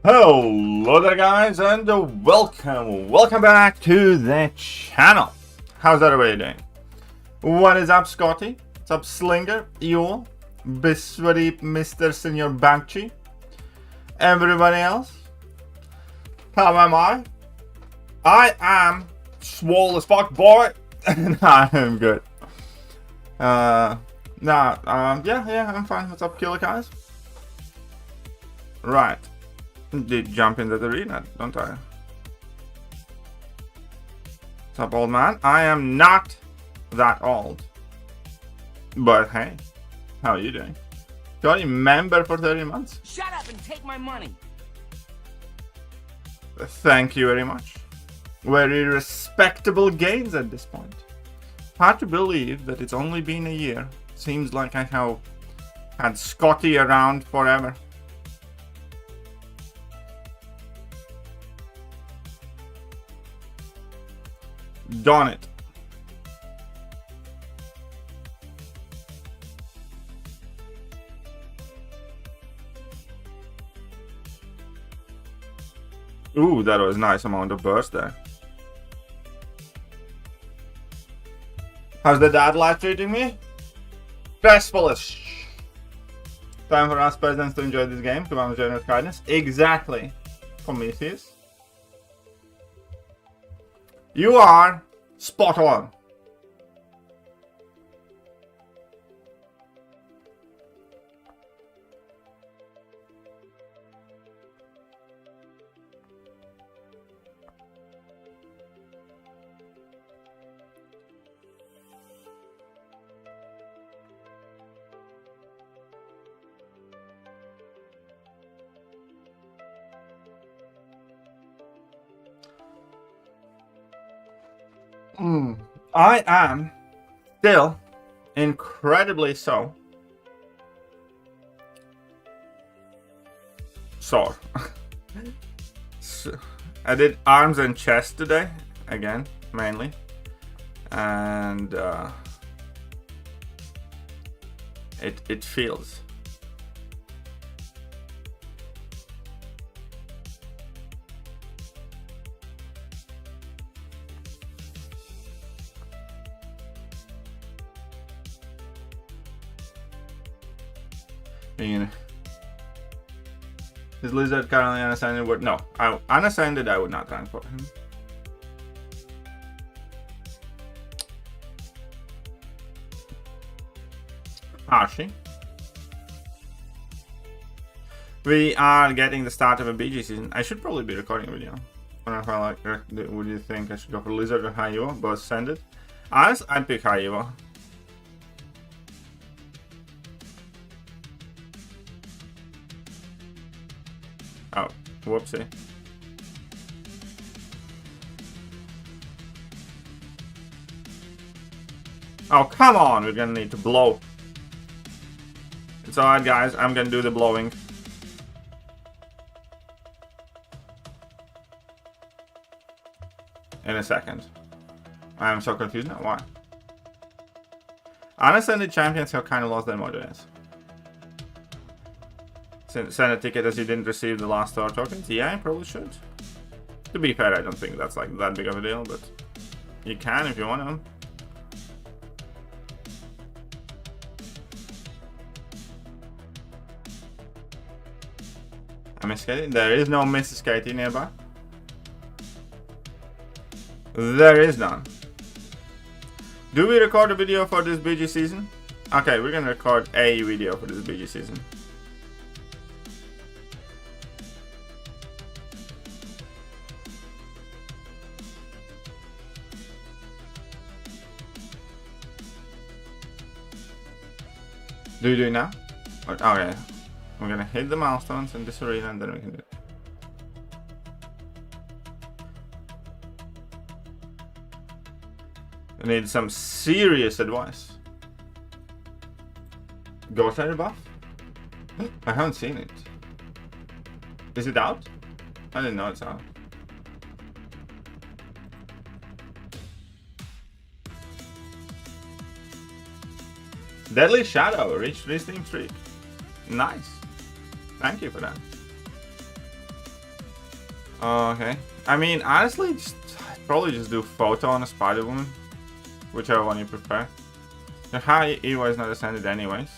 Hello there guys, and welcome back to the channel. How's everybody doing? What is up, Scotty? What's up, Slinger? You, Biswari, Mr. Senior Bankchi? Everybody else? How am I? I swole as fuck, boy, and I am good. Yeah, I'm fine. What's up, Killer guys? Right. Did jump in that arena, don't I? What's up, old man? I am not that old. But hey, how are you doing? You only member for 30 months? Shut up and take my money. Thank you very much. Very respectable gains at this point. Hard to believe that it's only been a year. Seems like I have had Scotty around forever. Darn it. Ooh, that was a nice amount of burst there. How's the dad life treating me? Stressful-ish. Time for us peasants to enjoy this game. Come on, generous kindness. Exactly. Prometheus. You are spot on. I am still incredibly sore. I did arms and chest today, again, mainly. And it feels. Is Lizard currently unascended? No, unascended I would not transport him. Archie. We are getting the start of a BG season. I should probably be recording a video. I don't know if I like. Would you think I should go for Lizard or High Evo? Both ascended. I'd pick High Evo. Oh, whoopsie. Oh, come on, we're gonna need to blow. It's alright, guys, I'm gonna do the blowing. In a second. I am so confused now, why? Unascended champions have kind of lost their modules. Send a ticket as you didn't receive the last star tokens? Yeah, I probably should. To be fair, I don't think that's like that big of a deal, but you can if you want to. I miss Katie? There is no Mrs. Katie nearby. There is none. Do we record a video for this BG season? Okay, we're gonna record a video for this BG season. Do you do it now? Okay. We're gonna hit the milestones in this arena and then we can do it. I need some serious advice. Ghost Rider buff? I haven't seen it. Is it out? I didn't know it's out. Deadly Shadow reached 3 stream streak. Nice. Thank you for that. Okay. I mean, honestly, probably just do photo on a Spider-Woman. Whichever one you prefer. The high EVO is not ascended anyways.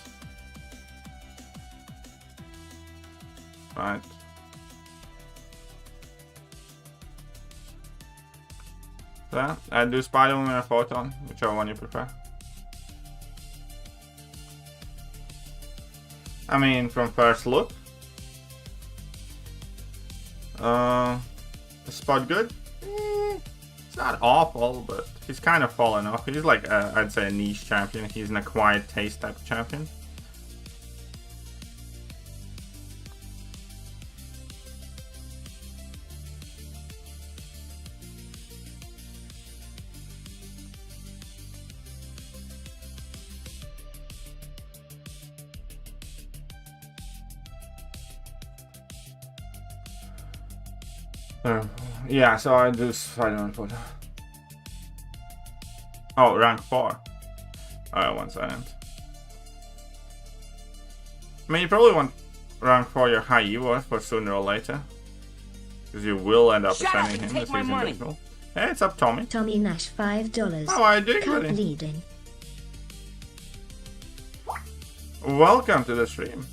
Right. So, I'd do Spider-Woman or Photon, whichever one you prefer. I mean, from first look. Is Spot good? It's not awful, but he's kind of fallen off. He's like, I'd say, a niche champion. He's an acquired taste type of champion. Yeah, so I just put. Oh, rank 4. Alright, 1 second. I mean, you probably want rank 4 your high EVO for sooner or later. Because you will end up ascending him as he's invisible. Hey, it's up, Tommy. Tommy Nash, $5. How are you doing, Cup buddy? leading. Welcome to the stream,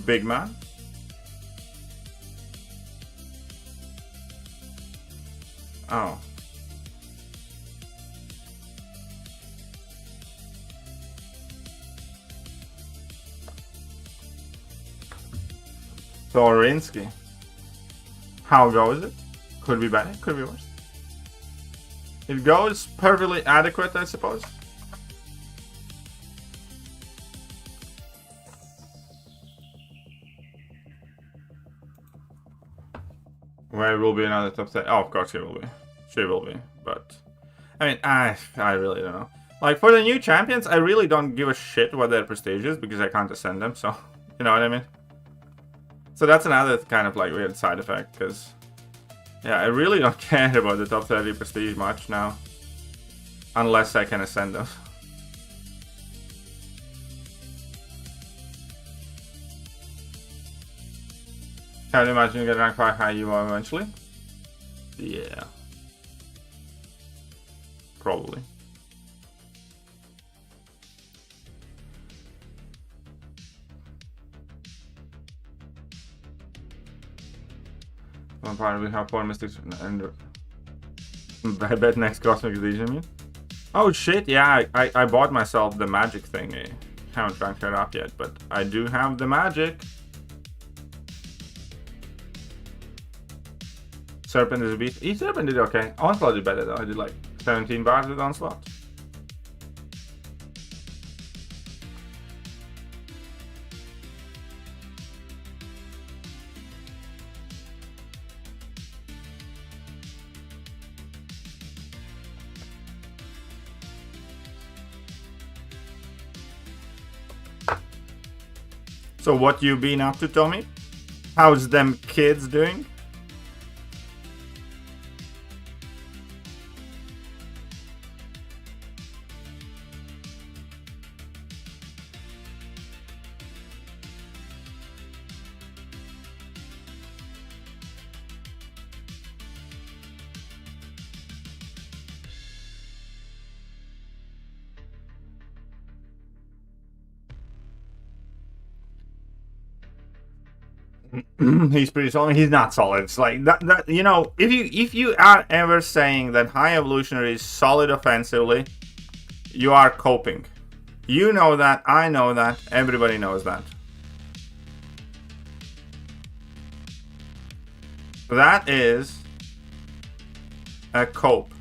big man. Oh. Thorinsky. How goes it? Could be better, could be worse. It goes perfectly adequate, I suppose. Where will be another top 10? Oh, of course she will be. She will be. But, I mean, I really don't know. Like, for the new champions, I really don't give a shit what their prestige is because I can't ascend them, so, you know what I mean? So that's another kind of, like, weird side effect, because, yeah, I really don't care about the top 30 prestige much now. Unless I can ascend them. Can you imagine you get rank 5 high EVO eventually? Yeah. Probably. One part we have 4 mystics and I bet next cosmic edition. Oh shit, yeah, I bought myself the magic thingy. Haven't ranked it up yet, but I do have the magic. Serpent is a beast. Serpent did okay. Onslaught did better though. I did like 17 bars with Onslaught. So what you been up to, Tommy? How's them kids doing? He's pretty solid. He's not solid. It's like that you know, if you are ever saying that high evolutionary is solid offensively, you are coping. You know that, I know that, everybody knows that. That is a cope.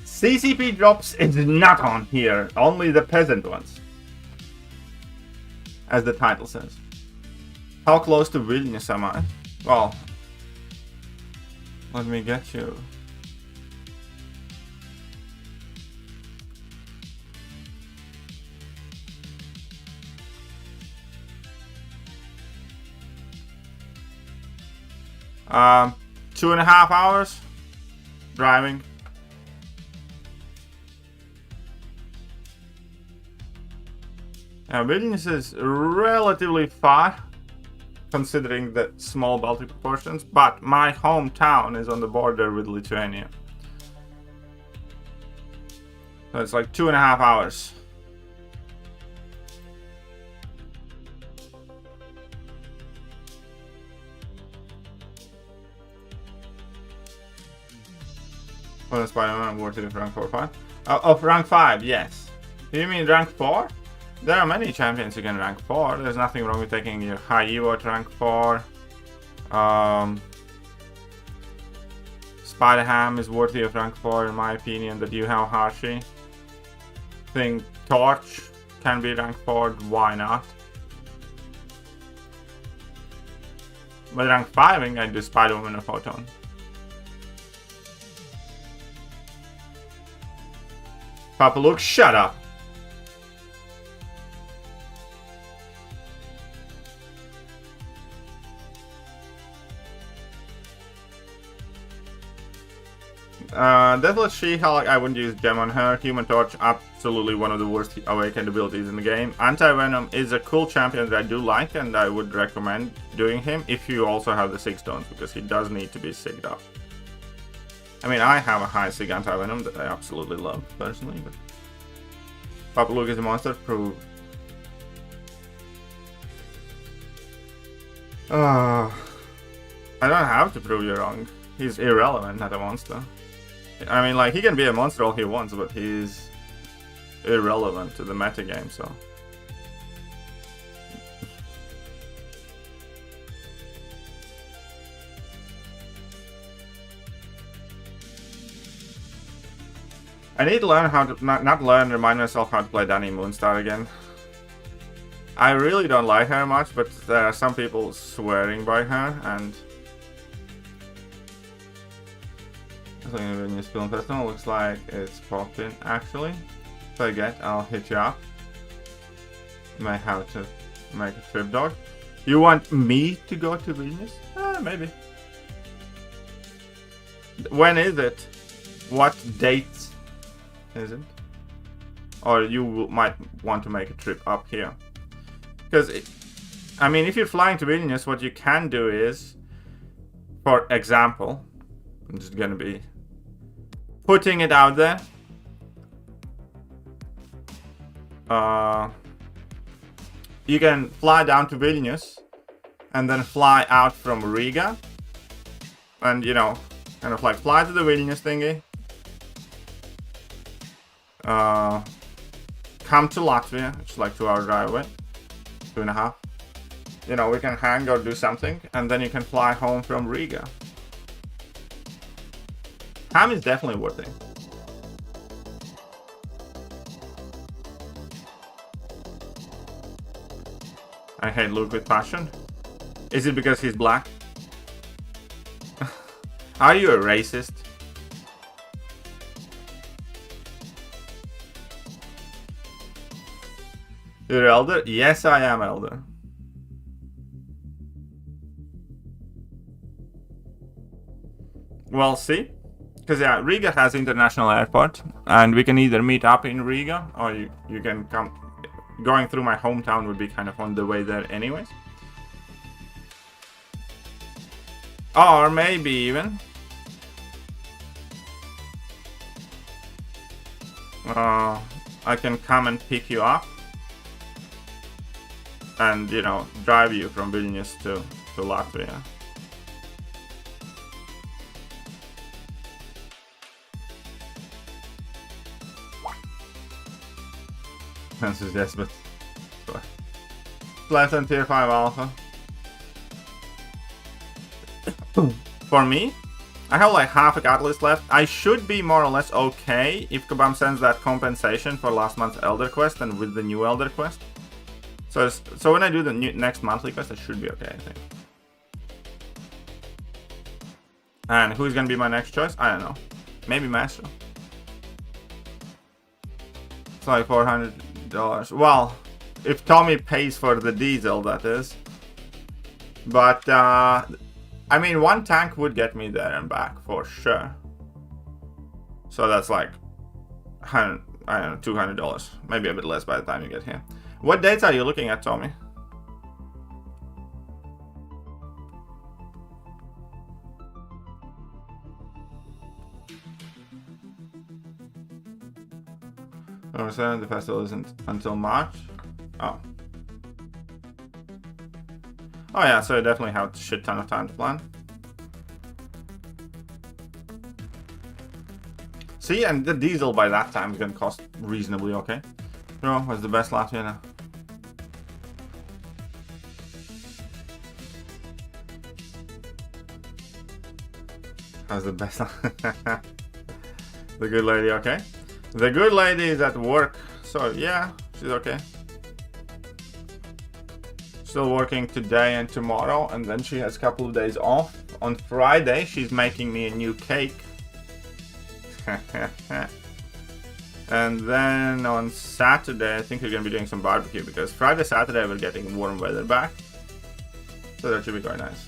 CCP drops is not on here, only the peasant ones. As the title says. How close to Vilnius am I? Well, let me get you. Um, 2.5 hours driving. Vilnius is relatively far, considering the small Baltic proportions, but my hometown is on the border with Lithuania. So it's like 2.5 hours. What is Spider-Man worthy of rank 4 or 5? Of rank 5, yes. Do you mean rank 4? There are many champions you can rank 4. There's nothing wrong with taking your high Evo to rank 4. Spider-Ham is worthy of rank 4 in my opinion, that you have Hashi. Think Torch can be rank 4, why not? But rank 5 I can do Spider-Woman or Photon. Papa Luke, shut up! Deathless She-Hulk, I wouldn't use Gem on her. Human Torch, absolutely one of the worst awakened abilities in the game. Anti-Venom is a cool champion that I do like, and I would recommend doing him if you also have the Sig Stones, because he does need to be sigged up. I mean, I have a high Sig Anti-Venom that I absolutely love, personally, but... Papa Luke is a monster, proved. I don't have to prove you wrong. He's irrelevant, not a monster. I mean, like, he can be a monster all he wants, but he's irrelevant to the metagame, so... I need to learn how to, not learn, remind myself how to play Dani Moonstar again. I really don't like her much, but there are some people swearing by her, and... Looking at the new Film Festival, looks like it's popping actually. If I get, I'll hit you up. Might have to make a trip, dog. You want me to go to Vilnius? Maybe. When is it? What date is it? Or you might want to make a trip up here. Because, I mean, if you're flying to Vilnius, what you can do is, for example, I'm just gonna be putting it out there. You can fly down to Vilnius and then fly out from Riga. And, you know, kind of like fly to the Vilnius thingy. Come to Latvia, it's like 2-hour drive away. 2.5. You know, we can hang or do something. And then you can fly home from Riga. Ham is definitely worth it. I hate Luke with passion. Is it because he's black? Are you a racist? You're elder? Yes, I am elder. Well, see? Because yeah, Riga has international airport, and we can either meet up in Riga, or you can come. Going through my hometown would be kind of on the way there anyways. Or maybe even... I can come and pick you up. And, you know, drive you from Vilnius to Latvia. Answers yes, but less than tier 5 alpha. For me, I have like half a catalyst left. I should be more or less okay if Kabam sends that compensation for last month's Elder Quest and with the new Elder Quest. So when I do the next monthly quest, I should be okay, I think. And who's gonna be my next choice? I don't know. Maybe Master. It's like $400. Well, if Tommy pays for the diesel, that is. But, I mean, one tank would get me there and back for sure. So that's like, I don't know, $200. Maybe a bit less by the time you get here. What dates are you looking at, Tommy? Oh, 7, the festival isn't until March. Oh. Oh yeah, so I definitely have a shit ton of time to plan. See, and the diesel by that time is gonna cost reasonably okay. No, was the best Latvia now. How's the best? The good lady okay? The good lady is at work, so yeah, she's okay. Still working today and tomorrow, and then she has a couple of days off. On Friday, she's making me a new cake. And then on Saturday, I think we're gonna be doing some barbecue, because Friday, Saturday, we're getting warm weather back. So that should be quite nice.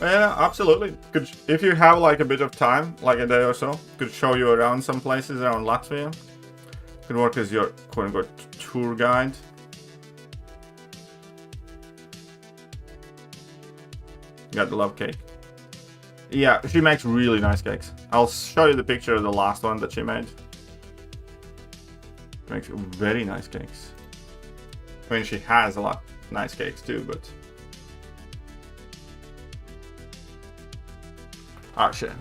Yeah, absolutely. Could, if you have like a bit of time, like a day or so, could show you around some places around Latvia. Could work as your quote-unquote tour guide. Got the love cake. Yeah, she makes really nice cakes. I'll show you the picture of the last one that she made. She makes very nice cakes. I mean, she has a lot of nice cakes too, but... Oh shit.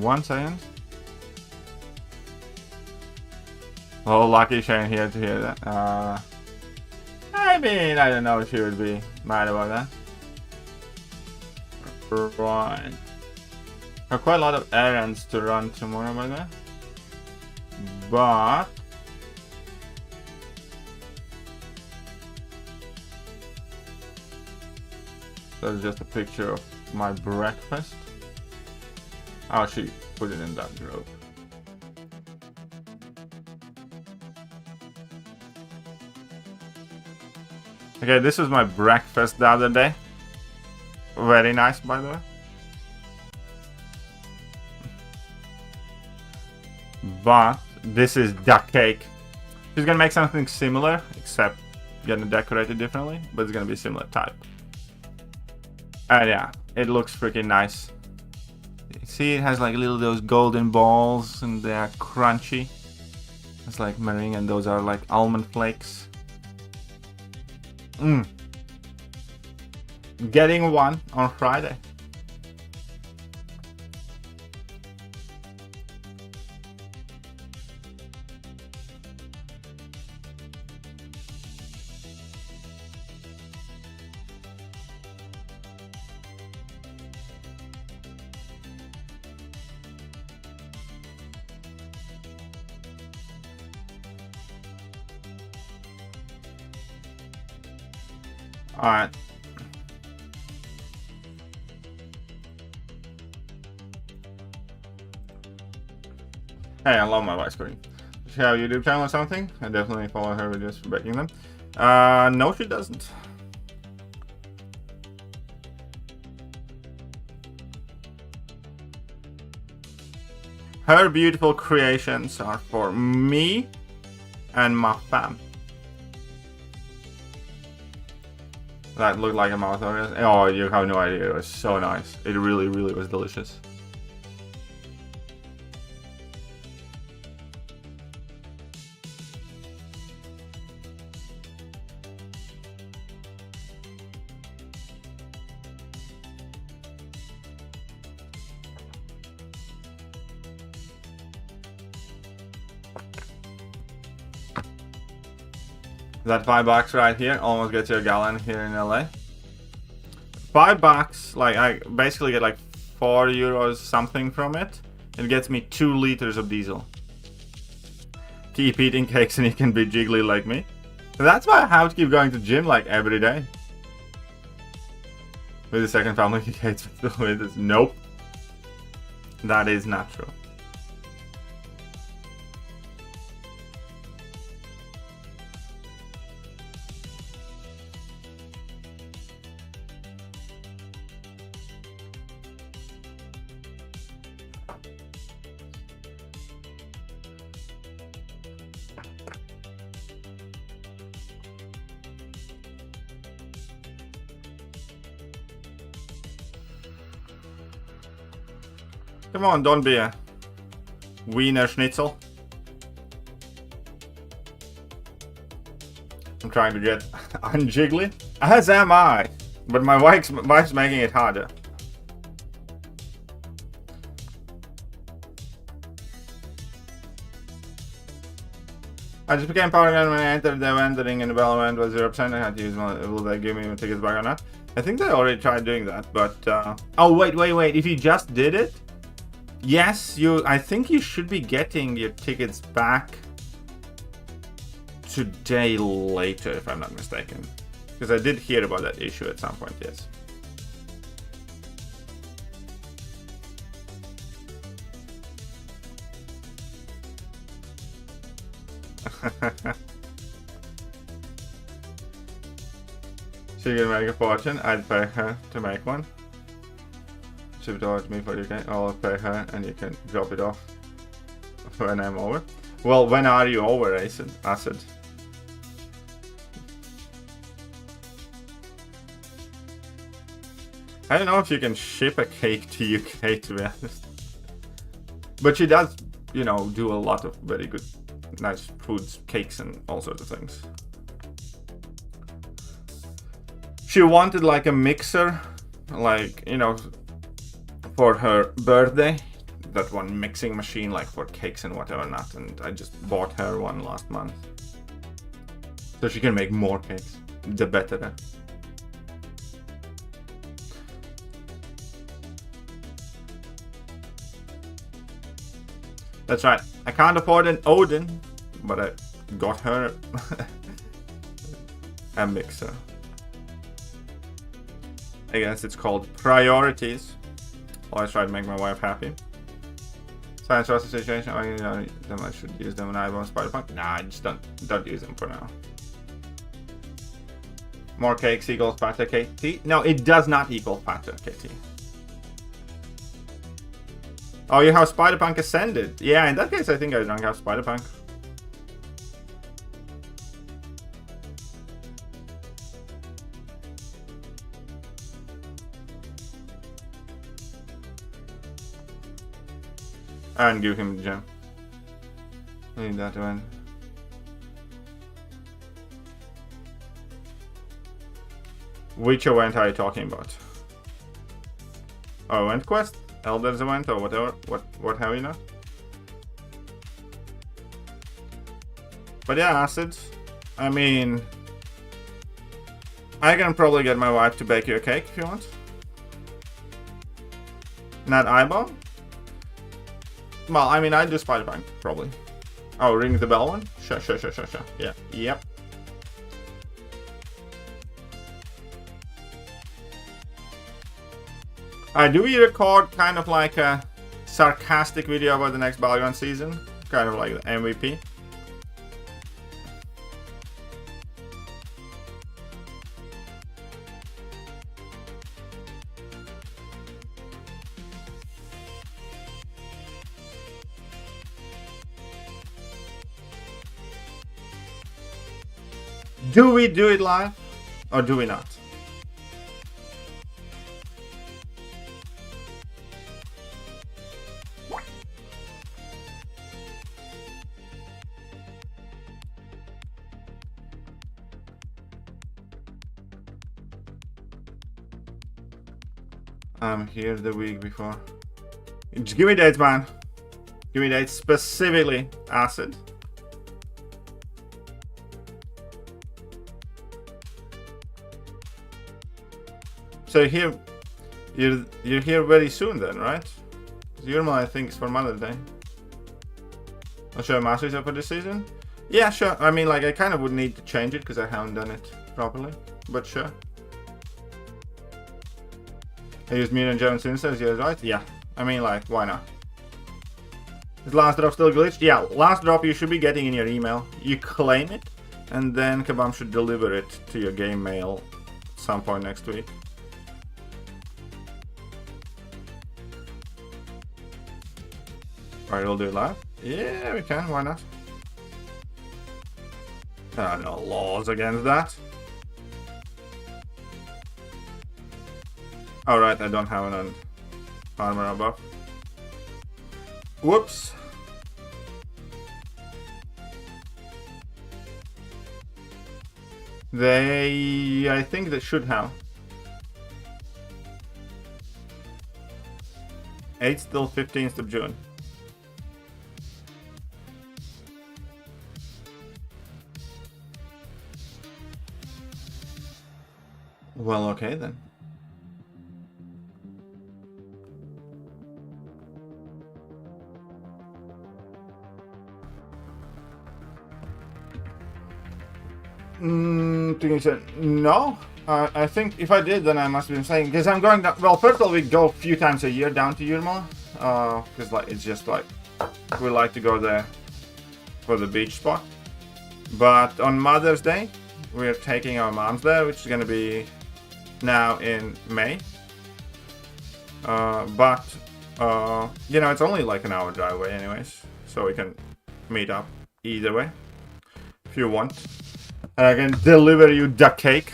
One second. Oh, lucky Shane here to hear that. I mean, I don't know if she would be mad about that. Right. I have quite a lot of errands to run tomorrow by that. But... that's just a picture of my breakfast. Oh, she put it in that group. Okay, this was my breakfast the other day. Very nice, by the way. But this is the cake. She's gonna make something similar, except gonna decorate it differently, but it's gonna be similar type. And yeah, it looks freaking nice. See, it has like little those golden balls, and they are crunchy. It's like meringue, and those are like almond flakes. Getting one on Friday. Alright. Hey, I love my white screen. Does she have a YouTube channel or something? I definitely follow her videos for baking them. No, she doesn't. Her beautiful creations are for me and my fam. That looked like a mouth organ. Oh, you have no idea. It was so nice. It really, really was delicious. That $5 right here almost gets you a gallon here in LA. $5, like I basically get like €4 something from it. It gets me 2 liters of diesel. Keep eating cakes and you can be jiggly like me. That's why I have to keep going to gym like every day. With the second family he hates with this. Nope. That is not true. Come on, don't be a wiener schnitzel. I'm trying to get unjiggly, as am I, but my wife's making it harder. I just became part of it when I entered the event. The ring in the bell event was 0%. I had to use my. Will they give me my tickets back or not? I think they already tried doing that, but oh wait. If you just did it. Yes, I think you should be getting your tickets back today later, if I'm not mistaken. Because I did hear about that issue at some point, yes. She can make a fortune. I'd pay her to make one. Ship it over to me for you, okay? I'll pay her and you can drop it off when I'm over. Well, when are you over, Acid? I don't know if you can ship a cake to UK, to be honest. But she does, you know, do a lot of very good, nice foods, cakes and all sorts of things. She wanted like a mixer, like, you know, for her birthday, that one mixing machine like for cakes and whatever not, and I just bought her one last month. So she can make more cakes, the better. That's right, I can't afford an Odin, but I got her a mixer. I guess it's called priorities. Always try to make my wife happy. Science trust the situation. Oh, you know, then I should use them when I want Spider-Punk. Nah, just don't use them for now. More cakes equals fatter KT. No, it does not equal fatter KT. Oh, you have Spider-Punk Ascended. Yeah, in that case, I think I don't have Spider-Punk. And give him the gem. I need that to end. Which event are you talking about? Oh, event quest? Elder's event or whatever? What have you not? But yeah, Acid. I mean, I can probably get my wife to bake you a cake if you want. Not eyeball? Well, I mean, I'd do Spider-Punk, probably. Oh, ring the bell one? Sure. Yeah, yep. Do we record kind of like a sarcastic video about the next Battlegrounds season? Kind of like the MVP? Do we do it live or do we not? I'm here the week before. Just give me dates, man. Give me dates, specifically Acid. So here, You're here very soon then, right? Yurma, I think, is for Mother's Day. I'll show Master Chief for this season. Yeah, sure. I mean, like, I kind of would need to change it because I haven't done it properly. But sure. I use Mutant Jones instance, yeah, right? Yeah. I mean, like, why not? Is last drop still glitched? Yeah, last drop you should be getting in your email. You claim it, and then Kabam should deliver it to your game mail at some point next week. Alright, we'll do it live. Yeah, we can, why not? No laws against that. Alright, I don't have an armor above. Whoops. I think they should have. 8th till 15th of June. Well, okay then. No, I think if I did, then I must have been saying, because I'm going down. Well, first of all, we go a few times a year down to Yurmala, because like it's just like we like to go there for the beach spot. But on Mother's Day, we're taking our moms there, which is going to be now in May. You know, it's only like an hour drive away anyways, so we can meet up either way if you want. And I can deliver you the cake.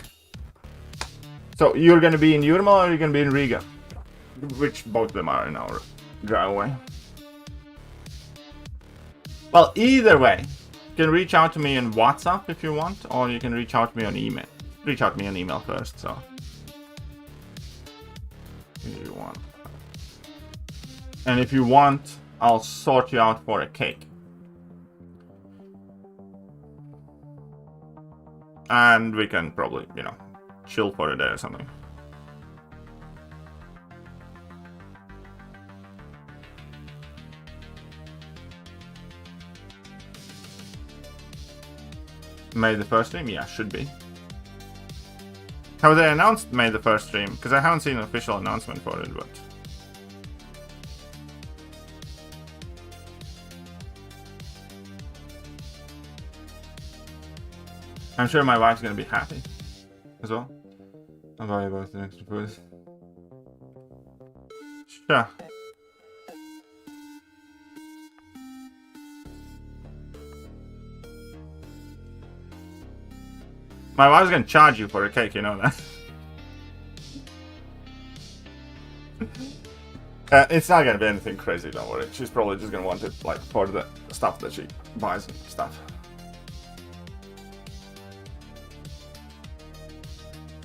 So you're gonna be in Yurmala or you're gonna be in Riga? Which both of them are an hour drive away. Well, either way, you can reach out to me on WhatsApp if you want, or you can reach out to me on email. Reach out to me on email first, so. If you want. And if you want, I'll sort you out for a cake. And we can probably, you know, chill for a day or something. May the 1st stream? Yeah, should be. Have they announced May the 1st stream? Because I haven't seen an official announcement for it, but... I'm sure my wife's gonna be happy as well. I'll buy you both the extra food. Sure. My wife's gonna charge you for a cake, you know that. It's not gonna be anything crazy, don't worry. She's probably just gonna want it like for the stuff that she buys and stuff.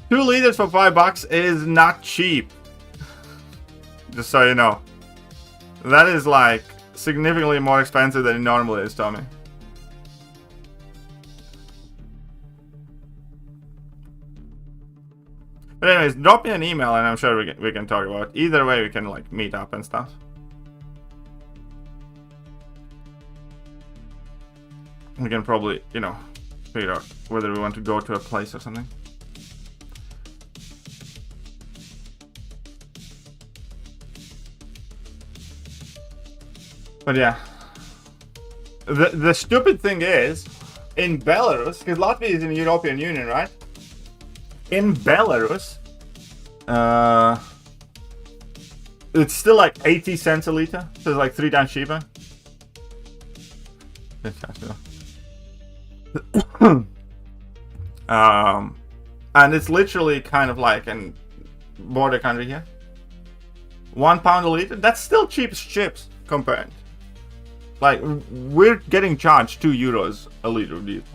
$2 for $5 is not cheap. Just so you know. That is like significantly more expensive than it normally is, Tommy. But anyways, drop me an email and I'm sure we can talk about it. Either way, we can like meet up and stuff. We can probably, you know, figure out whether we want to go to a place or something. But yeah, the stupid thing is, in Belarus, because Latvia is in the European Union, right? In Belarus, it's still like 80 cents a liter, so it's like 3 times cheaper. And it's literally kind of like in border country here. £1 a liter, that's still cheap as chips compared. Like, we're getting charged €2 a liter of diesel.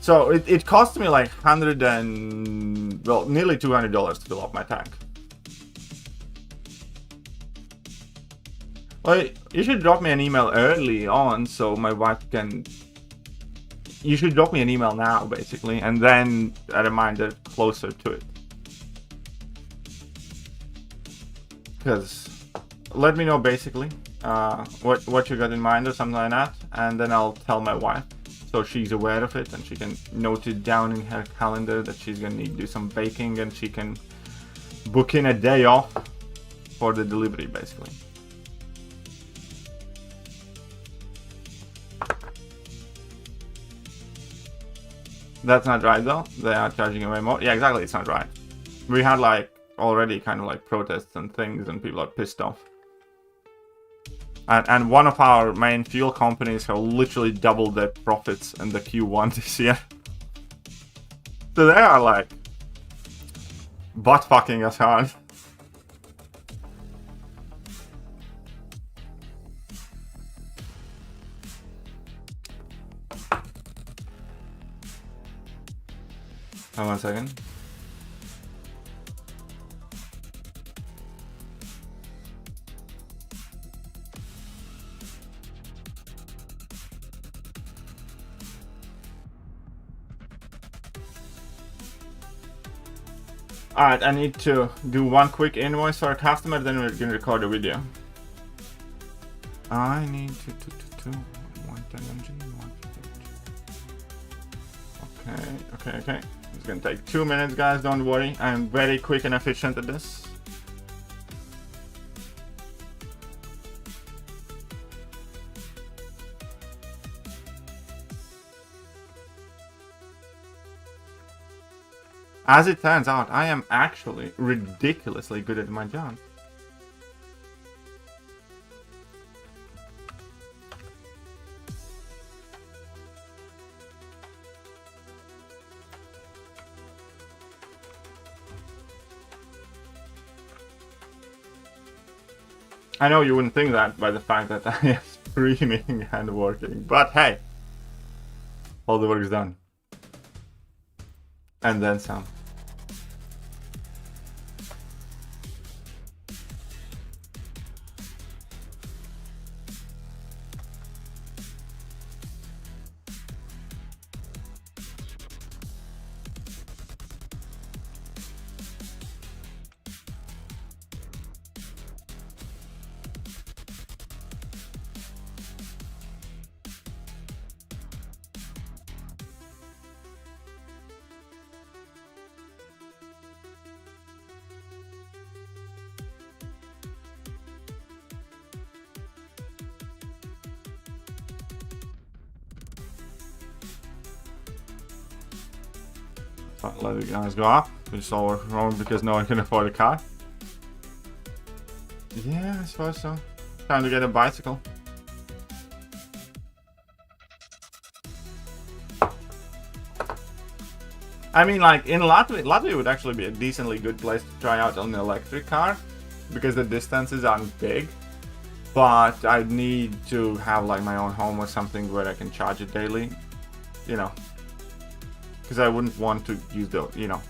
So it cost me like nearly $200 to fill up my tank. Well, you should drop me an email early on so my wife can... You should drop me an email now, basically, and then a reminder closer to it. because let me know basically what you got in mind or something like that, and then I'll tell my wife so she's aware of it and she can note it down in her calendar that she's gonna need to do some baking, and she can book in a day off for the delivery basically. That's not right though. They are charging away more. Yeah, exactly, it's not right. We had like already kind of like protests and things, and people are pissed off. And one of our main fuel companies have literally doubled their profits in the Q1 this year. So they are like butt fucking us hard. Hold on a second. Alright, I need to do one quick invoice for a customer, then we're gonna record a video. I need to 110 mg, okay. It's gonna take 2 minutes, guys, don't worry. I'm very quick and efficient at this. As it turns out, I am actually ridiculously good at my job. I know you wouldn't think that by the fact that I am streaming and working, but hey, all the work is done. And then some. Let you guys go up. It's all wrong because no one can afford a car. Yeah, I suppose so. Time to get a bicycle. I mean, like in Latvia would actually be a decently good place to try out an electric car because the distances aren't big. But I need to have like my own home or something where I can charge it daily, you know. Because I wouldn't want to use the, you know,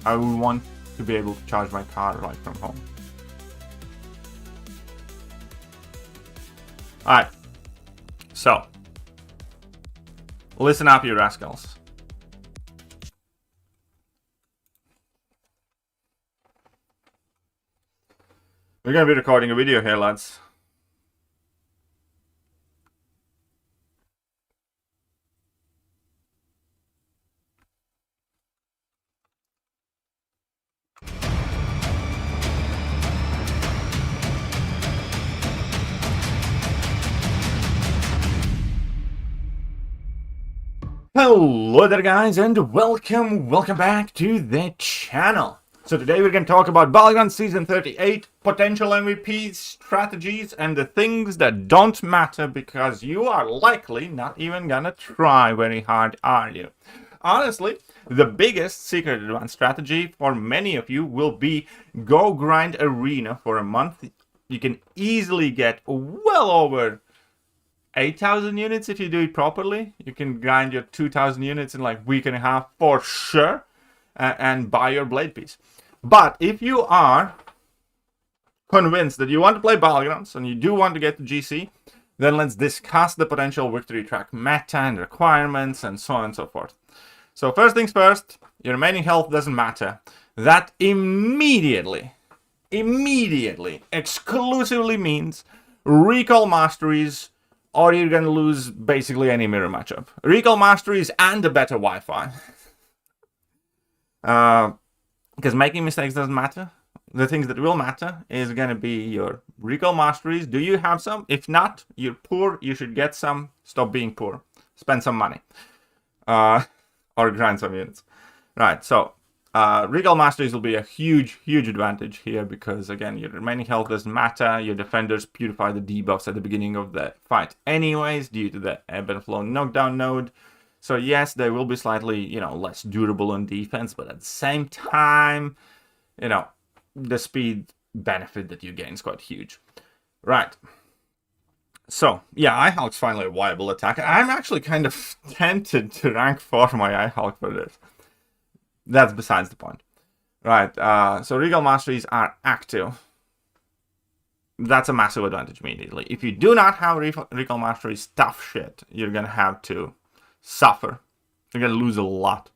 I would want to be able to charge my car right from home. Alright, so, listen up, you rascals. We're gonna be recording a video here, lads. Hello there, guys, and welcome back to the channel. So today we're going to talk about Battlegrounds Season 38, potential MVP strategies, and the things that don't matter because you are likely not even gonna try very hard, are you? Honestly, the biggest secret advanced strategy for many of you will be go grind arena for a month. You can easily get well over 8,000 units if you do it properly. You can grind your 2,000 units in like a week and a half for sure, and buy your blade piece. But if you are convinced that you want to play Battlegrounds and you do want to get to GC, then let's discuss the potential victory track meta and requirements and so on and so forth. So first things first, your remaining health doesn't matter. That immediately immediately, exclusively means recall masteries, or you're gonna lose basically any mirror matchup. Recall masteries and a better Wi-Fi. Because making mistakes doesn't matter. The things that will matter is gonna be your recall masteries. Do you have some? If not, you're poor. You should get some. Stop being poor. Spend some money. Or grind some units. Right, so recall masteries will be a huge advantage here because, again, your remaining health doesn't matter. Your defenders purify the debuffs at the beginning of the fight anyways due to the ebb and flow knockdown node. So yes, they will be slightly, less durable on defense, but at the same time, the speed benefit that you gain is quite huge. Right. So, yeah, iHulk's finally a viable attack. I'm actually kind of tempted to rank 4 my iHulk for this. That's besides the point. Right, so Recall Masteries are active. That's a massive advantage immediately. If you do not have Recall Masteries, tough shit. You're going to have to suffer. You're going to lose a lot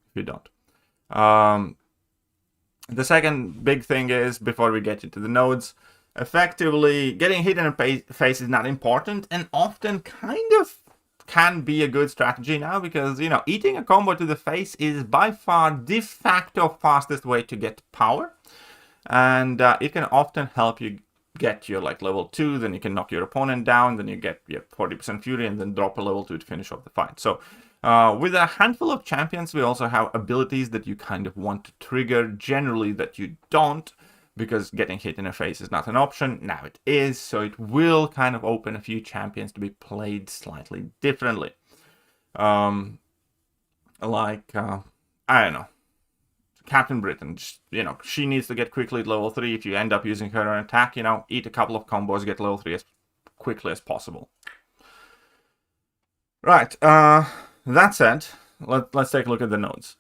if you don't. The second big thing is, before we get into the nodes, effectively, getting hit in the face is not important, and often kind of can be a good strategy now, because, eating a combo to the face is by far de facto fastest way to get power, and it can often help you get your level 2, then you can knock your opponent down, then you get your 40% fury, and then drop a level 2 to finish off the fight. So with a handful of champions, we also have abilities that you kind of want to trigger, generally that you don't, because getting hit in the face is not an option. Now it is, so it will kind of open a few champions to be played slightly differently. I don't know, Captain Britain, she needs to get quickly at level 3. If you end up using her on attack, eat a couple of combos, get level 3 as quickly as possible. Right, that said, let's take a look at the nodes.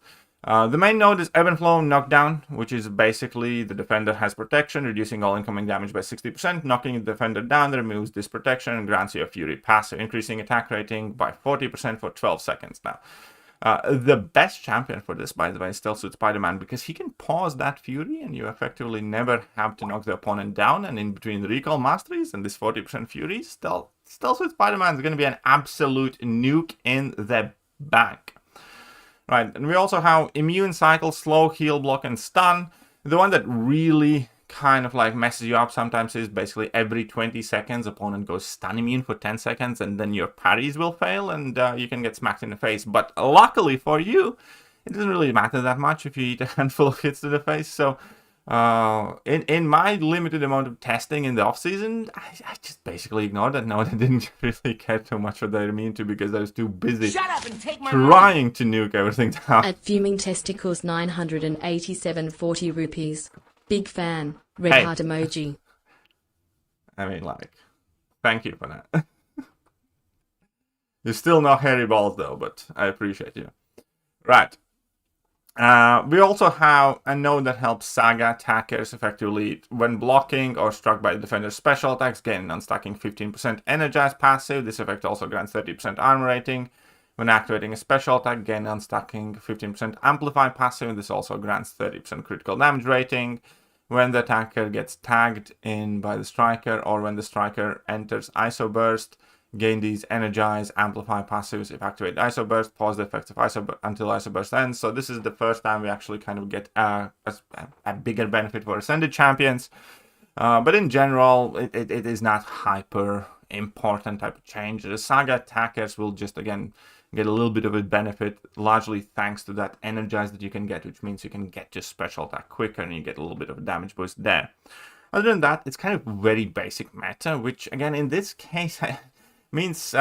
The main node is Ebb and Flow Knockdown, which is basically the defender has protection, reducing all incoming damage by 60%. Knocking the defender down removes this protection and grants you a Fury passive, increasing attack rating by 40% for 12 seconds now. The best champion for this, by the way, is still Suit Spider-Man, because he can pause that Fury and you effectively never have to knock the opponent down. And in between the Recall Masteries and this 40% Fury, still Suit Spider-Man is going to be an absolute nuke in the bank. Right, and we also have Immune Cycle, Slow, Heal, Block, and Stun. The one that really kind of messes you up sometimes is basically every 20 seconds, opponent goes stun immune for 10 seconds, and then your parries will fail, and you can get smacked in the face. But luckily for you, it doesn't really matter that much if you eat a handful of hits to the face. So in my limited amount of testing in the off-season, I just basically ignored that node. I didn't really care too much what they're immune to, because I was too busy trying to nuke everything down. At Fuming Testicles 987.40 rupees. Big fan. Red heart emoji. I mean, thank you for that. You're still not hairy balls though, but I appreciate you. Right. We also have a node that helps Saga attackers effectively when blocking or struck by the defender's special attacks, gain unstacking 15% energized passive. This effect also grants 30% armor rating. When activating a special attack, gain unstacking 15% amplify passive. This also grants 30% critical damage rating. When the attacker gets tagged in by the striker, or when the striker enters ISO burst, gain these energize, amplify passives. If activate ISO burst, pause the effects of ISO until ISO burst ends. So this is the first time we actually kind of get a bigger benefit for ascended champions. But in general, it is not hyper important type of change. The Saga attackers will just, again, get a little bit of a benefit, largely thanks to that energize that you can get, which means you can get your special attack quicker and you get a little bit of a damage boost there. Other than that, it's kind of very basic meta, which again, in this case, means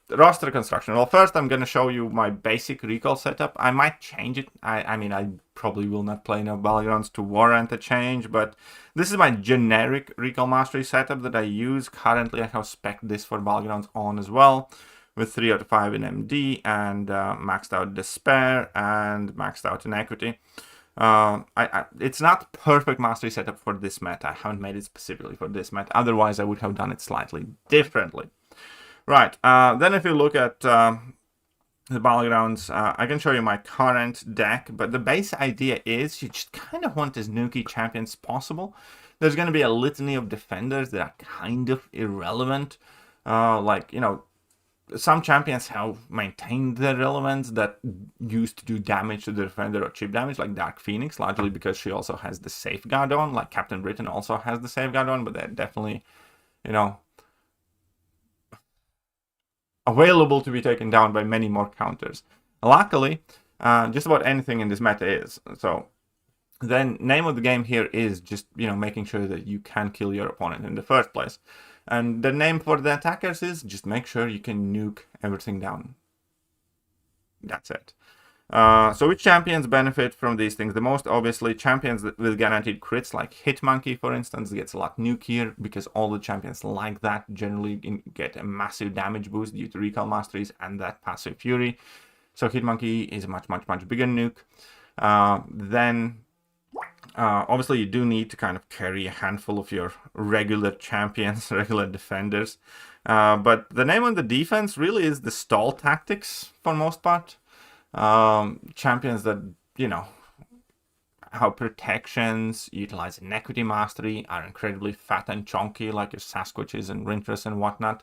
roster construction. Well, first I'm going to show you my basic recall setup. I might change it. I mean, I probably will not play enough Battlegrounds to warrant a change, but this is my generic recall mastery setup that I use. Currently, I have spec'd this for Battlegrounds on as well, with 3 out of 5 in MD, and maxed out Despair, and maxed out in Equity. It's not perfect mastery setup for this meta. I haven't made it specifically for this meta. Otherwise, I would have done it slightly differently. Right, then if you look at the Battlegrounds. I can show you my current deck, but the base idea is you just kind of want as nuky champions possible. There's going to be a litany of defenders that are kind of irrelevant. Like, you know, some champions have maintained their relevance that used to do damage to the defender or chip damage, like Dark Phoenix, largely because she also has the safeguard on, like Captain Britain also has the safeguard on, but they're definitely, you know, available to be taken down by many more counters. Luckily, just about anything in this meta is. So then name of the game here is just, you know, making sure that you can kill your opponent in the first place. And the name for the attackers is just make sure you can nuke everything down. That's it. So which champions benefit from these things? The most obviously champions with guaranteed crits, like Hitmonkey, for instance, gets a lot nukier because all the champions like that generally get a massive damage boost due to recall masteries and that passive fury. So Hitmonkey is a much bigger nuke. Then obviously you do need to kind of carry a handful of your regular champions, regular defenders. But the name on the defense really is the stall tactics for most part. Champions that, you know, have protections, utilize inequity mastery, are incredibly fat and chunky like your Sasquatches and Rintress and whatnot.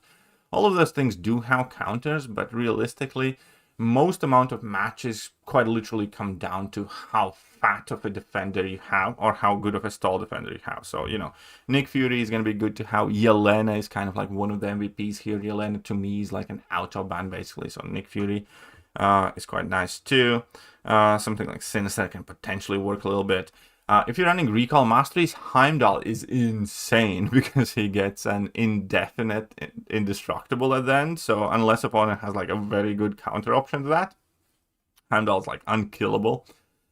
All of those things do have counters, but realistically, most amount of matches quite literally come down to how fat of a defender you have or how good of a stall defender you have. So, you know, Nick Fury is going to be good to have. Yelena is kind of like one of the MVPs here. Yelena to me is like an auto ban basically. So Nick Fury is quite nice too. Something like Sinister can potentially work a little bit. If you're running recall masteries, Heimdall is insane because he gets an indefinite indestructible at the end. So unless opponent has like a very good counter option to that, Heimdall's like unkillable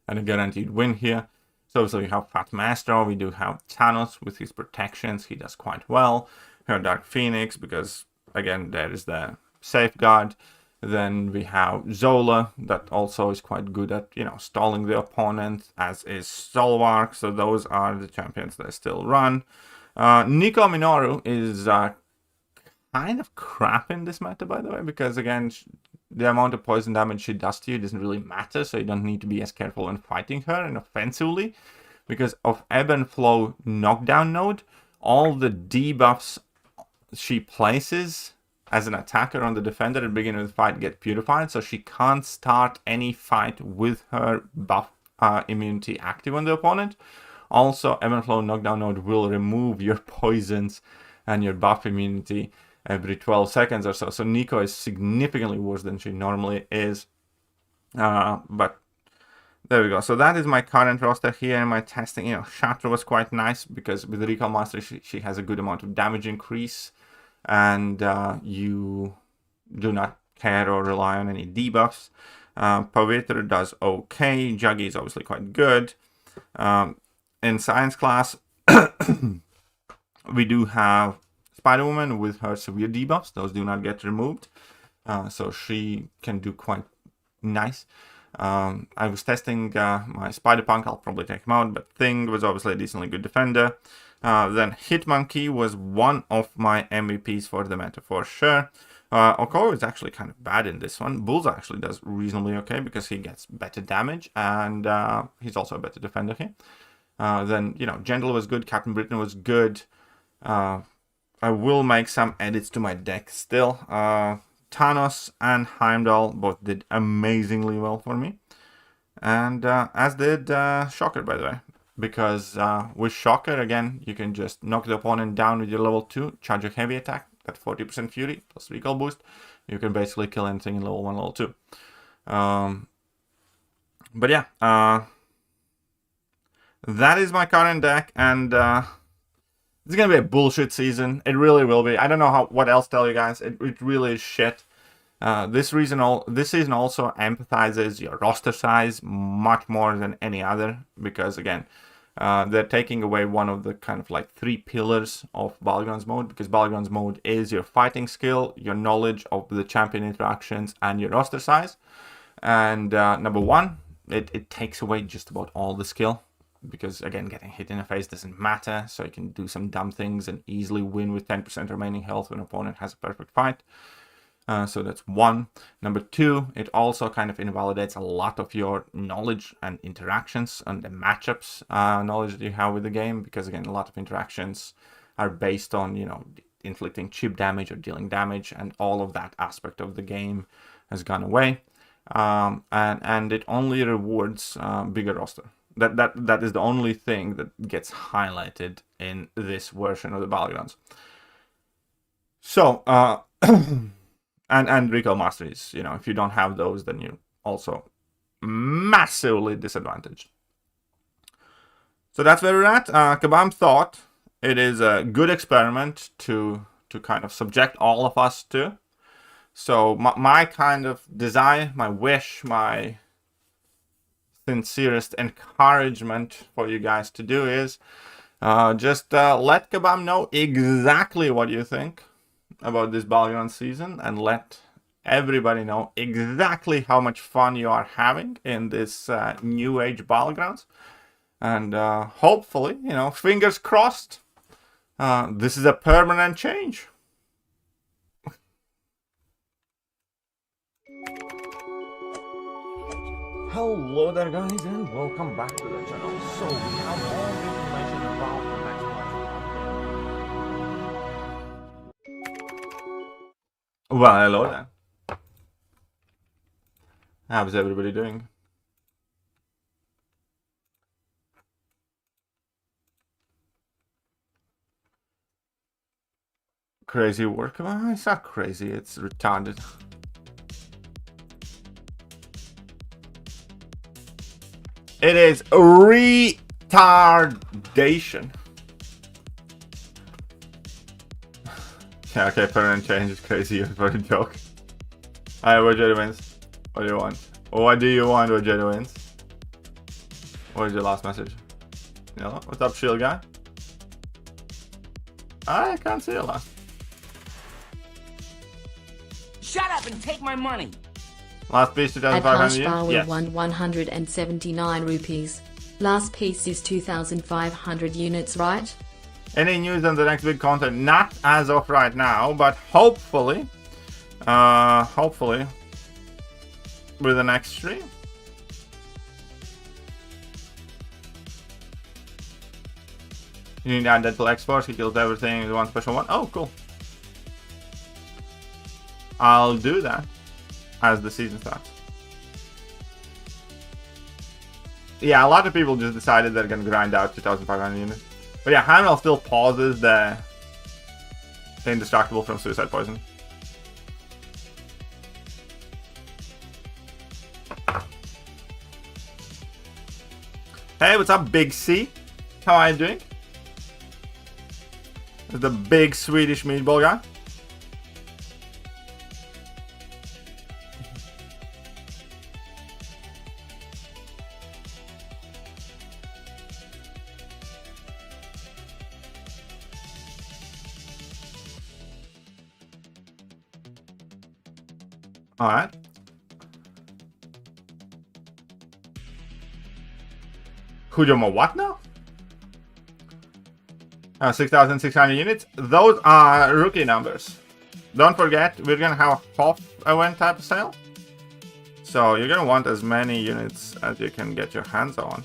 and a guaranteed win here. So obviously we have Fat Maestro, we do have Thanos with his protections, he does quite well. We have Dark Phoenix because again there is the safeguard. Then we have Zola, that also is quite good at, you know, stalling the opponent, as is Stalwark. So those are the champions that I still run. Nico Minoru is kind of crap in this meta, by the way, because again, the amount of poison damage she does to you doesn't really matter, so you don't need to be as careful when fighting her and offensively. Because of Ebb and Flow knockdown node, all the debuffs she places as an attacker on the defender at the beginning of the fight get purified, so she can't start any fight with her buff immunity active on the opponent. Also, Ebb and Flow knockdown node will remove your poisons and your buff immunity every 12 seconds or so. So Nico is significantly worse than she normally is. But there we go. So that is my current roster here in my testing. You know, Shatra was quite nice because with the Recall Master, she has a good amount of damage increase. And you do not care or rely on any debuffs. Pavitra does okay. Juggy is obviously quite good. In science class, we do have Spider-Woman with her severe debuffs. Those do not get removed. So she can do quite nice. I was testing my Spider-Punk. I'll probably take him out. But Thing was obviously a decently good defender. Then Hitmonkey was one of my MVPs for the meta for sure. Okoro is actually kind of bad in this one. Bullseye actually does reasonably okay because he gets better damage and he's also a better defender here. Then, you know, Gentle was good. Captain Britain was good. I will make some edits to my deck still. Thanos and Heimdall both did amazingly well for me. And as did Shocker, by the way. Because with Shocker, again, you can just knock the opponent down with your level 2, charge a heavy attack, at 40% fury, plus recall boost. You can basically kill anything in level 1, level 2. But yeah, that is my current deck, and it's going to be a bullshit season. It really will be. I don't know what else to tell you guys. It really is shit. This season also empathizes your roster size much more than any other, because again, they're taking away one of the kind of like 3 pillars of Battlegrounds mode, because Battlegrounds mode is your fighting skill, your knowledge of the champion interactions, and your roster size. And number 1, it takes away just about all the skill, because again, getting hit in the face doesn't matter, so you can do some dumb things and easily win with 10% remaining health when an opponent has a perfect fight. So that's one. Number two, it also kind of invalidates a lot of your knowledge and interactions and the matchups knowledge that you have with the game, because again, a lot of interactions are based on, you know, inflicting chip damage or dealing damage, and all of that aspect of the game has gone away. And it only rewards bigger roster. That is the only thing that gets highlighted in this version of the Battlegrounds. So and recall masteries, you know, if you don't have those, then you're also massively disadvantaged. So that's where we're at. Kabam thought it is a good experiment to kind of subject all of us to. So my kind of desire, my wish, my sincerest encouragement for you guys to do is just let Kabam know exactly what you think about this Battlegrounds season, and let everybody know exactly how much fun you are having in this new age Battlegrounds. And hopefully, you know, fingers crossed, this is a permanent change. Hello there guys, and welcome back to the channel. So we have all the information about the next match. Well, hello there. How's everybody doing? Crazy work? Well, it's not crazy, it's retarded. It is retardation. Yeah, okay, permanent change is crazy for a joke. Alright, Wojedi wins. What do you want? What do you want, Wojedi wins? What is your last message? Hello? What's up, shield guy? I can't see your last. Shut up and take my money! Last piece, 2,500 Akash units? Yes. won 179 rupees. Last piece is 2,500 units, right? Any news on the next big content? Not as of right now, but hopefully, with the next stream. You need to add Deadpool X-Force, he kills everything with one special one. Oh, cool. I'll do that as the season starts. Yeah, a lot of people just decided they're gonna grind out 2,500 units. But yeah, Hamel still pauses the indestructible from suicide poison. Hey, what's up, Big C? How are you doing? The big Swedish meatball guy. All right. Kujomo what now? 6,600 units. Those are rookie numbers. Don't forget, we're gonna have a half event type of sale. So you're gonna want as many units as you can get your hands on.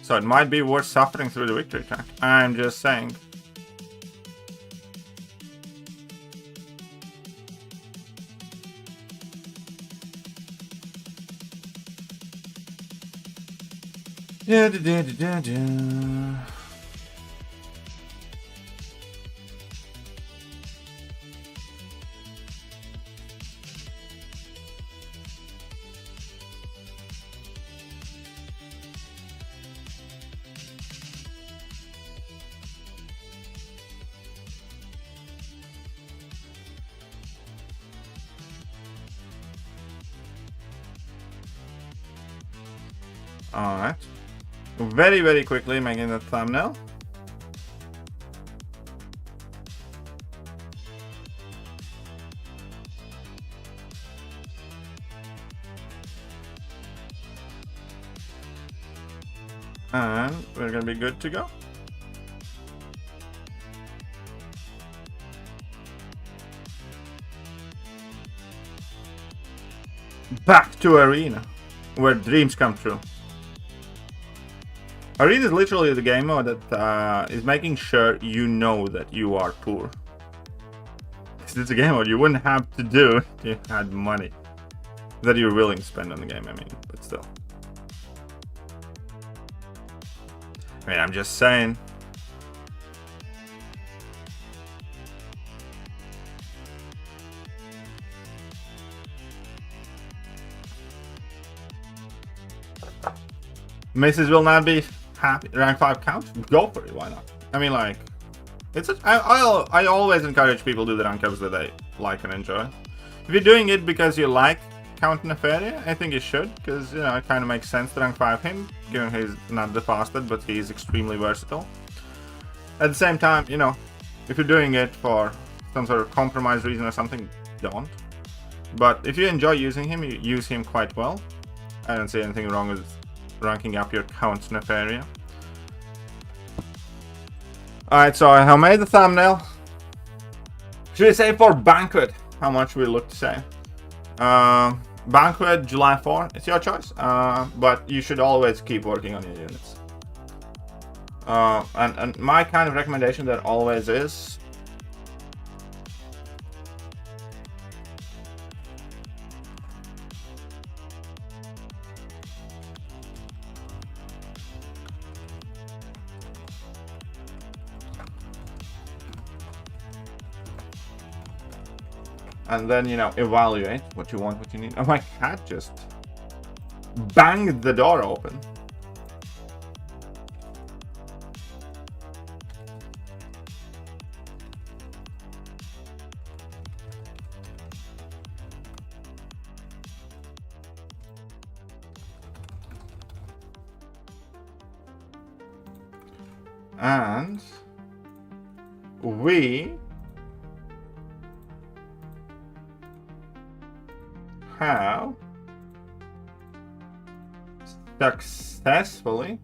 So it might be worth suffering through the victory track. I'm just saying. Yeah, all right. Very, very quickly making the thumbnail. And we're gonna be good to go. back to Arena, where dreams come true. Arena is literally the game mode that is making sure you know that you are poor. It's a game mode you wouldn't have to do if you had money that you're willing to spend on the game, I mean, but still. I mean, I'm just saying. Misses will not be happy. Rank 5 count? Go for it, why not? I mean, like, it's I always encourage people to do the rank ups that they like and enjoy. If you're doing it because you like Count Nefaria, I think you should, because, you know, it kind of makes sense to rank 5 him, given he's not the fastest, but he's extremely versatile. At the same time, you know, if you're doing it for some sort of compromise reason or something, don't. But if you enjoy using him, you use him quite well. I don't see anything wrong with ranking up your Count Nefaria. Alright, so I have made the thumbnail. Should we say for Banquet how much we look to say? Banquet, July 4, it's your choice. But you should always keep working on your units. And my kind of recommendation there always is, and then, you know, evaluate what you want, what you need. Oh, my cat just banged the door open. And we have successfully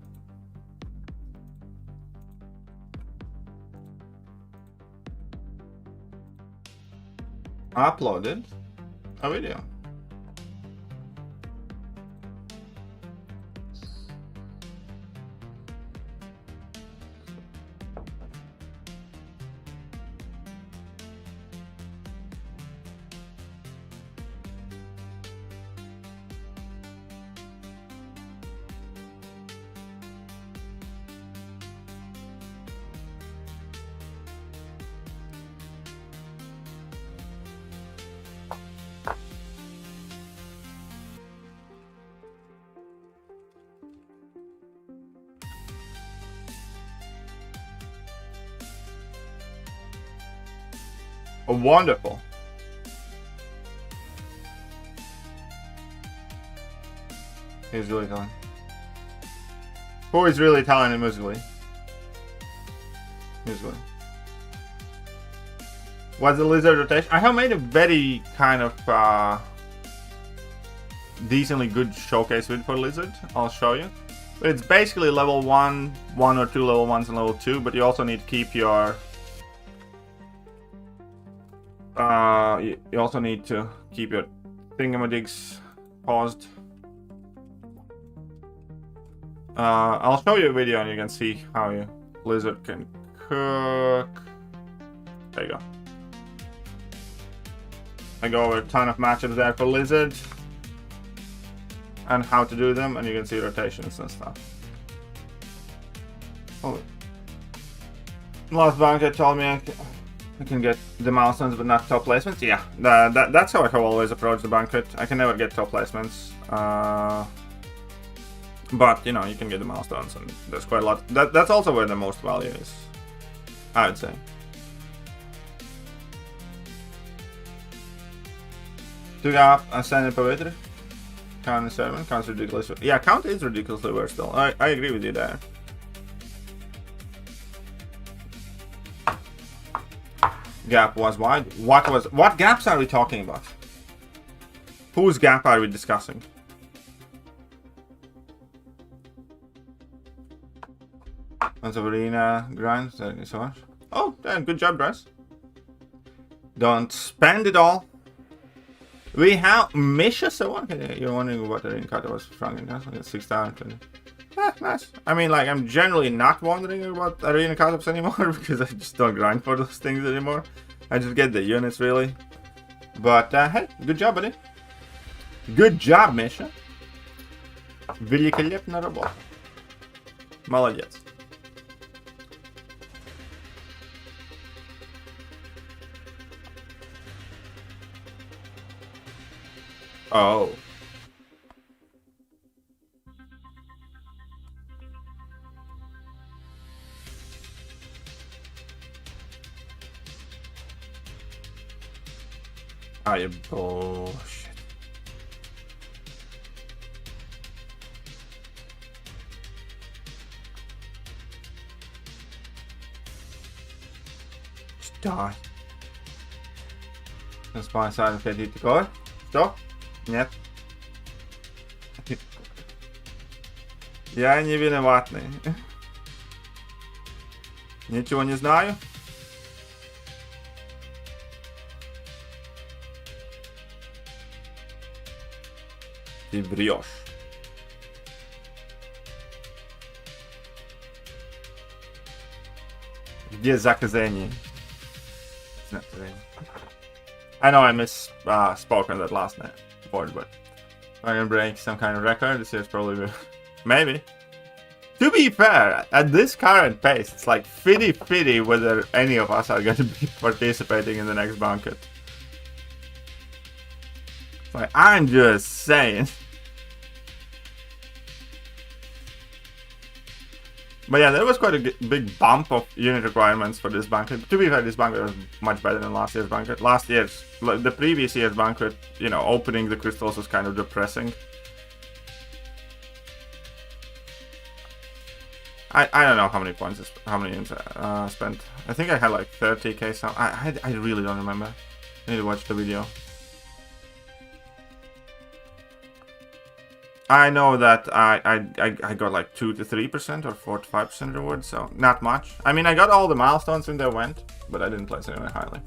uploaded a video. Wonderful. He's really telling. Who is really telling him musically? Musically. What's the lizard rotation? I have made a very kind of decently good showcase video for lizard. I'll show you. But it's basically level 1, 1 or 2 level 1s and level 2, but you also need to keep your you also need to keep your thingamadigs paused. I'll show you a video and you can see how your lizard can cook. There you go. I go over a ton of matchups there for lizard and how to do them, and you can see rotations and stuff. Oh, last banker told me I can get the milestones but not top placements. Yeah, that's how I have always approached the banquet. I can never get top placements, but you know, you can get the milestones, and there's quite a lot. That's also where the most value is, I would say. Took up Ascended Poetry. Count is 7. Count's ridiculous. Yeah, Count is ridiculously versatile. I agree with you there. Gap was wide. What gaps are we talking about? Whose gap are we discussing? Lots of arena grind. Thank you so much. Oh, damn, good job, Dress. Don't spend it all. We have Misha. So you're wondering what the Rinkata was from? 6,000. Nice. I mean, like, I'm generally not wondering about arena cutoffs anymore because I just don't grind for those things anymore. I just get the units, really. But, hey, good job, buddy. Good job, Misha. Великолепная работа. Молодец. Oh. Ah, you bullshit. Just die. Spawn side of it, go. Что? Нет. Я не виноватный. Ничего не знаю. Ты врешь. Где заказание? I know I misspoke on that last word, but I'm gonna break some kind of record. This is probably maybe. To be fair, at this current pace, it's like 50-50 whether any of us are going to be participating in the next banquet. Like, I'm just saying. But yeah, there was quite a big bump of unit requirements for this banquet. To be fair, this banquet was much better than last year's banquet. The previous year's banquet, you know, opening the crystals was kind of depressing. I don't know how many points, how many units spent. I think I had like 30k. So I really don't remember. I need to watch the video. I know that I got like 2 to 3% or 4 to 5% reward, so not much. I mean, I got all the milestones when they went, but I didn't place anywhere highly.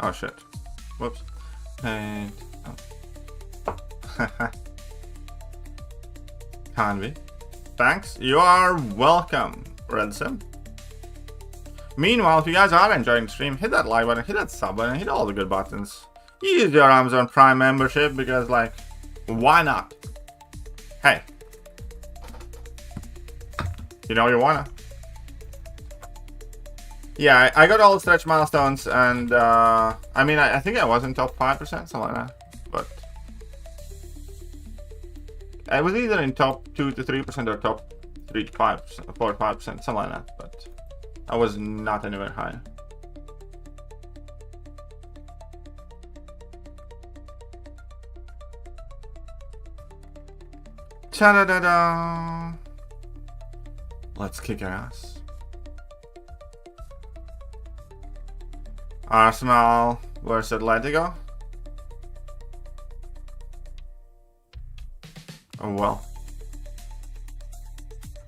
Oh shit. Whoops. And oh. Can we? Thanks. You are welcome, Redsim. Meanwhile, if you guys are enjoying the stream, hit that like button, hit that sub button, hit all the good buttons. Use your Amazon Prime membership because, like, why not? Hey. You know you wanna. Yeah, I got all the stretch milestones, and I mean, I think I was in top 5%, something like that. But I was either in top 2 to 3% or top 3 to 5%, 4 to 5%, something like that. But I was not anywhere higher. Ta-da-da-da! Let's kick ass. Arsenal versus Atletico. Oh well.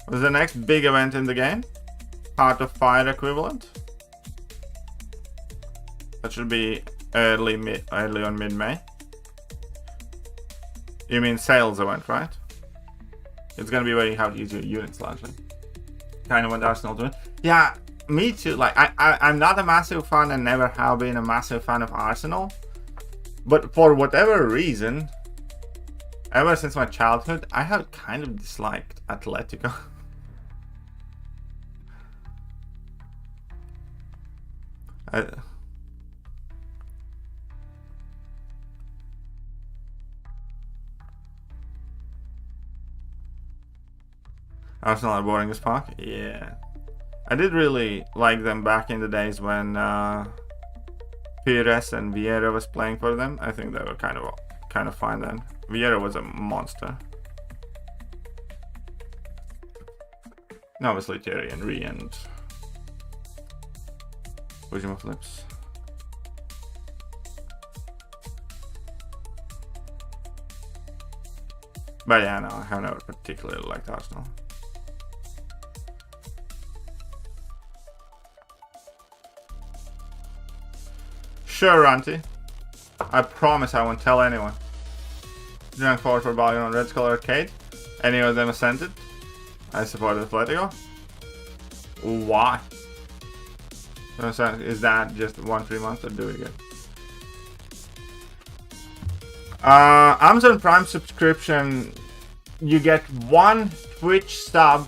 Was the next big event in the game? Heart of Fire equivalent? That should be early on mid-May. You mean sales event, right? It's gonna be where you have to use your units largely. Kind of want Arsenal to win. Yeah. Me too. Like, I'm not a massive fan and never have been a massive fan of Arsenal. But for whatever reason, ever since my childhood, I have kind of disliked Atletico. Arsenal are boring as fuck? Yeah. I did really like them back in the days when Pires and Vieira was playing for them. I think they were kind of fine then. Vieira was a monster. And obviously Thierry Henry and Ujima flips. But yeah, no, I have never particularly liked Arsenal. Sure, Ranty. I promise I won't tell anyone. Drank forward for Battlegrounds on Red Skull Arcade. Any of them assented? I support Atletico. Why? Is that just 1 free month or do we get? Amazon Prime subscription, you get 1 Twitch sub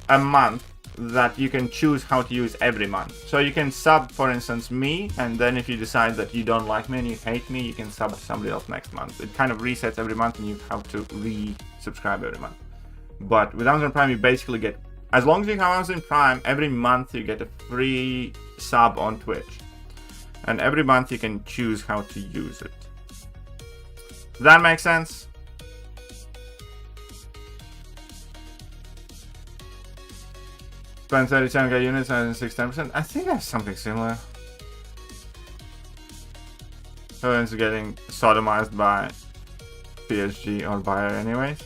a month that you can choose how to use every month. So you can sub, for instance, me, and then if you decide that you don't like me and you hate me, you can sub to somebody else next month. It kind of resets every month and you have to re-subscribe every month. But with Amazon Prime, you basically get, as long as you have Amazon Prime, every month you get a free sub on Twitch. And every month you can choose how to use it. Does that make sense? Spend 37k units and 6-10%. I think that's something similar. Everyone's getting sodomized by PSG or Bayer anyways.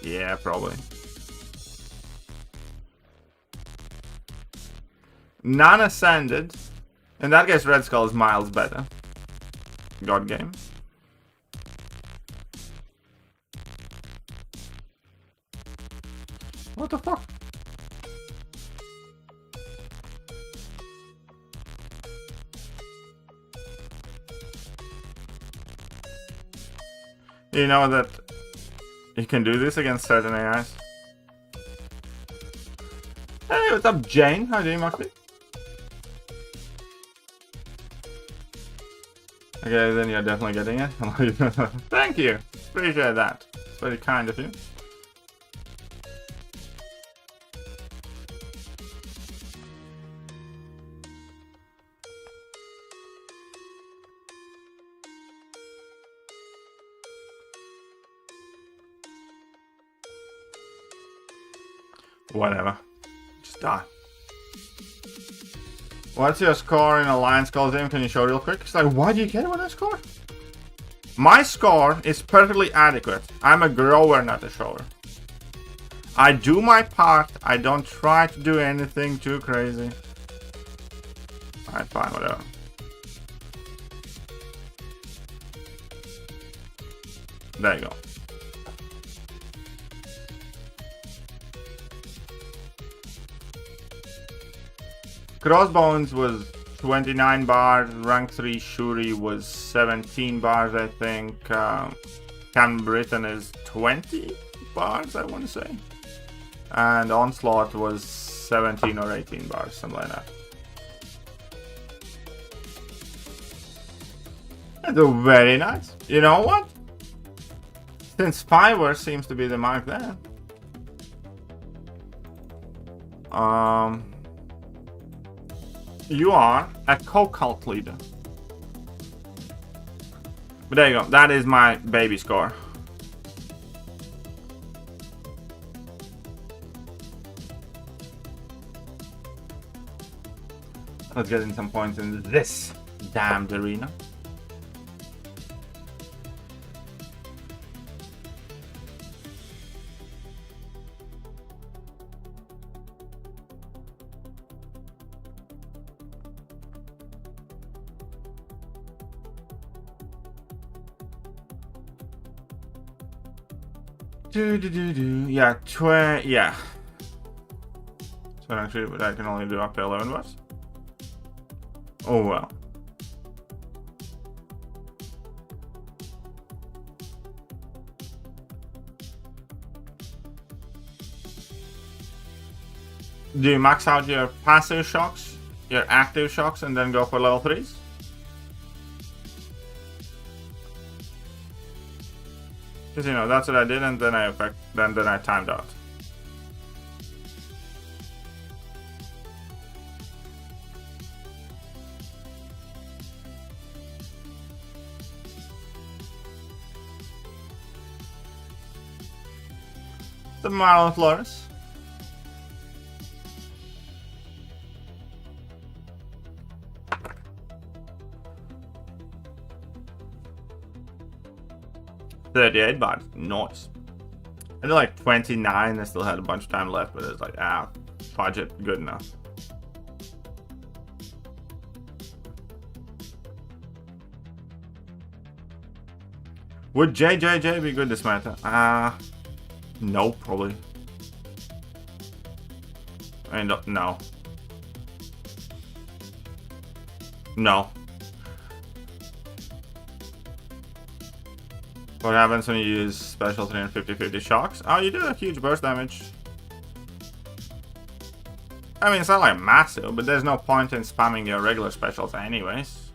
Yeah, probably. None ascended. In that case, Red Skull is miles better. God game. What the fuck? You know that you can do this against certain AIs. Hey, what's up, Jane? How do you, Moxie? Okay, then you're definitely getting it. Thank you. Appreciate that. It's very kind of you. Whatever. Just die. What's your score in Alliance Coliseum? Can you show real quick? It's like, why do you care about that score? My score is perfectly adequate. I'm a grower, not a shower. I do my part. I don't try to do anything too crazy. Alright, fine, whatever. There you go. Crossbones was 29 bars, rank 3 Shuri was 17 bars, I think. Cam Britain is 20 bars, I want to say. And Onslaught was 17 or 18 bars, something like that. That's very nice. You know what? Since Fiverr seems to be the mark there. You are a co-cult leader. But there you go. That is my baby score. Let's get in some points in this damned arena. Yeah, yeah. So actually, but I can only do up to 11 bars. Oh well. Do you max out your passive shocks, your active shocks, and then go for level 3s? Because, you know, that's what I did, and then I timed out. The Marlon Flores. 38 but nice. I did like 29, I still had a bunch of time left, but it's like, budget, good enough. Would JJJ be good this meta? No, probably. And no. No. What happens when you use special 350-50 shocks? Oh, you do a huge burst damage. I mean, it's not like massive, but there's no point in spamming your regular specials anyways.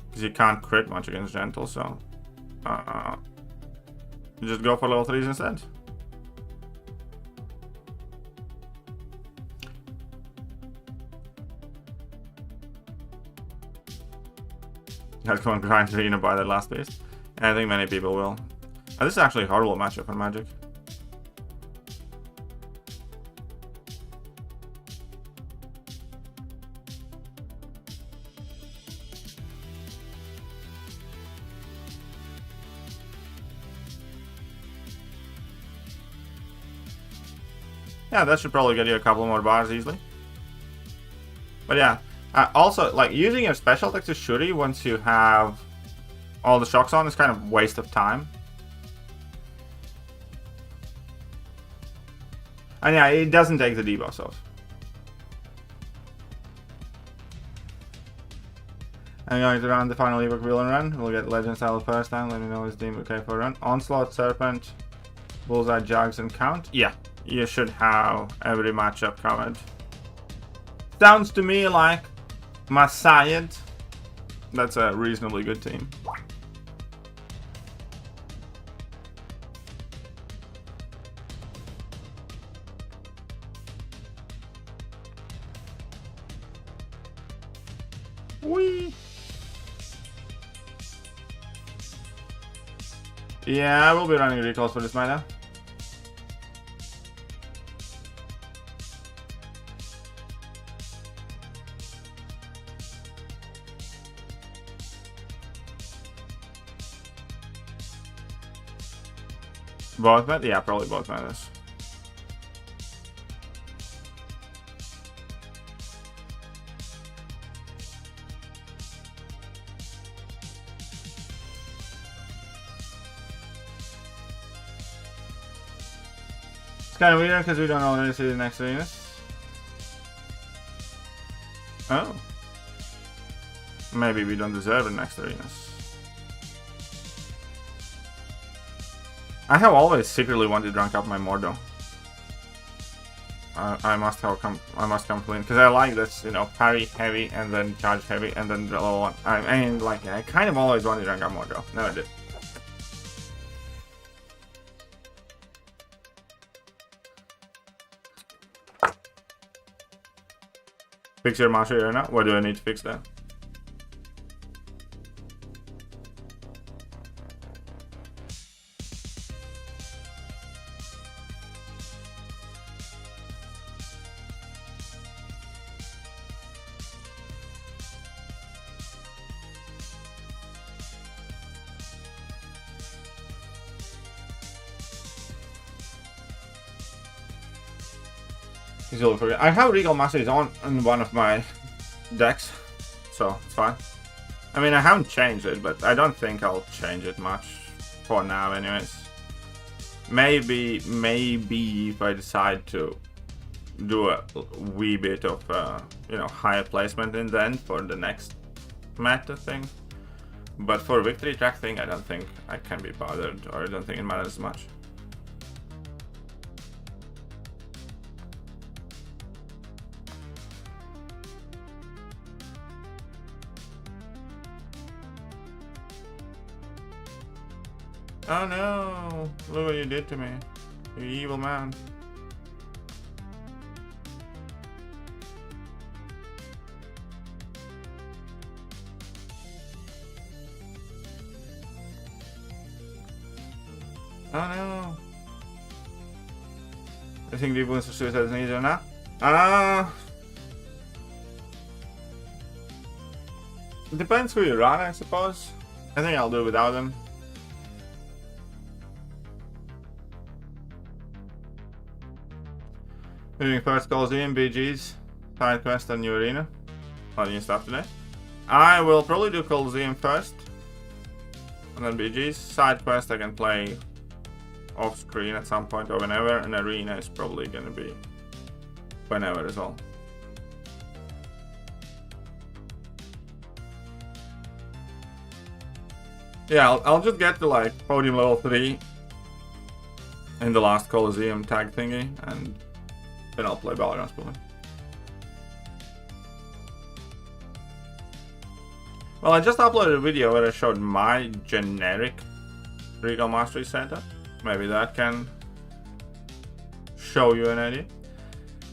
Because you can't crit much against Gentle, so... you just go for level 3s instead. I'd go and grind to buy that last piece. And I think many people will. This is actually a horrible matchup for Magic. Yeah, that should probably get you a couple more bars easily. But yeah, also, like, using your special attack to Shuri once you have all the shocks on is kind of waste of time. And yeah, it doesn't take the debuffs off. I'm going to run the final evoke wheel and run. We'll get Legend style the first time. Let me know it's deemed okay for a run. Onslaught, Serpent, Bullseye, Jugs, and Count. Yeah, you should have every matchup covered. Sounds to me like Masayed. That's a reasonably good team. Whee! Yeah, I will be running recalls for this meta. Both meta? Yeah, probably both metas. It's kind of weird because we don't already see the next Venus. Oh. Maybe we don't deserve the next Venus. I have always secretly wanted to rank up my Mordo. I must come clean because I like this, you know, parry heavy and then charge heavy and then level 1. I mean, like, I kind of always wanted to rank up Mordo. Never did. Fix your mastery right now? What do I need to fix that? I have Regal Masters on one of my decks, so it's fine. I mean, I haven't changed it, but I don't think I'll change it much for now anyways. Maybe if I decide to do a wee bit of, you know, higher placement in then for the next meta thing. But for victory track thing, I don't think I can be bothered, or I don't think it matters much. Oh no! Look what you did to me. You evil man. Oh no! I think the wounds for suicide is easier now. It depends who you run, I suppose. I think I'll do it without them. Doing first Coliseum, BGs, side quest, and new arena. All new stuff today. I will probably do Coliseum first, and then BGs. Side quest I can play off screen at some point or whenever, and arena is probably gonna be whenever as well. Yeah, I'll just get to like podium level 3 in the last Coliseum tag thingy, and then I'll play Battlegrounds probably. Well, I just uploaded a video where I showed my generic Regal Mastery setup. Maybe that can show you an idea.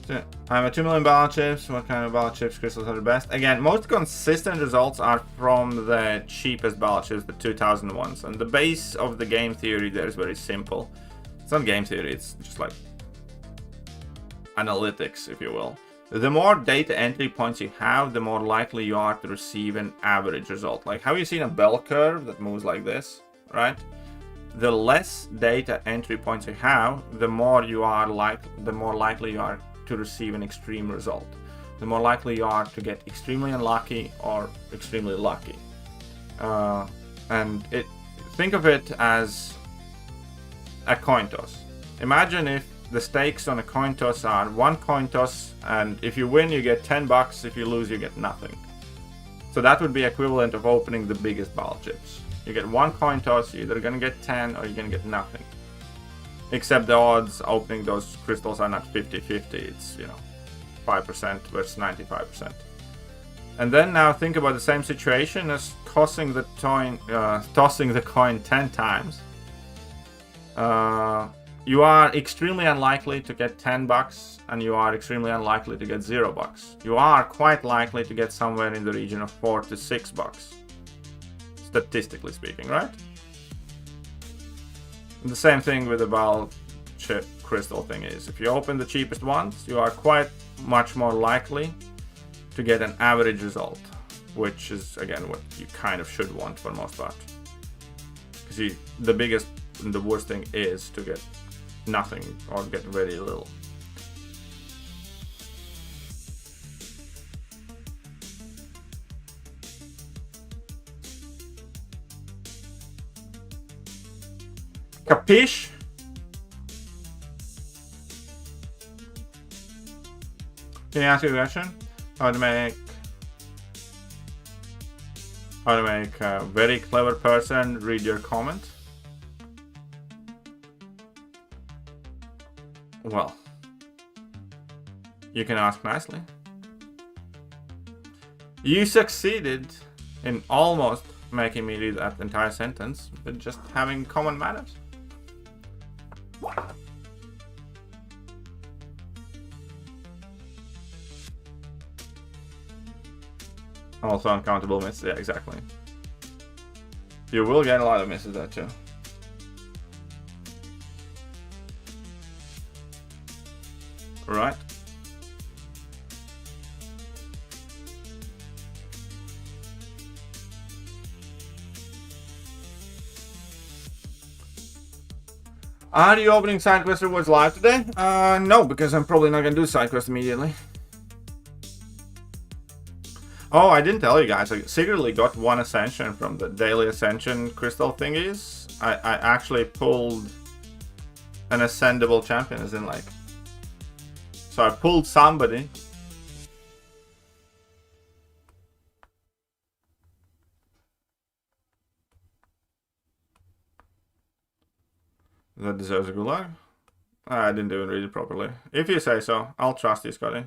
So, I have a 2 million battle chips. What kind of battle chips crystals are the best? Again, most consistent results are from the cheapest battle chips, the 2000 ones. And the base of the game theory there is very simple. It's not game theory, it's just like analytics, if you will. The more data entry points you have, the more likely you are to receive an average result. Like, have you seen a bell curve that moves like this, right? The less data entry points you have, the more likely you are to receive an extreme result. The more likely you are to get extremely unlucky or extremely lucky. Think of it as a coin toss. Imagine if the stakes on a coin toss are 1 coin toss, and if you win you get 10 bucks, if you lose you get nothing. So that would be equivalent of opening the biggest battle chips. You get 1 coin toss, you're either gonna get 10 or you're gonna get nothing. Except the odds opening those crystals are not 50-50, it's, you know, 5% versus 95%. And then now think about the same situation as tossing the coin 10 times. You are extremely unlikely to get 10 bucks, and you are extremely unlikely to get 0 bucks. You are quite likely to get somewhere in the region of 4 to 6 bucks. Statistically speaking, right? And the same thing with the battle chip crystal thing is, if you open the cheapest ones, you are quite much more likely to get an average result, which is again what you kind of should want for the most part. Because the biggest and the worst thing is to get nothing or get very little. Capiche? Can you ask you a question? How to make a very clever person read your comment? Well, you can ask nicely. You succeeded in almost making me read that entire sentence, but just having common manners. Also uncountable misses, yeah, exactly. You will get a lot of misses there too. Right. Are you opening side quest rewards live today? No, because I'm probably not gonna do side quest immediately. Oh, I didn't tell you guys. I secretly got 1 ascension from the daily ascension crystal thingies. I actually pulled an ascendable champion, as in like. So I pulled somebody. That deserves a gulag. I didn't even read it properly. If you say so, I'll trust you, Scotty.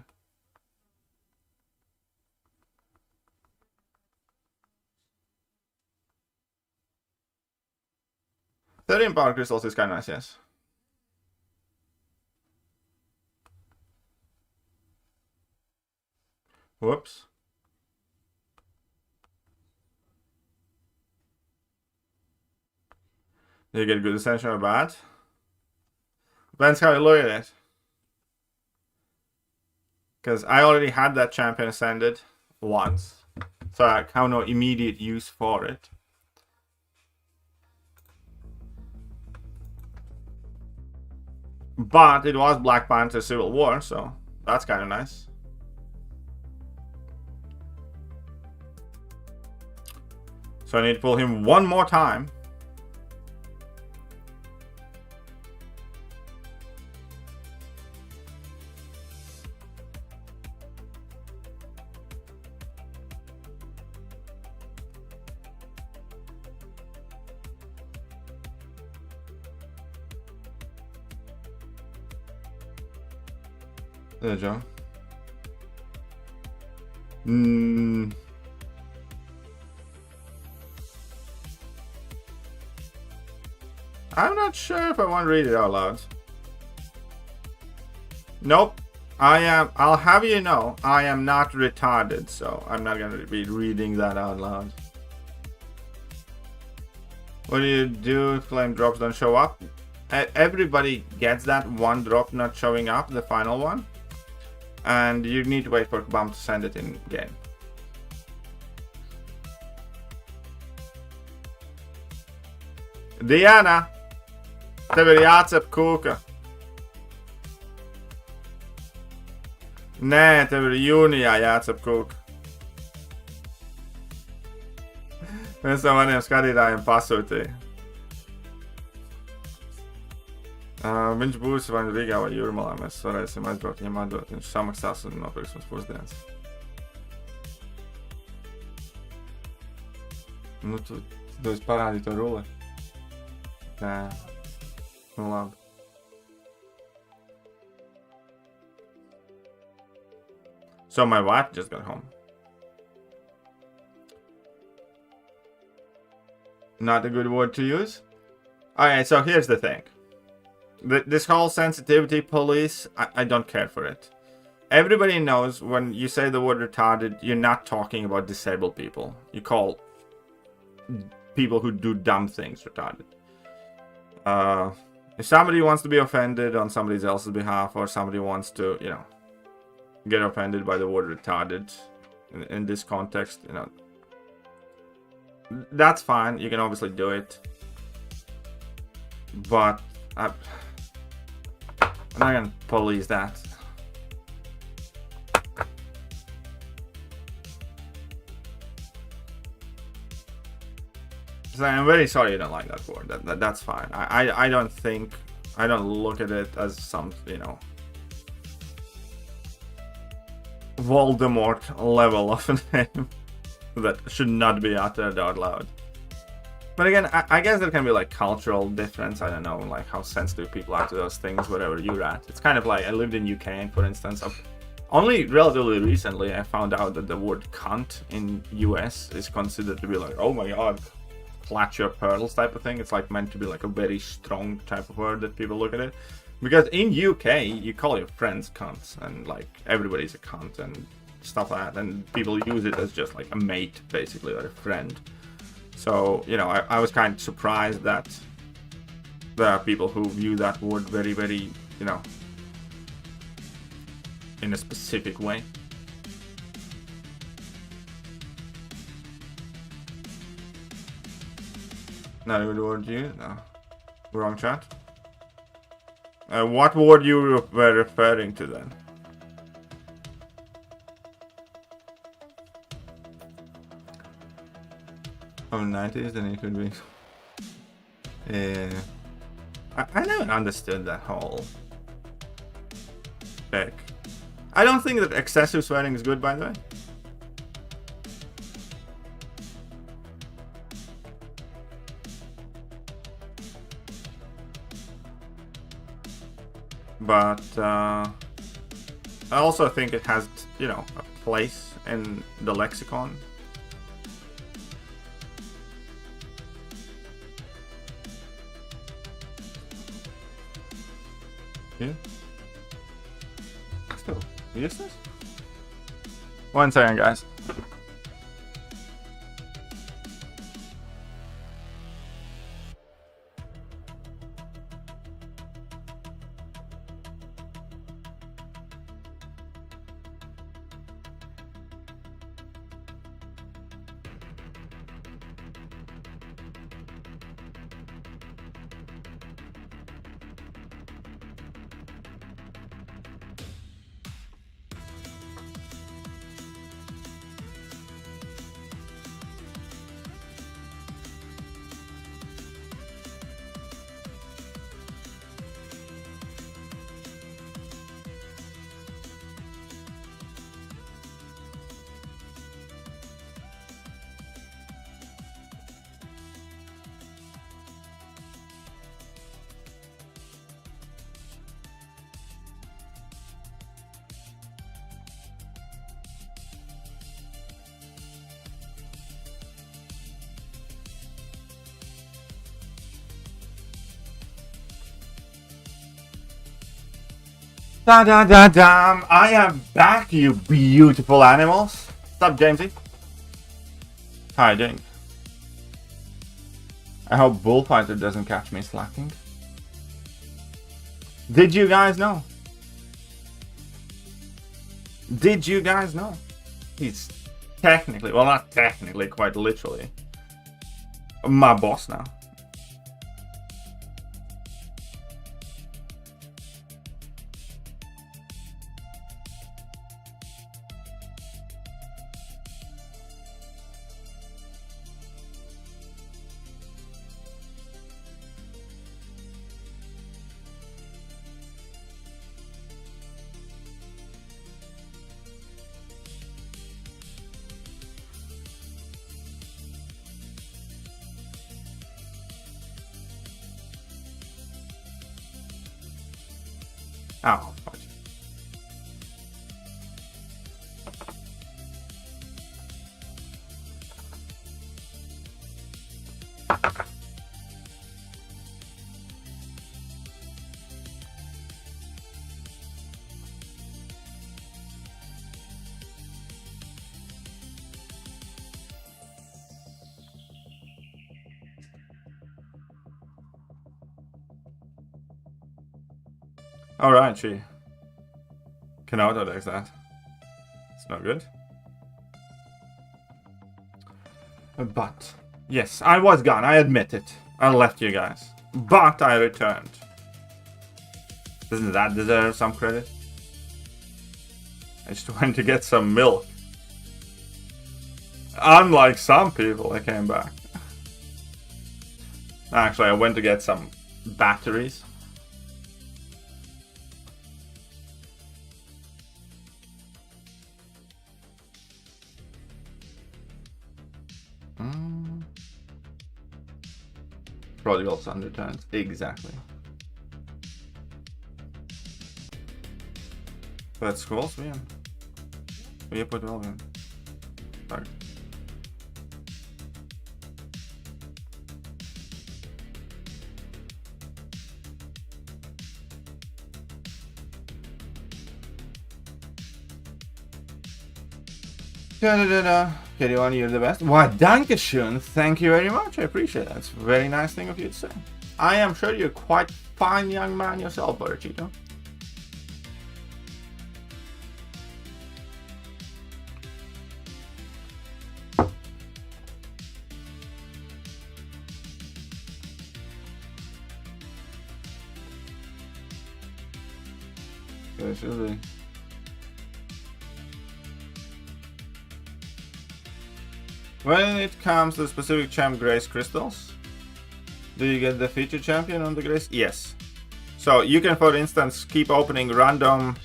$13 power crystals is kind of nice, yes. Whoops. Did you get good ascension or bad? Depends how you look at it. Because I already had that champion ascended once. So I have no immediate use for it. But it was Black Panther Civil War, so that's kind of nice. So I need to pull him one more time. There you go. I'm not sure if I want to read it out loud. Nope. I'll have you know, I am not retarded, so I'm not going to be reading that out loud. What do you do if flame drops don't show up? Everybody gets that one drop not showing up, the final one. And you need to wait for Bum to send it in game. Diana! Tev ir jācep kūka. Nē, tev ir jūnijā jācep kūka. Viens no maniem skatītājiem pasūtīja. Viņš būs vai nu Rīgā vai Jūrmalā. Mēs varēsim aizbraukt viņam atdot. Viņš samaksās un nopirks mums pusdienas. Nu, tu esi parādīt to rulli. Nē. Nu, labi. So my wife just got home. Not a good word to use. Alright, so here's the thing. This whole sensitivity police, I don't care for it. Everybody knows when you say the word retarded, you're not talking about disabled people. You call people who do dumb things retarded. If somebody wants to be offended on somebody else's behalf, or somebody wants to, you know, get offended by the word retarded in this context, you know, that's fine. You can obviously do it. But I'm not gonna police that. So I'm very sorry you don't like that word. That's fine. I don't look at it as some, you know, Voldemort level of a name that should not be uttered out loud. But again, I guess there can be like cultural difference. I don't know, like how sensitive people are to those things wherever you're at. It's kind of like I lived in UK, for instance. Only relatively recently I found out that the word cunt in US is considered to be like, oh my god, clutch your pearls type of thing. It's like meant to be like a very strong type of word that people look at it. Because in UK, you call your friends cunts, and like everybody's a cunt and stuff like that. And people use it as just like a mate, basically, or a friend. So, you know, I was kind of surprised that there are people who view that word very, very, you know, in a specific way. Not a good word to use? No. Wrong chat. What word you were referring to then? From the 90s, then it could be. Yeah. I never understood that whole thing. I don't think that excessive swearing is good, by the way. But I also think it has, you know, a place in the lexicon. Yeah. Still, use this? 1 second, guys. Da da da dam! I am back, you beautiful animals. What's up, Jamesy? How are you doing? I hope Bullfighter doesn't catch me slacking. Did you guys know? Did you guys know? He's technically, well, not technically, quite literally, my boss now. Oh, fuck. Alright, she can auto-dex that. It's not good. But, yes, I was gone, I admit it. I left you guys. But I returned. Doesn't that deserve some credit? I just went to get some milk. Unlike some people, I came back. Actually, I went to get some batteries. Prodigal Son returns. Exactly. That's cool, Sven. Jag på dvälgen. Tack. Anyone, you're the best. Why, Dankeschön. Thank you very much. I appreciate that. It's a very nice thing of you to say. I am sure you're quite fine young man yourself, Borachito. Yes, really. When it comes to specific champ Grace crystals, do you get the feature champion on the Grace? Yes. So you can, for instance, keep opening random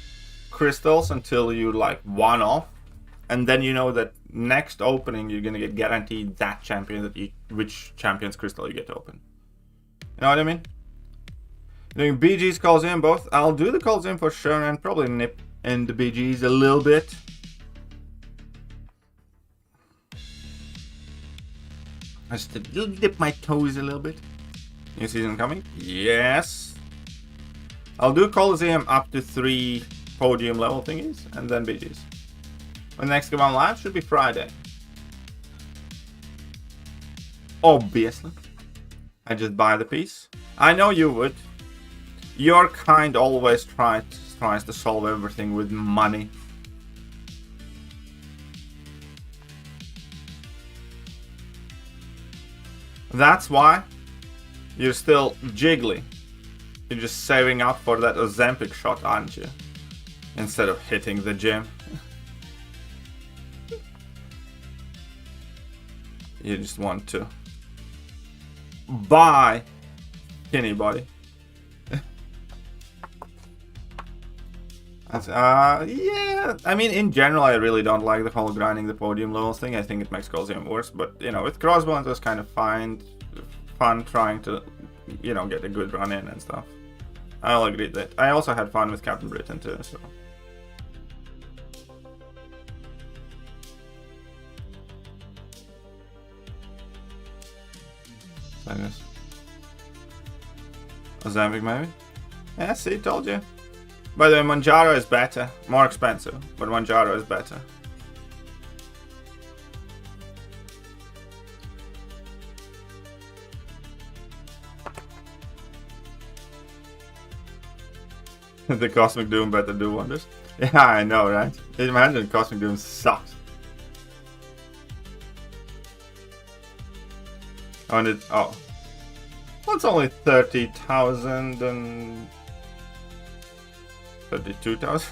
crystals until you like one off, and then you know that next opening you're gonna get guaranteed that champion, that which champion's crystal you get to open. You know what I mean? Doing BG's Coliseum both. I'll do the Coliseum for sure and probably nip in the BG's a little bit. I just dip my toes a little bit. New season coming? Yes. I'll do Coliseum up to 3 podium level thingies and then BG's. When the next game on live should be Friday. Obviously. I just buy the piece. I know you would. Your kind always tries to solve everything with money. That's why you're still jiggly. You're just saving up for that Ozempic shot, aren't you? Instead of hitting the gym. You just want to buy anybody. Yeah, I mean, in general, I really don't like the whole grinding the podium levels thing. I think it makes Coliseum worse, but, you know, with Crossbones, it was kind of fun trying to, you know, get a good run in and stuff. I'll agree that. I also had fun with Captain Britain, too, so. I guess. Ozempic, maybe? Yeah, see, told you. By the way, Manjaro is better. More expensive, but Manjaro is better. The Cosmic Doom better do wonders. Yeah, I know, right? Imagine Cosmic Doom sucks. And it, oh. Well, it's only 30,000 and 32,000.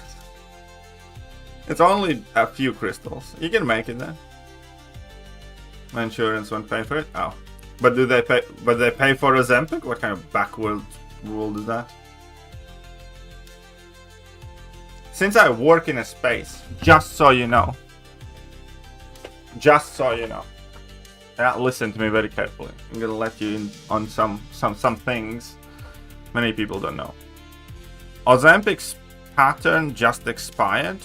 It's only a few crystals. You can make it then. My insurance won't pay for it. Oh, but do they pay? But they pay for Ozempic? What kind of backward world is that? Since I work in a space, just so you know. Just so you know. Yeah, listen to me very carefully. I'm gonna let you in on some things many people don't know. Ozempic's pattern just expired,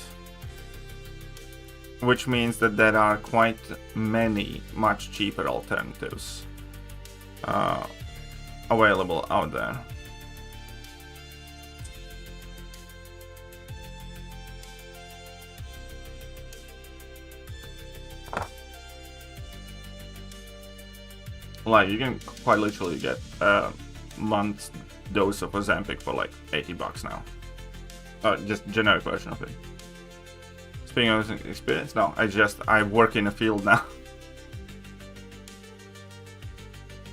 which means that there are quite many much cheaper alternatives available out there. Like, you can quite literally get a month's dose of Ozempic for like $80 now. Just generic version of it. Speaking of experience, no, I work in a field now.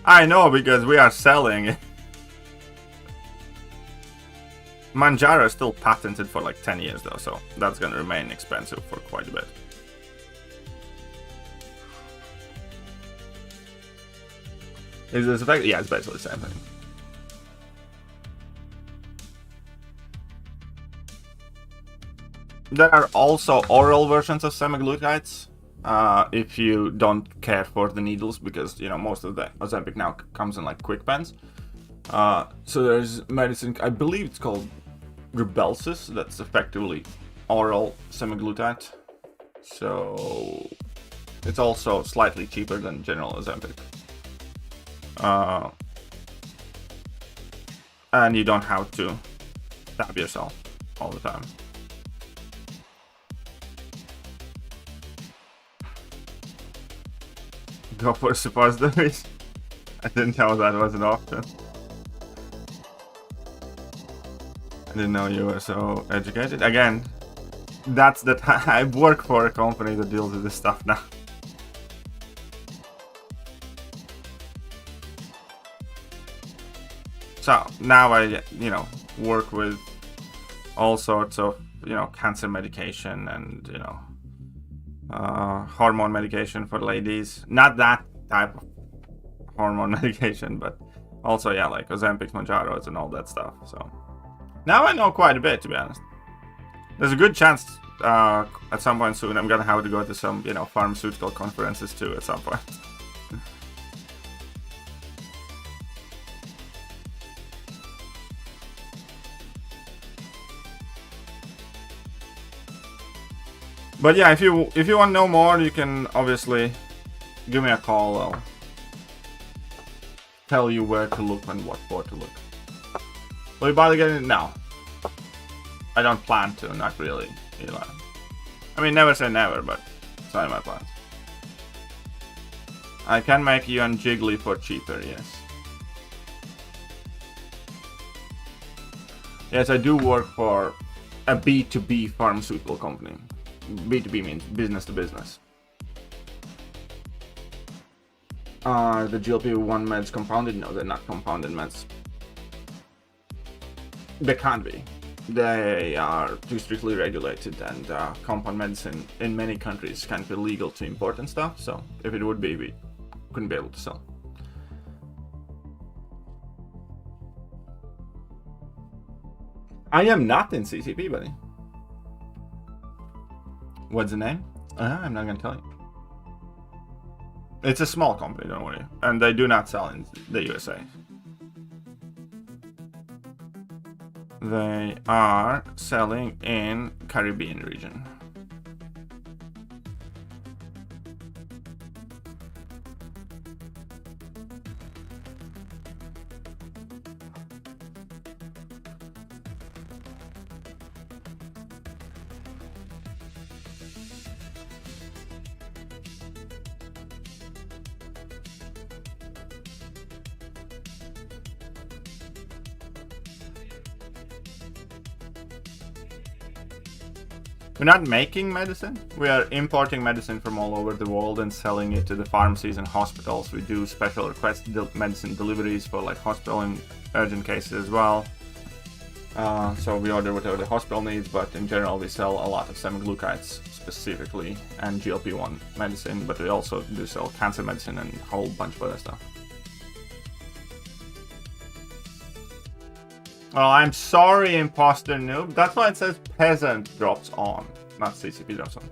I know, because we are selling it. Manjaro is still patented for like 10 years though, so that's gonna remain expensive for quite a bit. Is this effect? Yeah, it's basically the same thing. There are also oral versions of semaglutides, if you don't care for the needles, because, you know, most of the Ozempic now comes in like quick pens. So there's medicine, I believe it's called Rybelsus, that's effectively oral semaglutide. So it's also slightly cheaper than general Ozempic. And you don't have to stab yourself all the time. Go for suppositories. I didn't know that was an option. I didn't know you were so educated. Again, that's the time I work for a company that deals with this stuff now. So now I, you know, work with all sorts of, you know, cancer medication and, you know, hormone medication for ladies. Not that type of hormone medication, but also, yeah, like Ozempic, Mounjaros, and all that stuff. So now I know quite a bit, to be honest. There's a good chance at some point soon I'm gonna have to go to some, you know, pharmaceutical conferences too at some point. But yeah, if you want to know more, you can obviously give me a call. I'll tell you where to look and what for to look. Will you bother getting it? No. I don't plan to, not really, Eli. I mean, never say never, but it's not in my plans. I can make you on Jiggly for cheaper, yes. Yes, I do work for a B2B pharmaceutical company. B2B means business to business. Are the GLP-1 meds compounded? No, they're not compounded meds. They can't be. They are too strictly regulated, and compound medicine in many countries can't be legal to import and stuff, so if it would be, we couldn't be able to sell. I am not in CCP, buddy. What's the name? I'm not gonna tell you. It's a small company, don't worry. And they do not sell in the USA. They are selling in Caribbean region. We're not making medicine. We are importing medicine from all over the world and selling it to the pharmacies and hospitals. We do special request medicine deliveries for like hospital and urgent cases as well. So we order whatever the hospital needs, but in general we sell a lot of semaglutides specifically and GLP-1 medicine, but we also do sell cancer medicine and a whole bunch of other stuff. Oh, I'm sorry, imposter noob. That's why it says peasant drops on, not CCP drops on.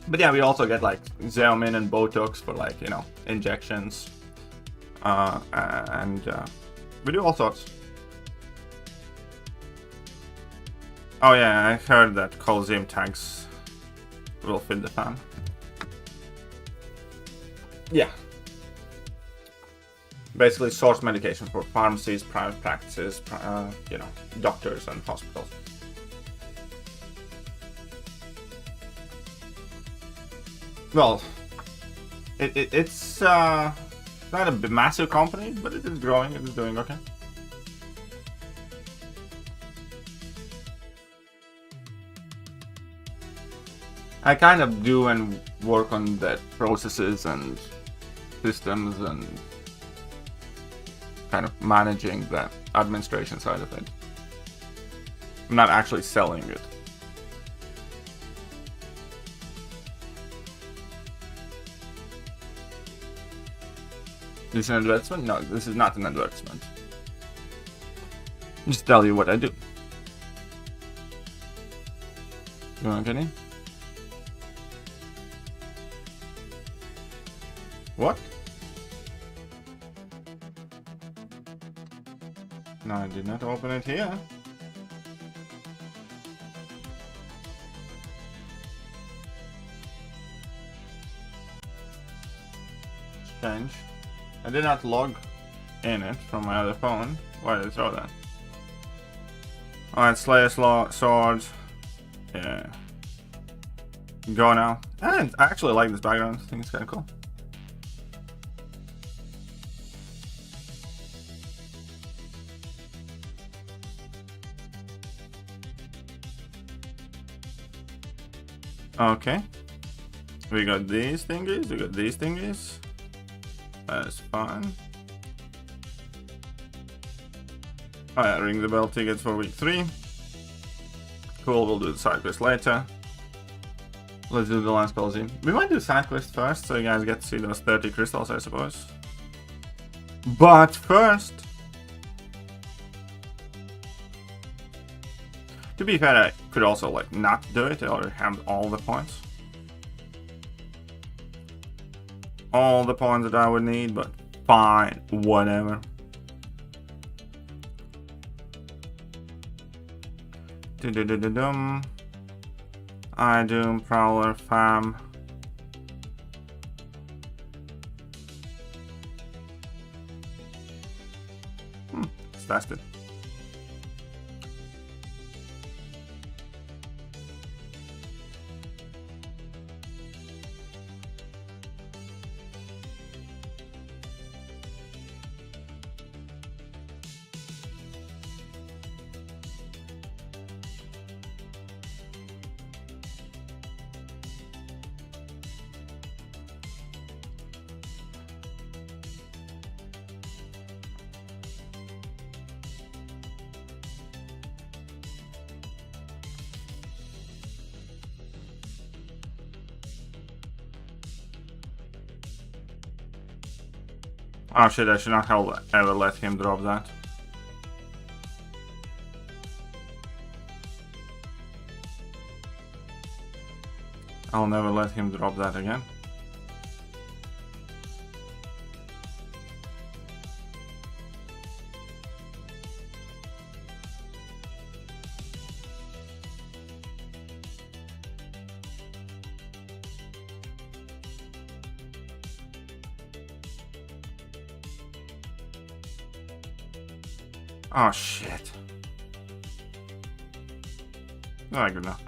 But yeah, we also get like Xeomin and Botox for like, you know, injections. And we do all sorts. Oh yeah, I heard that Coliseum tags will fit the fan. Yeah. Basically source medication for pharmacies, private practices, you know, doctors and hospitals. Well, it's not a massive company, but it is growing. It is doing okay. I kind of do and work on the processes and systems and kind of managing the administration side of it. I'm not actually selling it. This is an advertisement? No, this is not an advertisement. Just tell you what I do. You want any? What? No, I did not open it here. Strange. I did not log in it from my other phone. Why did it throw that? Alright, Slayer Swords. Yeah. Go now. And I actually like this background. I think it's kind of cool. Okay. We got these thingies. We got these thingies. That's fine. Alright, ring the bell tickets for week 3. Cool, we'll do the side quest later. Let's do the last Coliseum. We might do side quest first, so you guys get to see those 30 crystals, I suppose. But first... To be fair, I could also like not do it or have all the points. All the points that I would need, but fine, whatever. Idont, Prowler, Fam. Let's test it. Oh shit, I should not ever let him drop that. I'll never let him drop that again. Oh shit. Not good enough.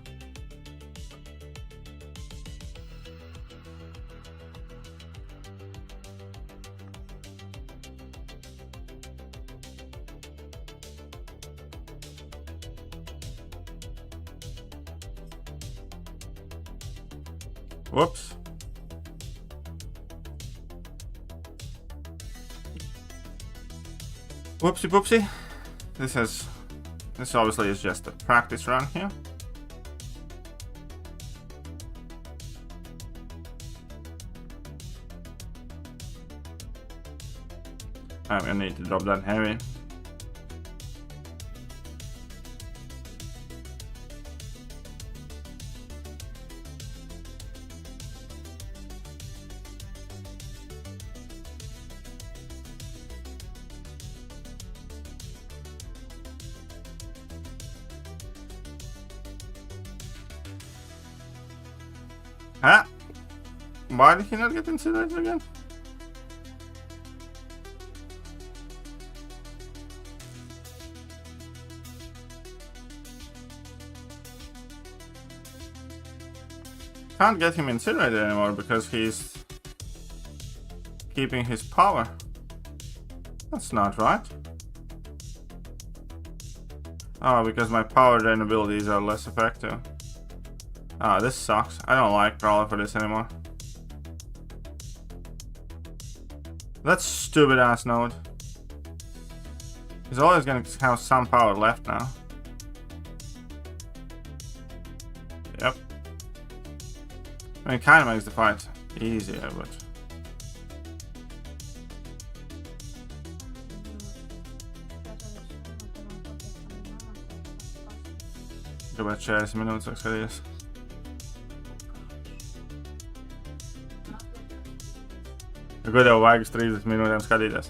Whoops. Whoopsie poopsie. This obviously is just a practice run here. I'm gonna need to drop that heavy. Huh? Why did he not get incinerated again? Can't get him incinerated anymore because he's keeping his power. That's not right. Oh, because my power drain abilities are less effective. Ah, this sucks. I don't like Prowler for this anymore. That stupid ass node. He's always gonna have some power left now. Yep. I mean, it kind of makes the fight easier, but... Chyba 6 minut, tak skoro jest. Kuidagi vaikus 30 minūtēm skatīties.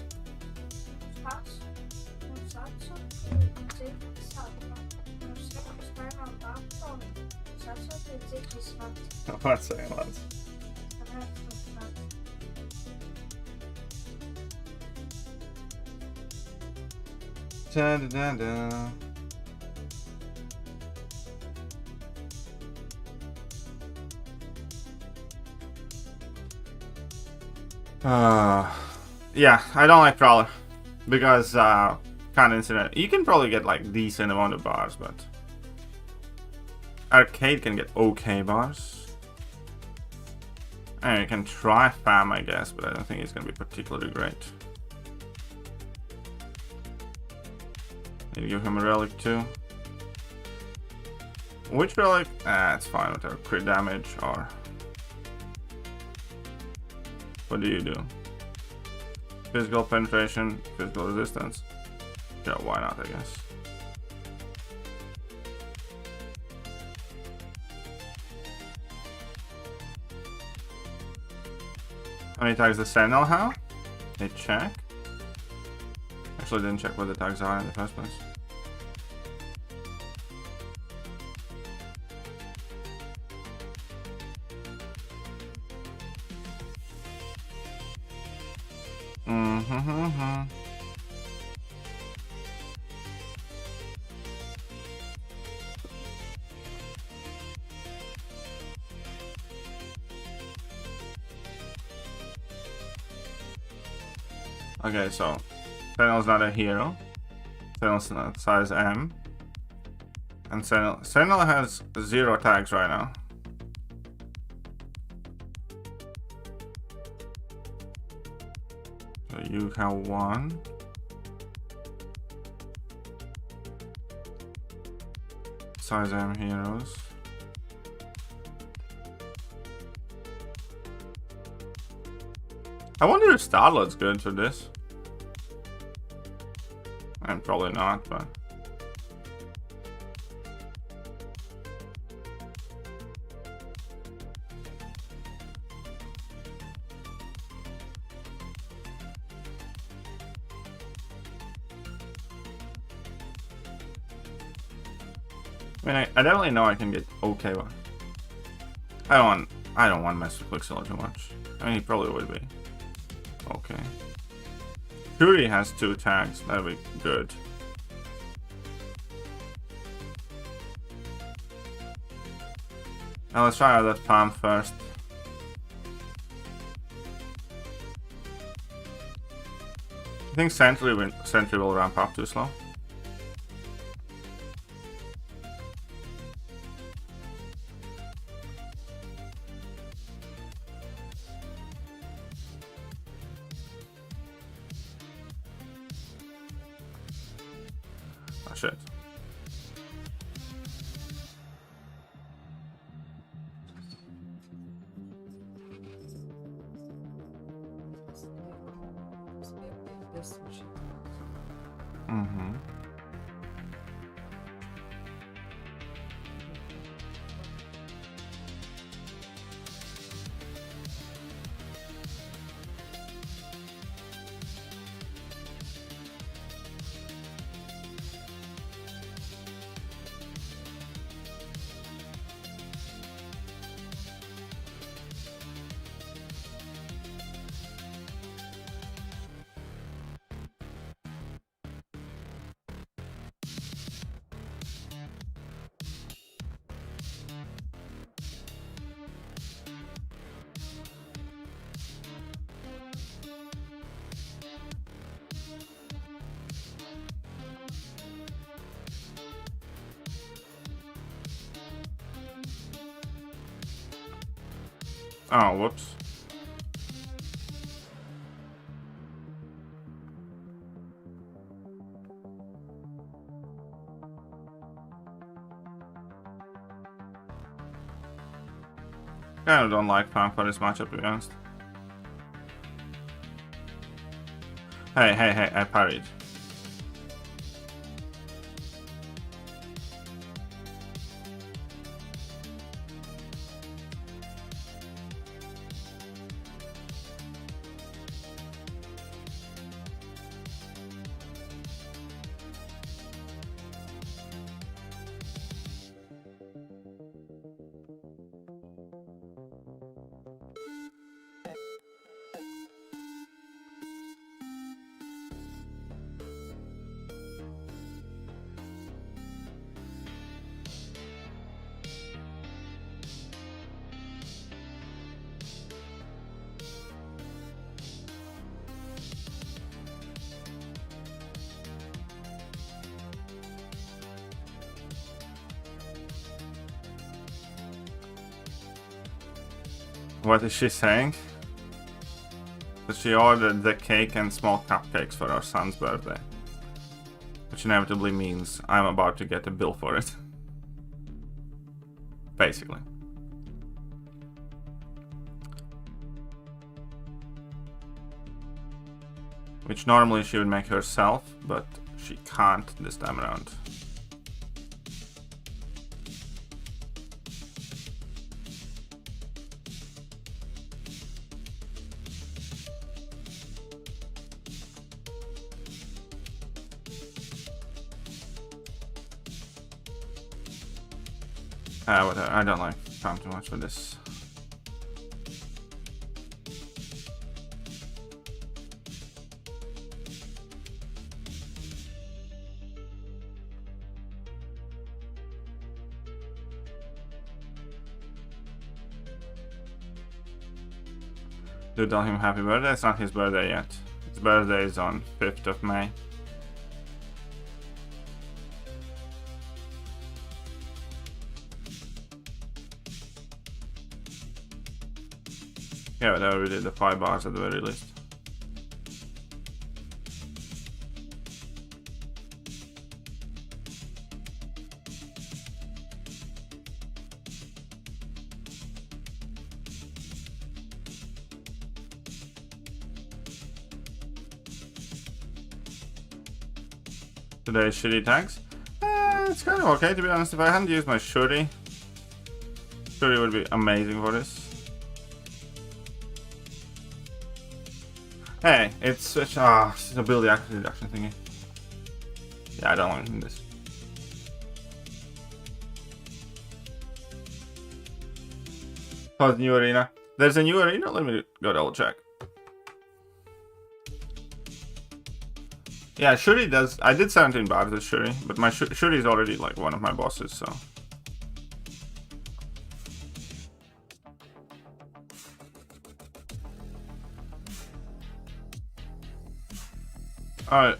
Vecajiem lēdz. Da-da-da-da. Yeah, I don't like Prowler because can't incinerate. You can probably get like decent amount of bars, but Arcade can get okay bars. And you can try Fam, I guess, but I don't think it's gonna be particularly great. Need to give him a relic too. Which relic? It's fine with our crit damage or. What do you do? Physical penetration, physical resistance. Yeah, why not, I guess. How many tags does Sentinel have? They check. Actually didn't check what the tags are in the first place. Okay, so Sentinel's not a hero. Sentinel's not size M. And Sentinel has 0 tags right now. So you have 1. Size M heroes. I wonder if Star-Lord's good for this. I'm probably not, but... I mean, I definitely know I can get okay one. I don't want to mess with Quicksilver too much. I mean, he probably would be. Okay. Fury has 2 tags, that'll be good. Now let's try out that palm first. I think Sentry will ramp up too slow. Oh shit. Mm-hmm. Oh, whoops. Kinda don't like Pam for this matchup, to be honest. Hey, I parried. What is she saying? That she ordered the cake and small cupcakes for our son's birthday. Which inevitably means I'm about to get a bill for it. Basically. Which normally she would make herself, but she can't this time around. Whatever. I don't like Pam too much for this. Do tell him happy birthday. It's not his birthday yet. His birthday is on 5th of May. Yeah, whatever, we did the 5 bars at the very least. Today's shitty tags? It's kind of okay, to be honest. If I hadn't used my shuri would be amazing for this. Hey, it's a ability accuracy reduction thingy. Yeah, I don't want this. How's the new arena? There's a new arena? Let me go double check. Yeah, Shuri does. I did 17 bars with Shuri, but my Shuri is already like one of my bosses, so. Alright.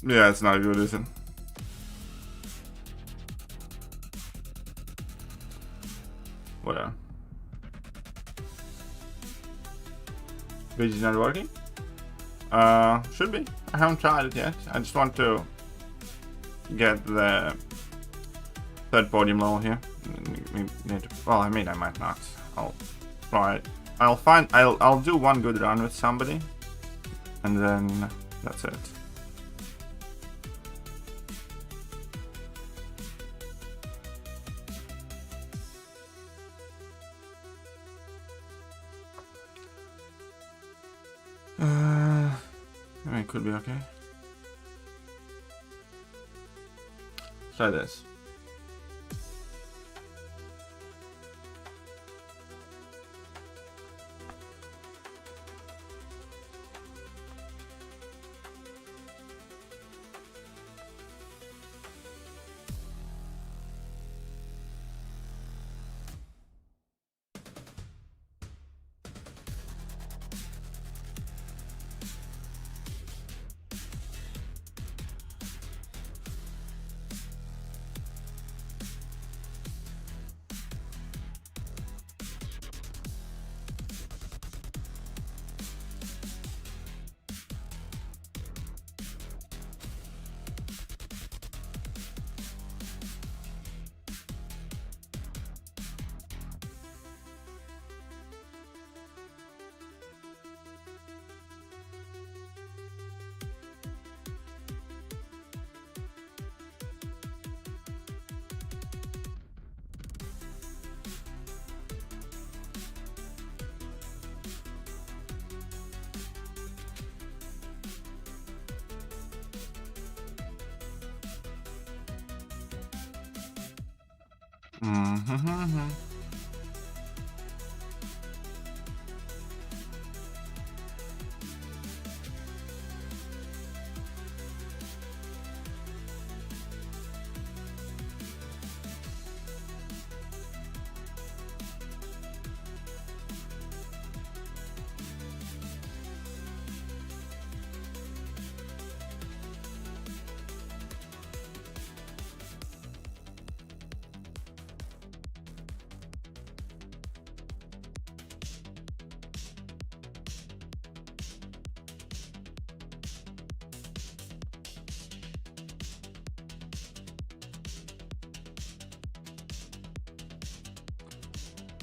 Yeah, it's not good, is it? Whatever. Page is not working? Should be. I haven't tried it yet. I just want to get the third podium level here. Well, I mean, I might not. I'll try it. I'll do one good run with somebody, and then that's it. I mean, it could be okay. Try this.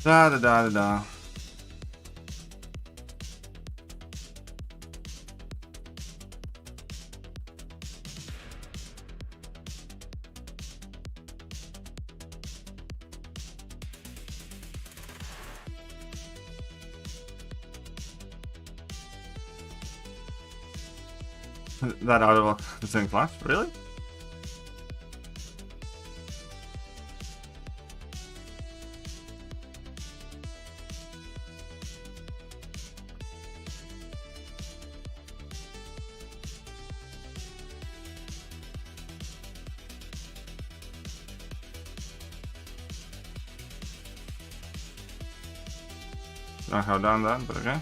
Da da da da da. That auto is in class? Really? Not how done that, but okay.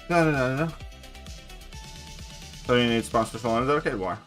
No. So you need sponsors for the arcade war.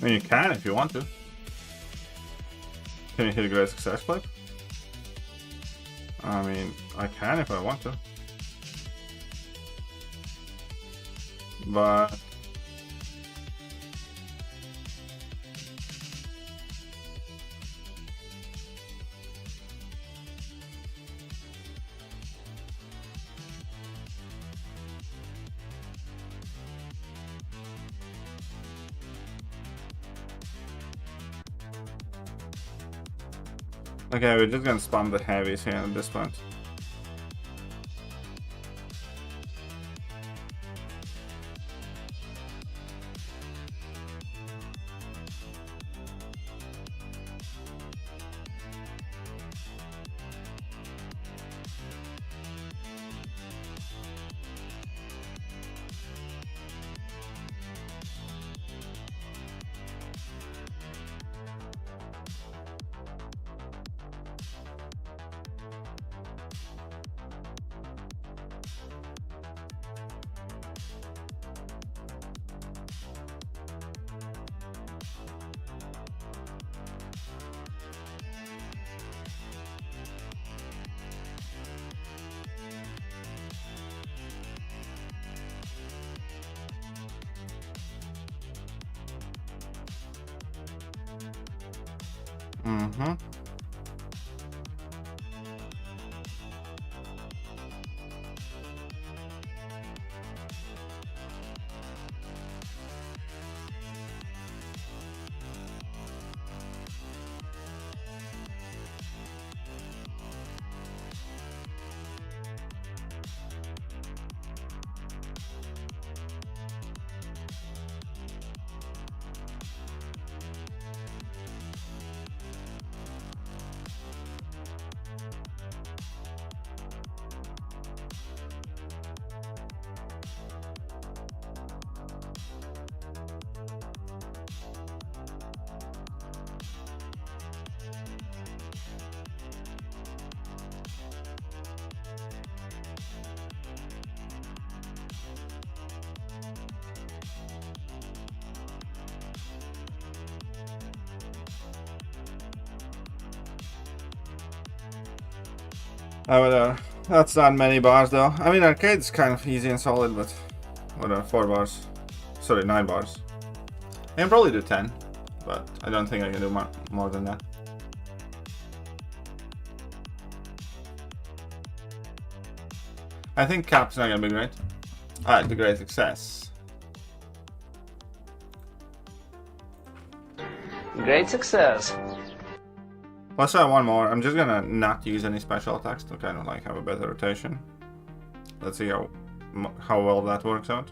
I mean, you can if you want to. Can you hit a great success clip? I mean, I can if I want to. But okay, we're just gonna spam the heavies here at this point. Mm-hmm. That's not many bars though. I mean, arcade's kind of easy and solid, but whatever, 4 bars. Sorry, 9 bars. I can probably do 10, but I don't think I can do more than that. I think cap's not gonna be great. Alright, the great success. Great success. Let's try one more. I'm just gonna not use any special attacks to kind of like have a better rotation. Let's see how well that works out.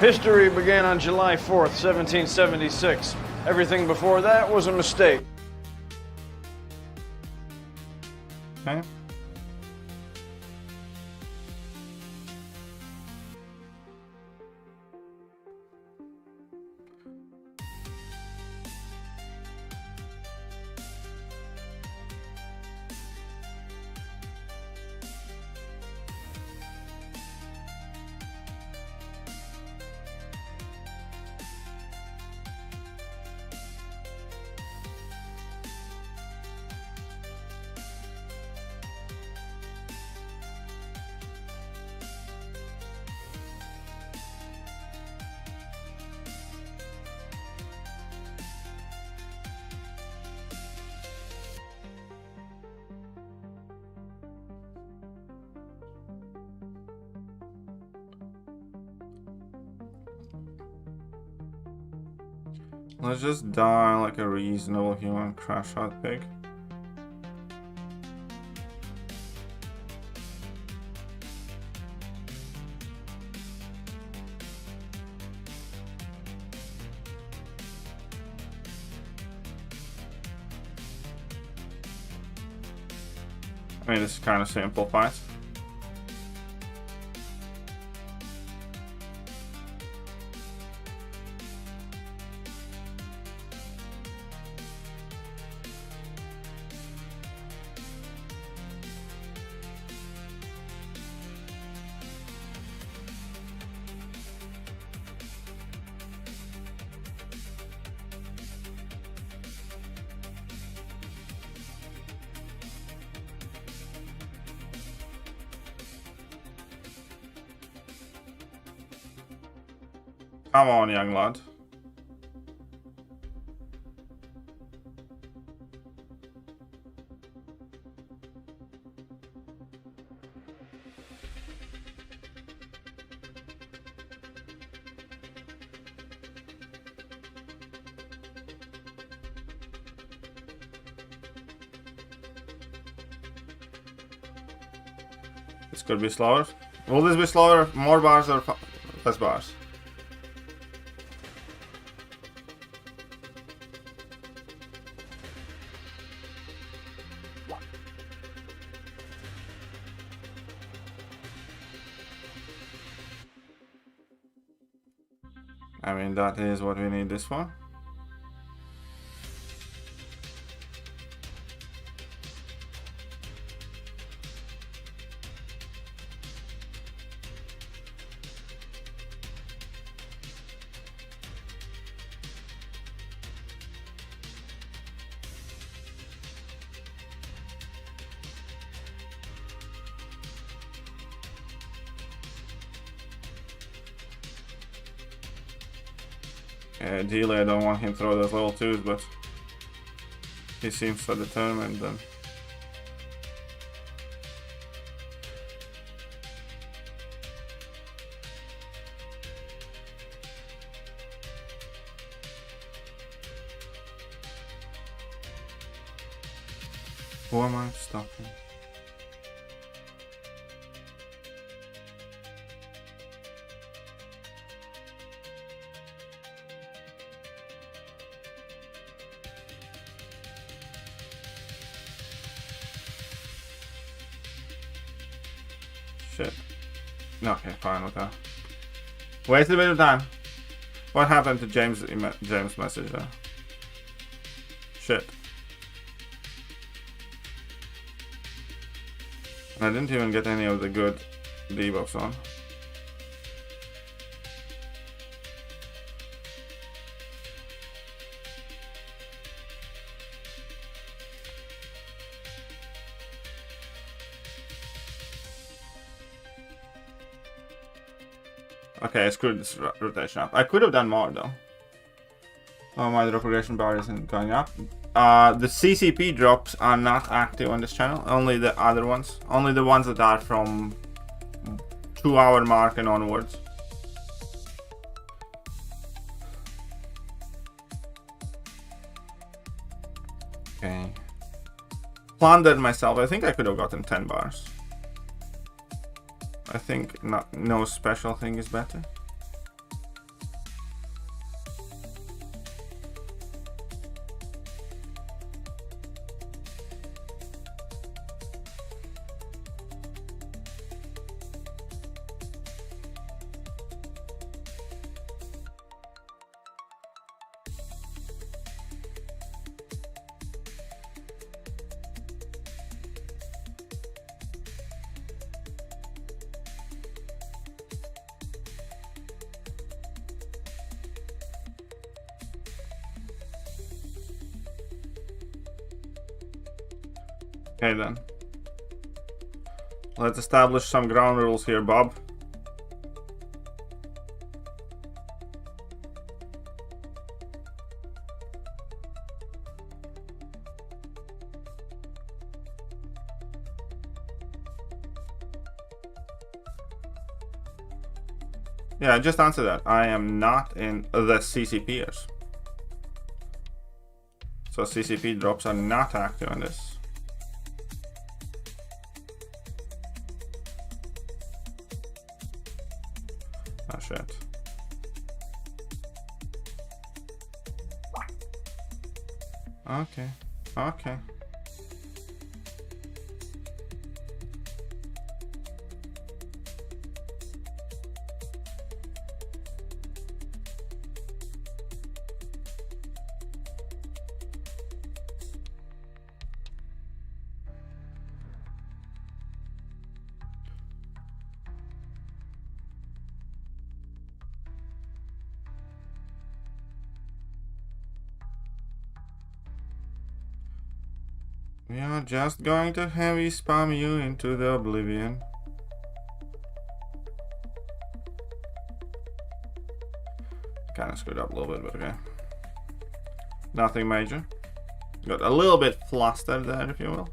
History began on July 4th, 1776. Everything before that was a mistake. Okay. Let's just die like a reasonable human crash out pig. I mean, this kind of simplifies. Come on, young lad. This could be slower. Will this be slower? More bars or less bars? I mean, that is what we need this for. Ideally, I don't want him to throw those level 2s, but he seems so determined then. Who am I stopping? Shit. Okay, fine with that. Wasted a bit of time. What happened to James' message there? Shit. And I didn't even get any of the good debuffs on. Okay, I screwed this rotation up. I could have done more though. Oh, my drop progression bar isn't going up. The CCP drops are not active on this channel. Only the other ones. Only the ones that are from 2-hour mark and onwards. Okay. Plundered myself. I think I could have gotten 10 bars. I think no special thing is better. Okay then. Let's establish some ground rules here, Bob. Yeah, just answer that. I am not in the CCPers. So CCP drops are not active on this. Oh shit. Okay. Okay. We are just going to heavy spam you into the oblivion. Kinda screwed up a little bit, but okay. Nothing major. Got a little bit flustered there, if you will.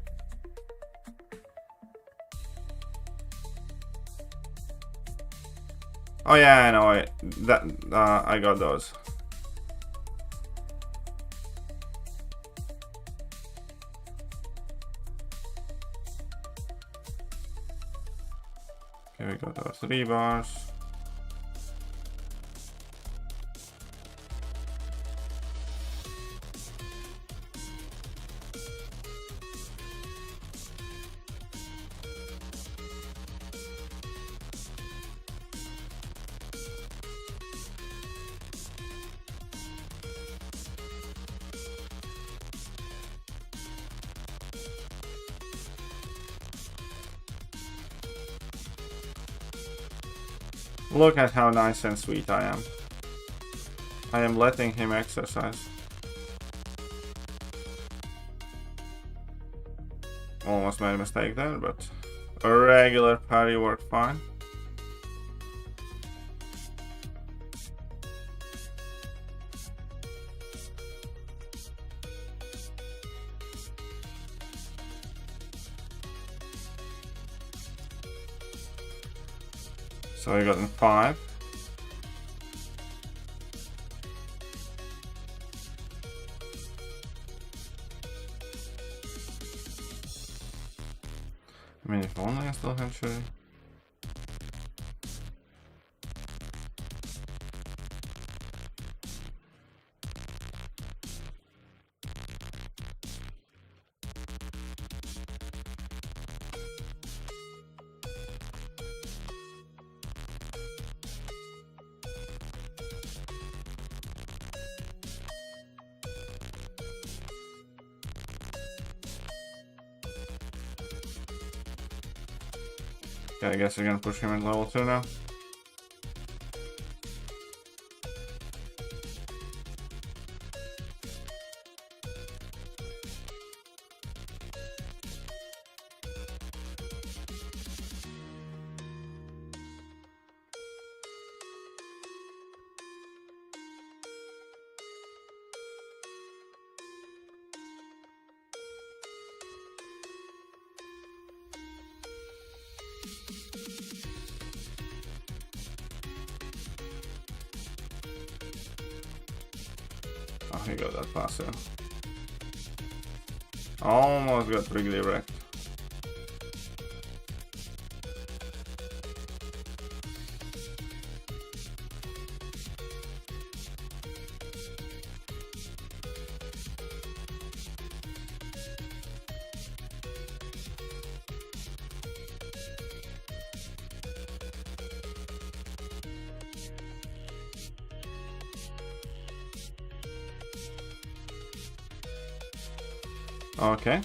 Oh yeah, I know. I got those. Okay, we got those 3 bars. Look at how nice and sweet I am. I am letting him exercise. Almost made a mistake there, but a regular parry worked fine. So we got in 5. I mean, if only I still had shooting. Okay, I guess we're gonna push him in level 2 now. Oh, he got that faster. Almost got Wrigley wrecked. Okay.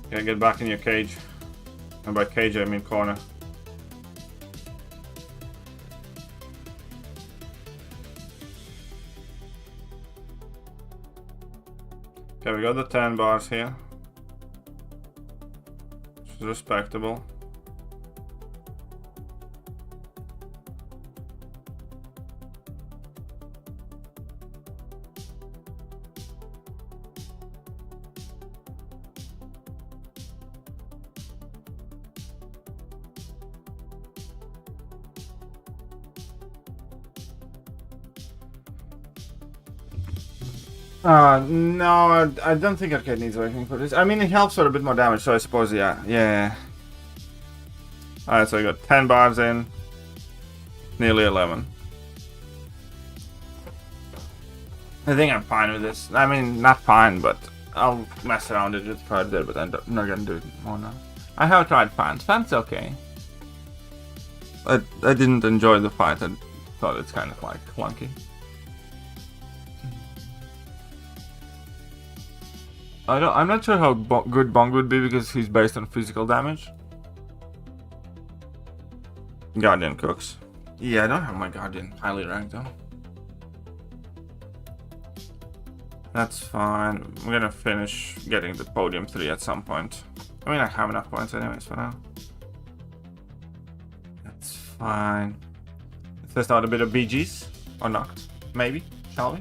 Okay, get back in your cage. And by cage I mean corner. Okay, we got the 10 bars here. Which is respectable. No, I don't think Arcade needs awakening for this. I mean, it helps for a bit more damage, so I suppose, yeah. Alright, so we got 10 bars in. Nearly 11. I think I'm fine with this. I mean, not fine, but I'll mess around with it further, but I'm not gonna do it more now. I have tried fans. Fans okay. I didn't enjoy the fight. I thought it's kind of like clunky. I'm not sure how good Bong would be because he's based on physical damage. Guardian cooks. Yeah, I don't have my Guardian highly ranked though. That's fine. I'm gonna finish getting the podium 3 at some point. I mean, I have enough points anyways for now. That's fine. Let's test out a bit of BGs. Or not. Maybe. Shall we?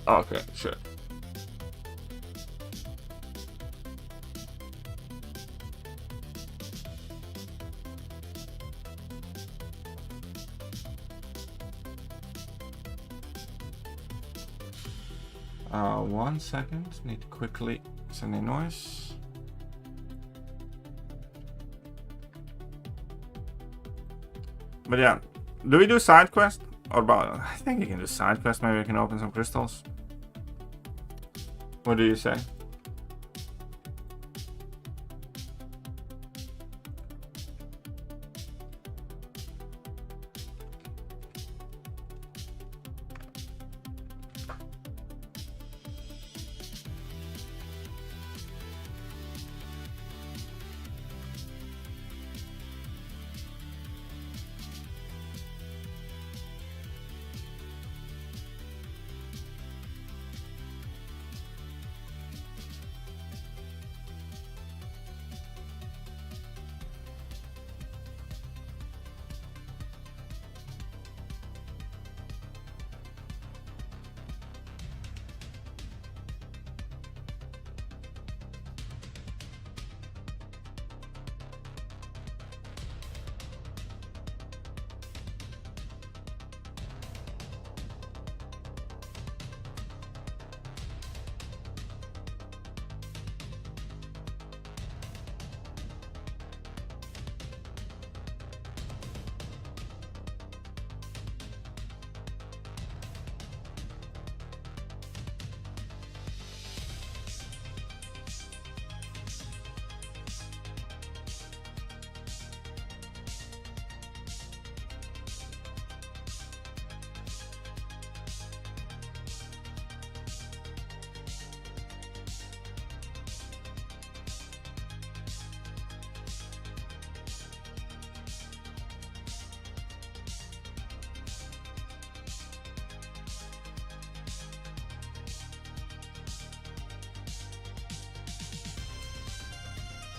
Okay, sure. One second, need to quickly send a noise. But yeah, do we do side quest or about? I think you can do side quest. Maybe I can open some crystals. What do you say?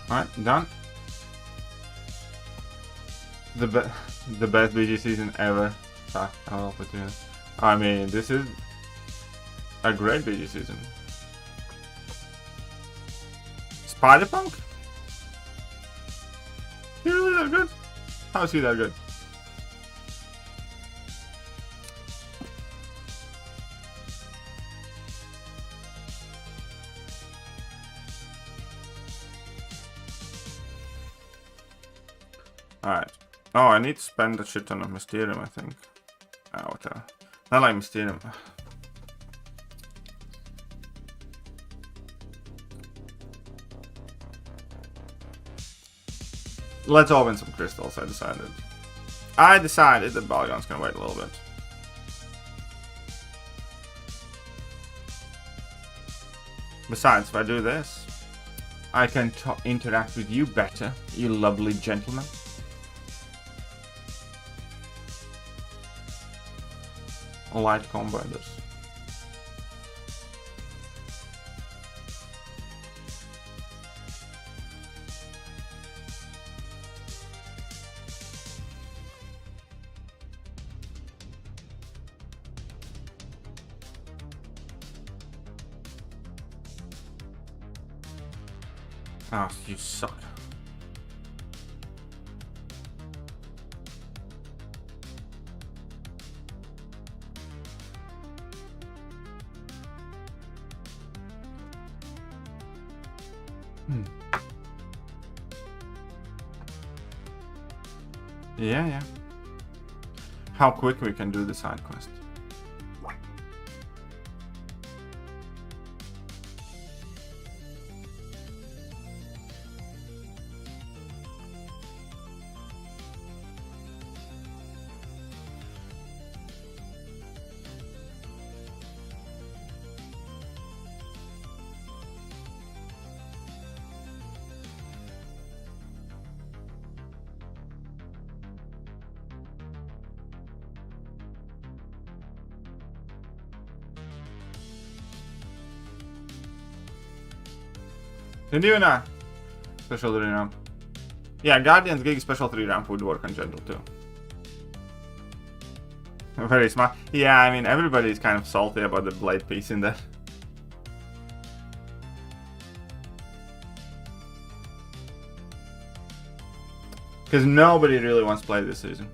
Alright, done. The best BG season ever. I'll put it. I mean, this is a great BG season. Spider-Punk? He really that good? How is he that good? Alright. Oh, I need to spend a shit ton of Mysterium, I think. Whatever. I like Mysterium. Let's open some crystals, I decided. that Battlegrounds can wait a little bit. Besides, if I do this, I can interact with you better, you lovely gentlemen. Light combiners. Oh, you suck. Yeah. How quick we can do the side quest. Hindi yun na. Special 3 ramp. Yeah, Guardian's Gig Special 3 ramp would work on General too. Very smart. Yeah, I mean, everybody's kind of salty about the blade piece in that. Because nobody really wants to play this season.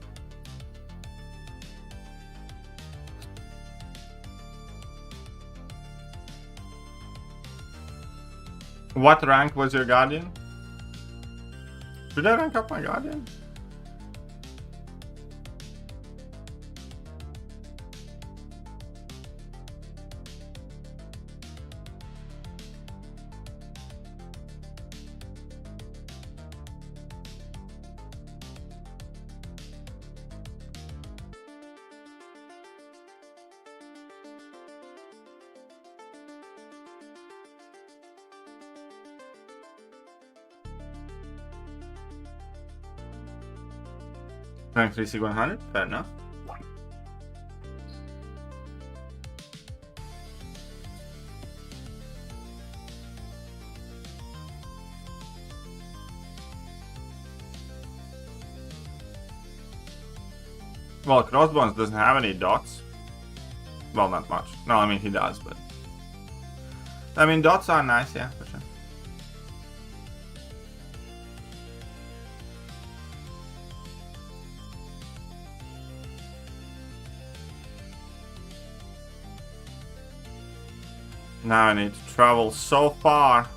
What rank was your Guardian? Did I rank up my Guardian? Rank 3 Sig 100, fair enough. Well, Crossbones doesn't have any dots. Well, not much. No, I mean he does, but... I mean, dots are nice, yeah, for sure. Now I need to travel so far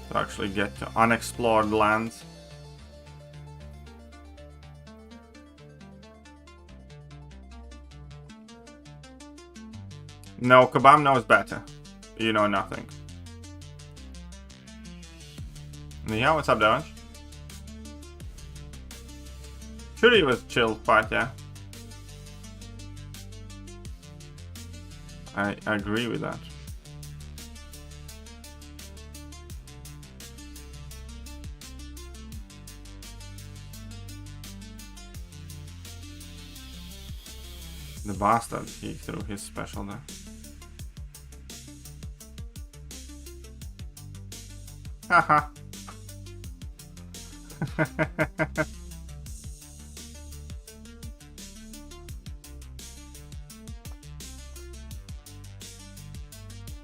to actually get to unexplored lands. No, Kabam knows better. You know nothing. Yeah, what's up, Damage? Sure, he was chill fight, yeah. I agree with that. The bastard, he threw his special there. Haha.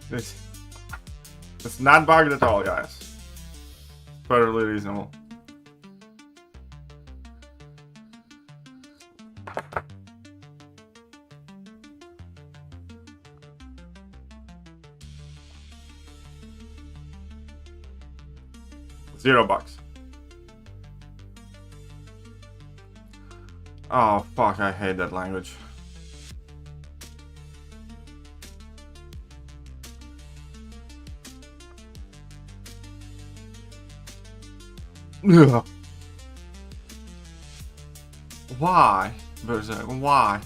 It's not bugged at all, guys. Perfectly reasonable. $0. Oh fuck, I hate that language. Ugh. Why, Berserk? Why?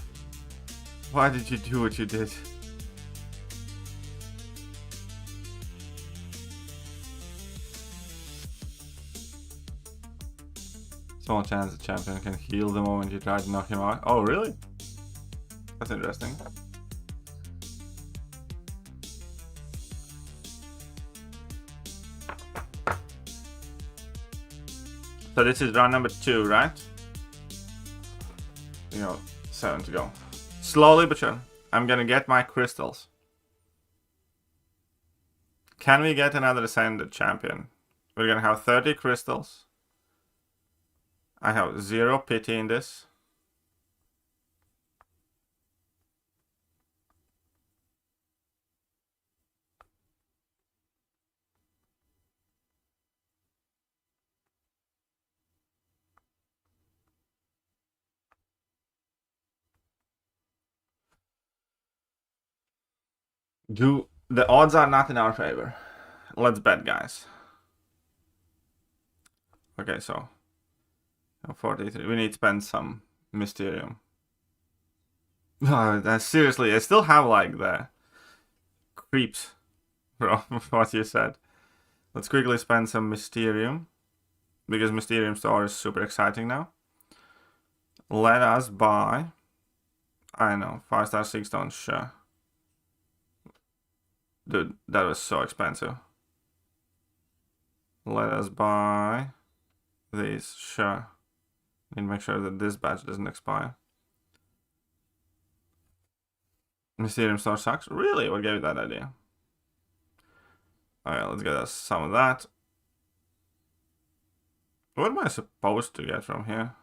Why did you do what you did? Small chance the champion can heal the moment you try to knock him out. Oh, really? That's interesting. So this is round number 2, right? You know, 7 to go. Slowly but surely, I'm gonna get my crystals. Can we get another Ascended champion? We're gonna have 30 crystals. I have 0 pity in this. The odds are not in our favor. Let's bet, guys. Okay, so 43. We need to spend some Mysterium. Seriously, I still have like the creeps from what you said. Let's quickly spend some Mysterium, because Mysterium store is super exciting now. Let us buy, I know, 5-star 6-stone, sure. Dude, that was so expensive. Let us buy these, sure. Need to make sure that this badge doesn't expire. Mysterium store sucks? Really? What gave you that idea? Alright, let's get us some of that. What am I supposed to get from here?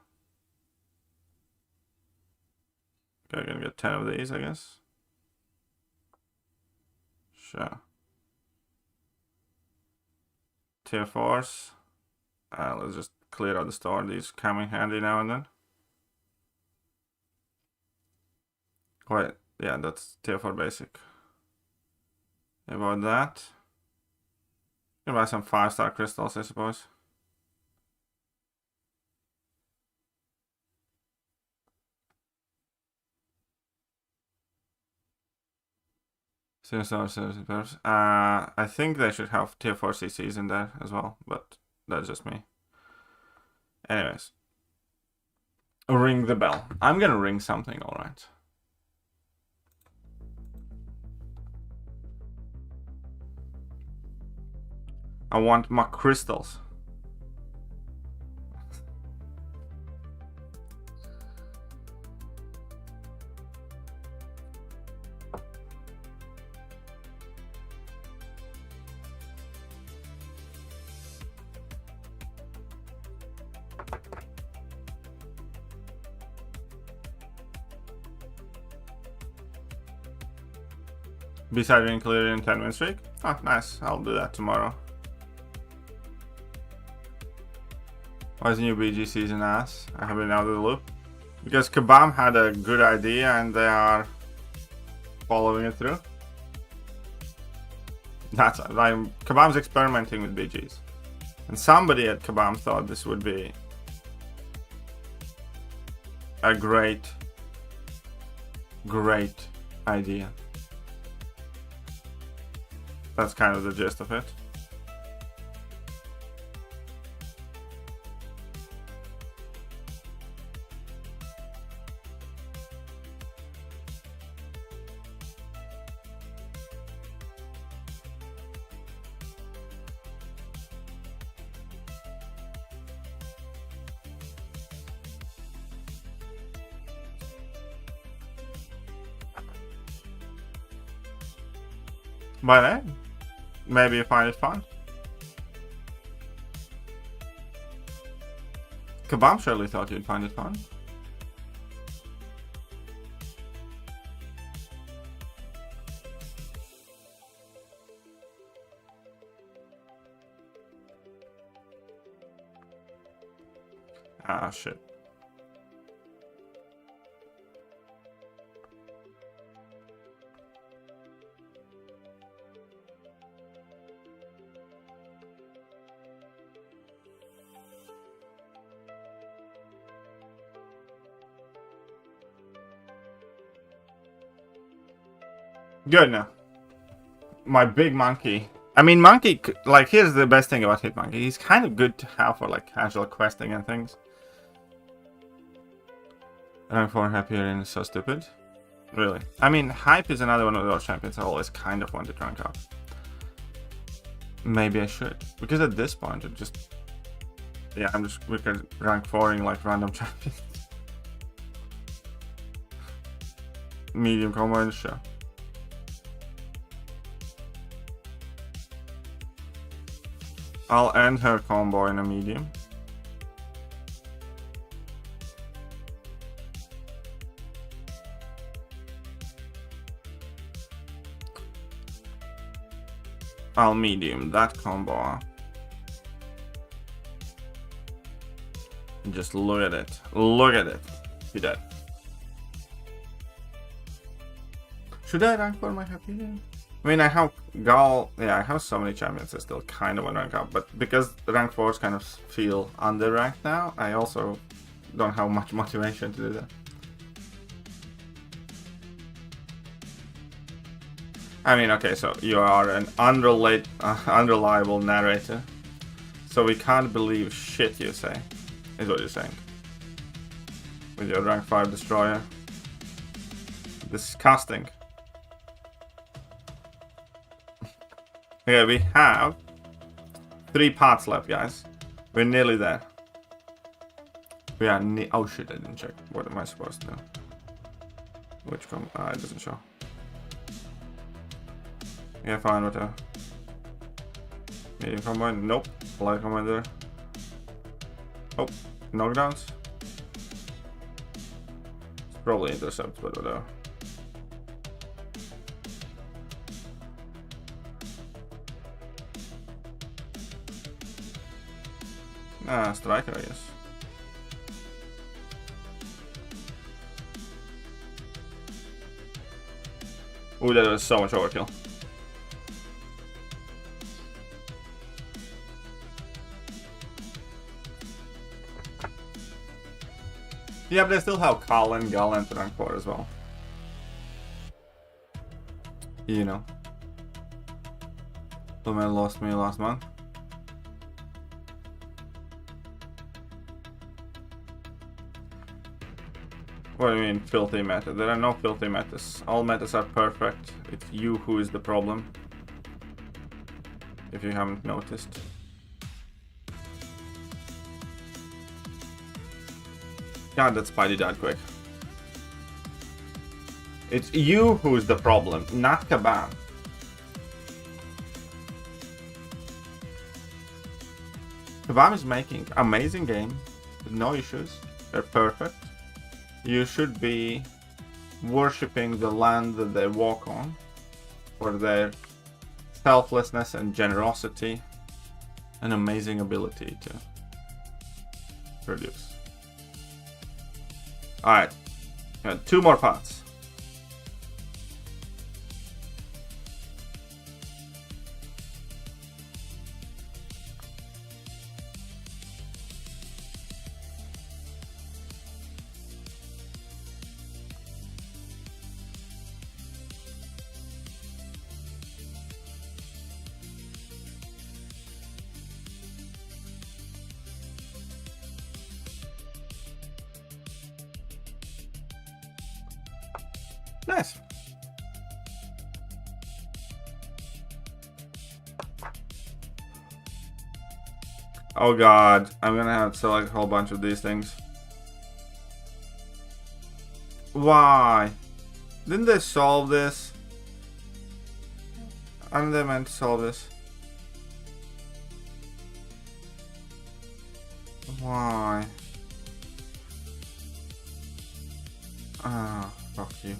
Okay, I'm gonna get 10 of these, I guess. Sure. Tier 4s. Let's just clear out the store. These come in handy now and then. Wait, yeah, that's tier 4 basic. About that. You can buy some 5-star crystals, I suppose. I think they should have tier 4 CCs in there as well, but that's just me. Anyways. Ring the bell. I'm gonna ring something, alright. I want my crystals. Besides included in 10-win streak? Oh, nice. I'll do that tomorrow. Why is the new BG season ass? I have been out of the loop. Because Kabam had a good idea and they are following it through. That's like Kabam's experimenting with BGs. And somebody at Kabam thought this would be a great idea. That's kind of the gist of it. But hey, maybe you find it fun. Kabam surely thought you'd find it fun. Ah, shit. Good now. My big monkey. I mean, monkey, like, here's the best thing about Hitmonkey. He's kind of good to have for, like, casual questing and things. Rank 4 happier and so stupid. Really. I mean, Hype is another one of those champions I always kind of wanted to rank up. Maybe I should. Because at this point, it just... Yeah, I'm just wicked rank 4ing like random champions. Medium combo and sure. I'll end her combo in a medium. I'll medium that combo. Just look at it. Look at it. He dead. Should I rank for my happy name? I mean, I have Gal. Yeah, I have so many champions I still kind of want to rank up, but because the rank 4s kind of feel under ranked now, I also don't have much motivation to do that. I mean, okay, so you are an unreliable narrator, so we can't believe shit you say, is what you're saying. With your rank 5 destroyer. Disgusting. Okay, we have 3 parts left, guys. We're nearly there. We are oh shit, I didn't check. What am I supposed to do? Which it doesn't show. Yeah, fine, whatever. Medium combine, nope. Light combine there. Oh, knockdowns. It's probably intercept, but whatever. Striker, I guess. Ooh, that was so much overkill. Yeah, but I still have Carl and Galen to rank 4 as well. You know. The man lost me last month. What do you mean, filthy meta? There are no filthy metas. All metas are perfect. It's you who is the problem. If you haven't noticed. God, that Spidey died quick. It's you who's the problem, not Kabam. Kabam is making amazing game with no issues. They're perfect. You should be worshipping the land that they walk on for their selflessness and generosity and amazing ability to produce. Alright, 2 more parts. Nice. Oh god, I'm gonna have to select a whole bunch of these things. Why? Didn't they solve this? Aren't they meant to solve this? Why? Ah, fuck you.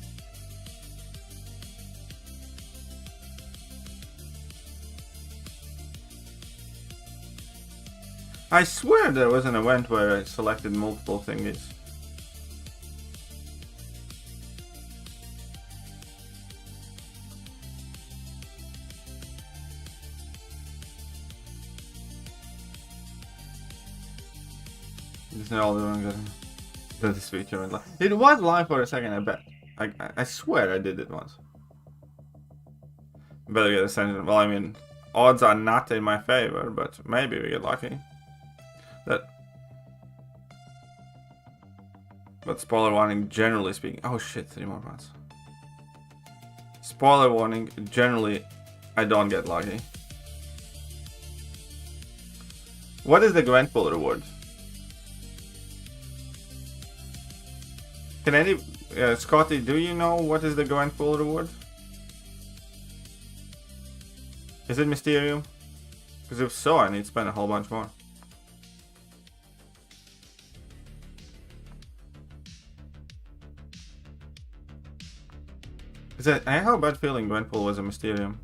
I swear there was an event where I selected multiple thingies. It's not all doing good. This feature went live. It was live for a second, I bet. I swear I did it once. Better get a sentence. Well, I mean, odds are not in my favor, but maybe we get lucky. But spoiler warning, generally speaking. Oh shit, 3 more parts. Spoiler warning, generally, I don't get lucky. What is the Gwenpool reward? Can any Scotty, do you know what is the Gwenpool reward? Is it Mysterium? Because if so, I need to spend a whole bunch more. I have a bad feeling Gwenpool was a Mysterium.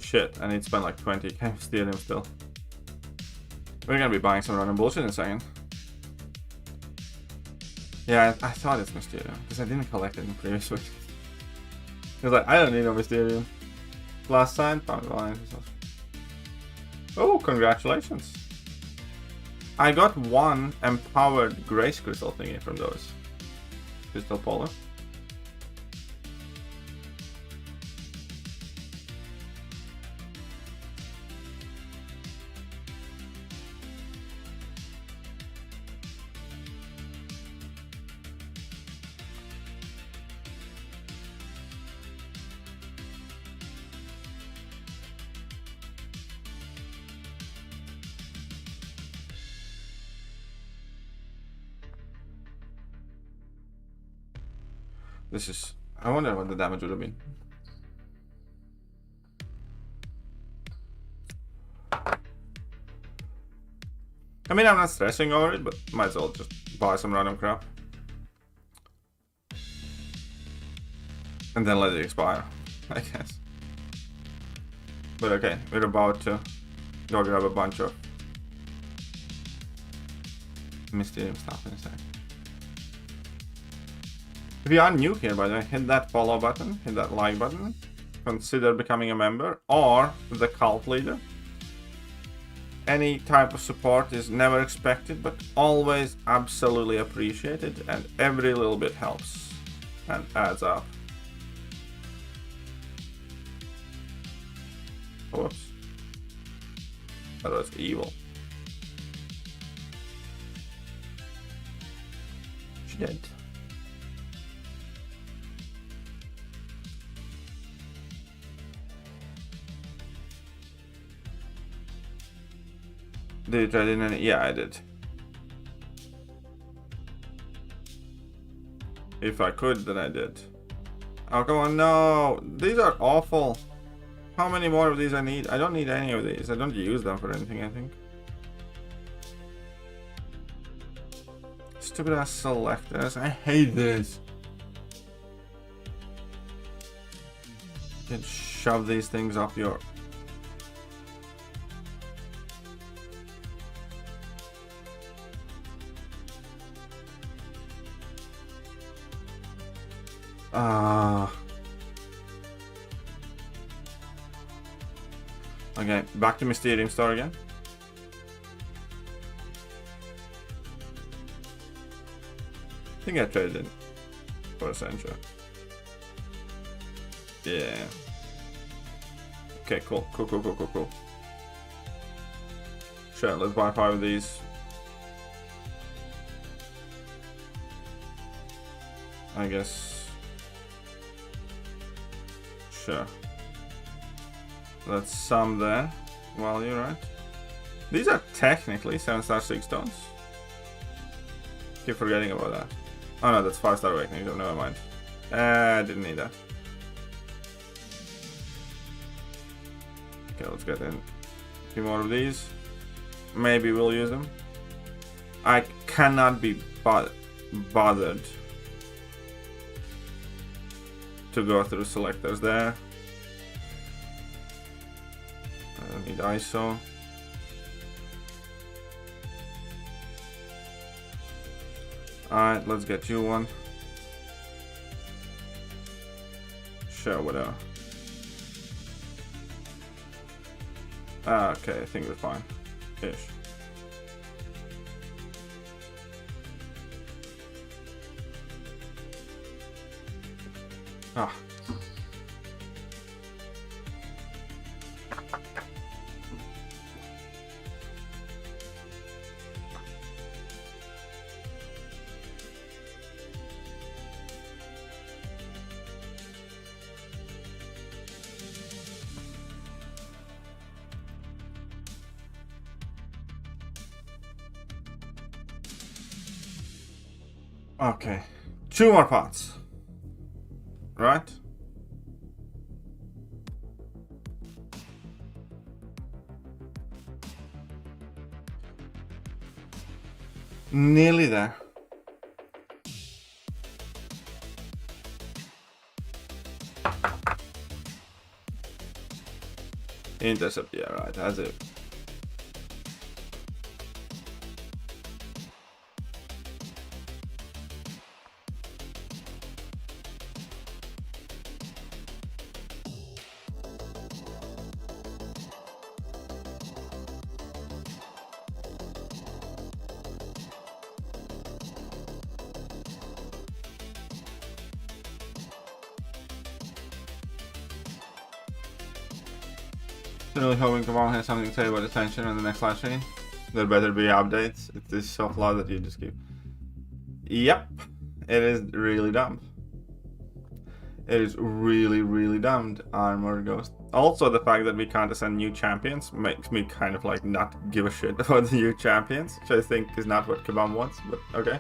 Shit, I need to spend like 20k Mysterium still. We're gonna be buying some random bullshit in a second. Yeah, I thought it's Mysterium, because I didn't collect it in the previous week. I was like, I don't need no Mysterium. Last time, found line. Oh, congratulations. I got one empowered grace crystal thingy from those. Crystal polar. This is... I wonder what the damage would have been. I mean, I'm not stressing over it, but might as well just buy some random crap. And then let it expire, I guess. But okay, we're about to go grab a bunch of Mysterium stuff in a second. If you are new here, by the way, hit that follow button, hit that like button, consider becoming a member or the cult leader. Any type of support is never expected, but always absolutely appreciated, and every little bit helps and adds up. Whoops. That was evil. Shit. Did you try it in any? Yeah, I did. If I could, then I did. Oh, come on, no! These are awful. How many more of these I need? I don't need any of these. I don't use them for anything, I think. Stupid ass selectors. I hate this. You can shove these things up your... Okay, back to Mysterium store again. I think I traded it for a Sentra. Yeah. Okay, cool. Cool. Sure, let's buy 5 of these. I guess. Sure. That's some there. Well, you're right. These are technically 7-star 6 stones. Keep forgetting about that. Oh no, that's 5-star awakening. So never mind. I didn't need that. Okay, let's get in a few more of these. Maybe we'll use them. I cannot be bothered to go through selectors there. I don't need ISO. Alright, let's get you one. Sure, whatever. Okay, I think we're fine. Ish. Ah. Okay, 2 more pots. Right? Nearly there. Intercept, yeah, right, as if. Really hoping Kamal has something to say about attention on the next live stream. There better be updates. It is so flawed that you just keep. Yep, it is really dumb. It is really, really dumb. Armor Ghost. Also, the fact that we can't ascend new champions makes me kind of like not give a shit about the new champions, which I think is not what Kabam wants, but okay.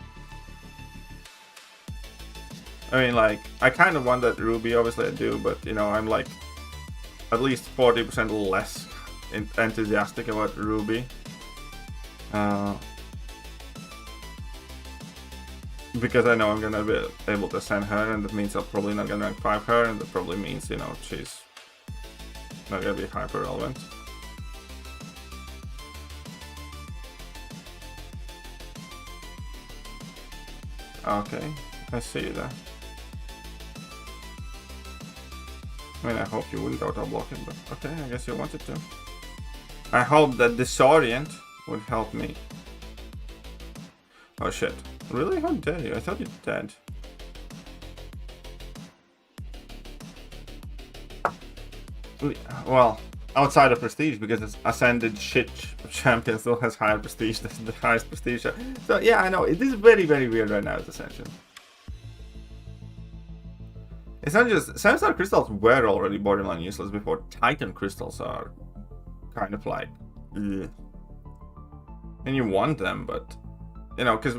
I mean, like, I kind of want that Ruby, obviously I do, but you know, I'm like at least 40% less enthusiastic about Ruby. Because I know I'm gonna be able to send her, and that means I'm probably not gonna rank 5 her, and that probably means, you know, she's not gonna be hyper relevant. Okay, I see that. I mean, I hope you wouldn't auto-block him, but okay, I guess you wanted to. I hope that Disorient would help me. Oh shit. Really? How dare you? I thought you're dead. Well, outside of prestige, because it's ascended shit champion still has higher prestige than the highest prestige. So yeah, I know, it is very, very weird right now, it's Ascension. It's not just 7-star crystals were already borderline useless before. Titan crystals are kind of like, ugh. And you want them, but you know, because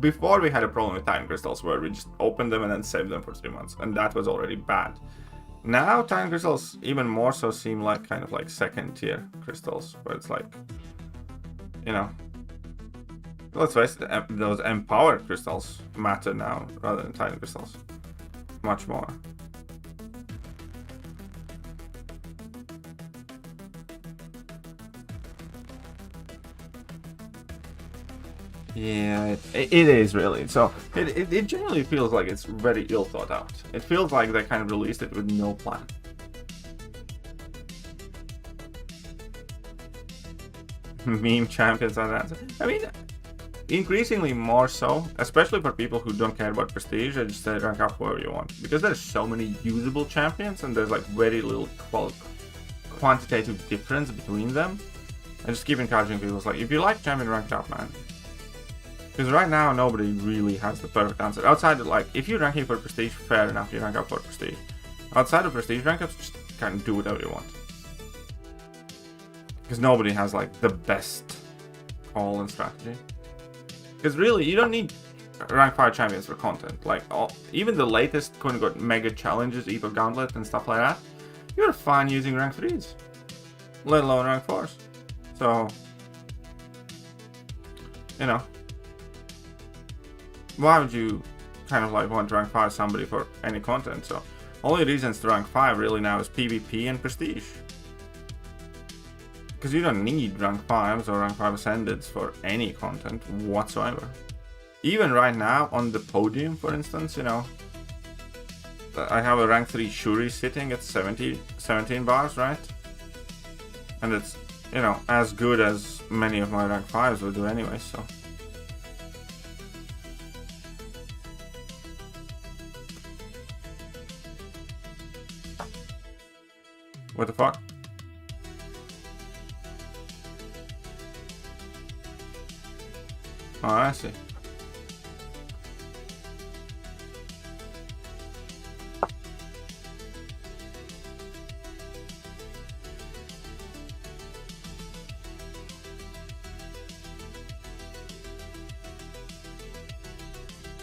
before we had a problem with Titan crystals where we just opened them and then saved them for 3 months, and that was already bad. Now Titan crystals even more so seem like kind of like second tier crystals, where it's like, you know, let's face it, those empowered crystals matter now rather than Titan crystals. Much more. Yeah, it is really. So it generally feels like it's very ill thought out. It feels like they kind of released it with no plan. Meme champions are that. I mean, increasingly more so, especially for people who don't care about prestige. I just say rank up wherever you want, because there's so many usable champions and there's like very little quantitative difference between them. I just keep encouraging people, like, if you like champion, rank up, man. Because right now nobody really has the perfect answer. Outside of, like, if you're ranking for prestige, fair enough, you rank up for prestige. Outside of prestige rank ups, just kind of do whatever you want. Because nobody has like the best call and strategy. Because really, you don't need rank 5 champions for content. Like, even the latest khun got mega challenges, Evo Gauntlet and stuff like that, you're fine using rank 3s. Let alone rank 4s. So, you know, why would you kind of like want to rank 5 somebody for any content? So, only reasons to rank 5 really now is PvP and prestige. Because you don't need rank 5s or rank 5 ascendeds for any content whatsoever. Even right now on the podium, for instance, you know, I have a rank 3 Shuri sitting at 17 bars, right? And it's, you know, as good as many of my rank 5s will do anyway, so. What the fuck? Oh, I see.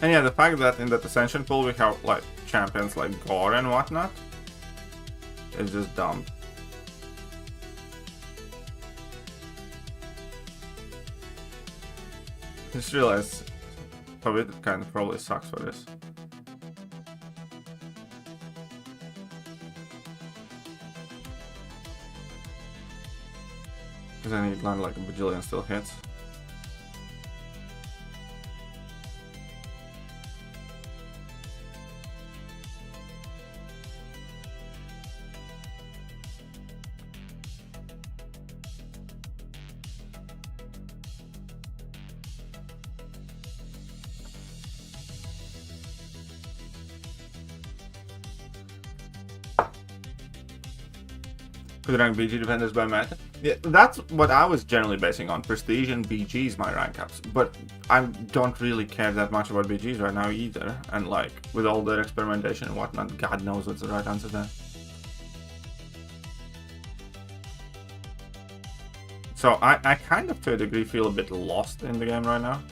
And yeah, the fact that in that Ascension pool we have like champions like Gore and whatnot is just dumb. Just realized it kind of probably sucks for this. Because I need land like a bajillion still hits. Could rank BG defenders by meta? Yeah, that's what I was generally basing on. Prestige and BGs, my rank ups. But I don't really care that much about BGs right now either. And like, with all their experimentation and whatnot, God knows what's the right answer there. So I kind of, to a degree, feel a bit lost in the game right now.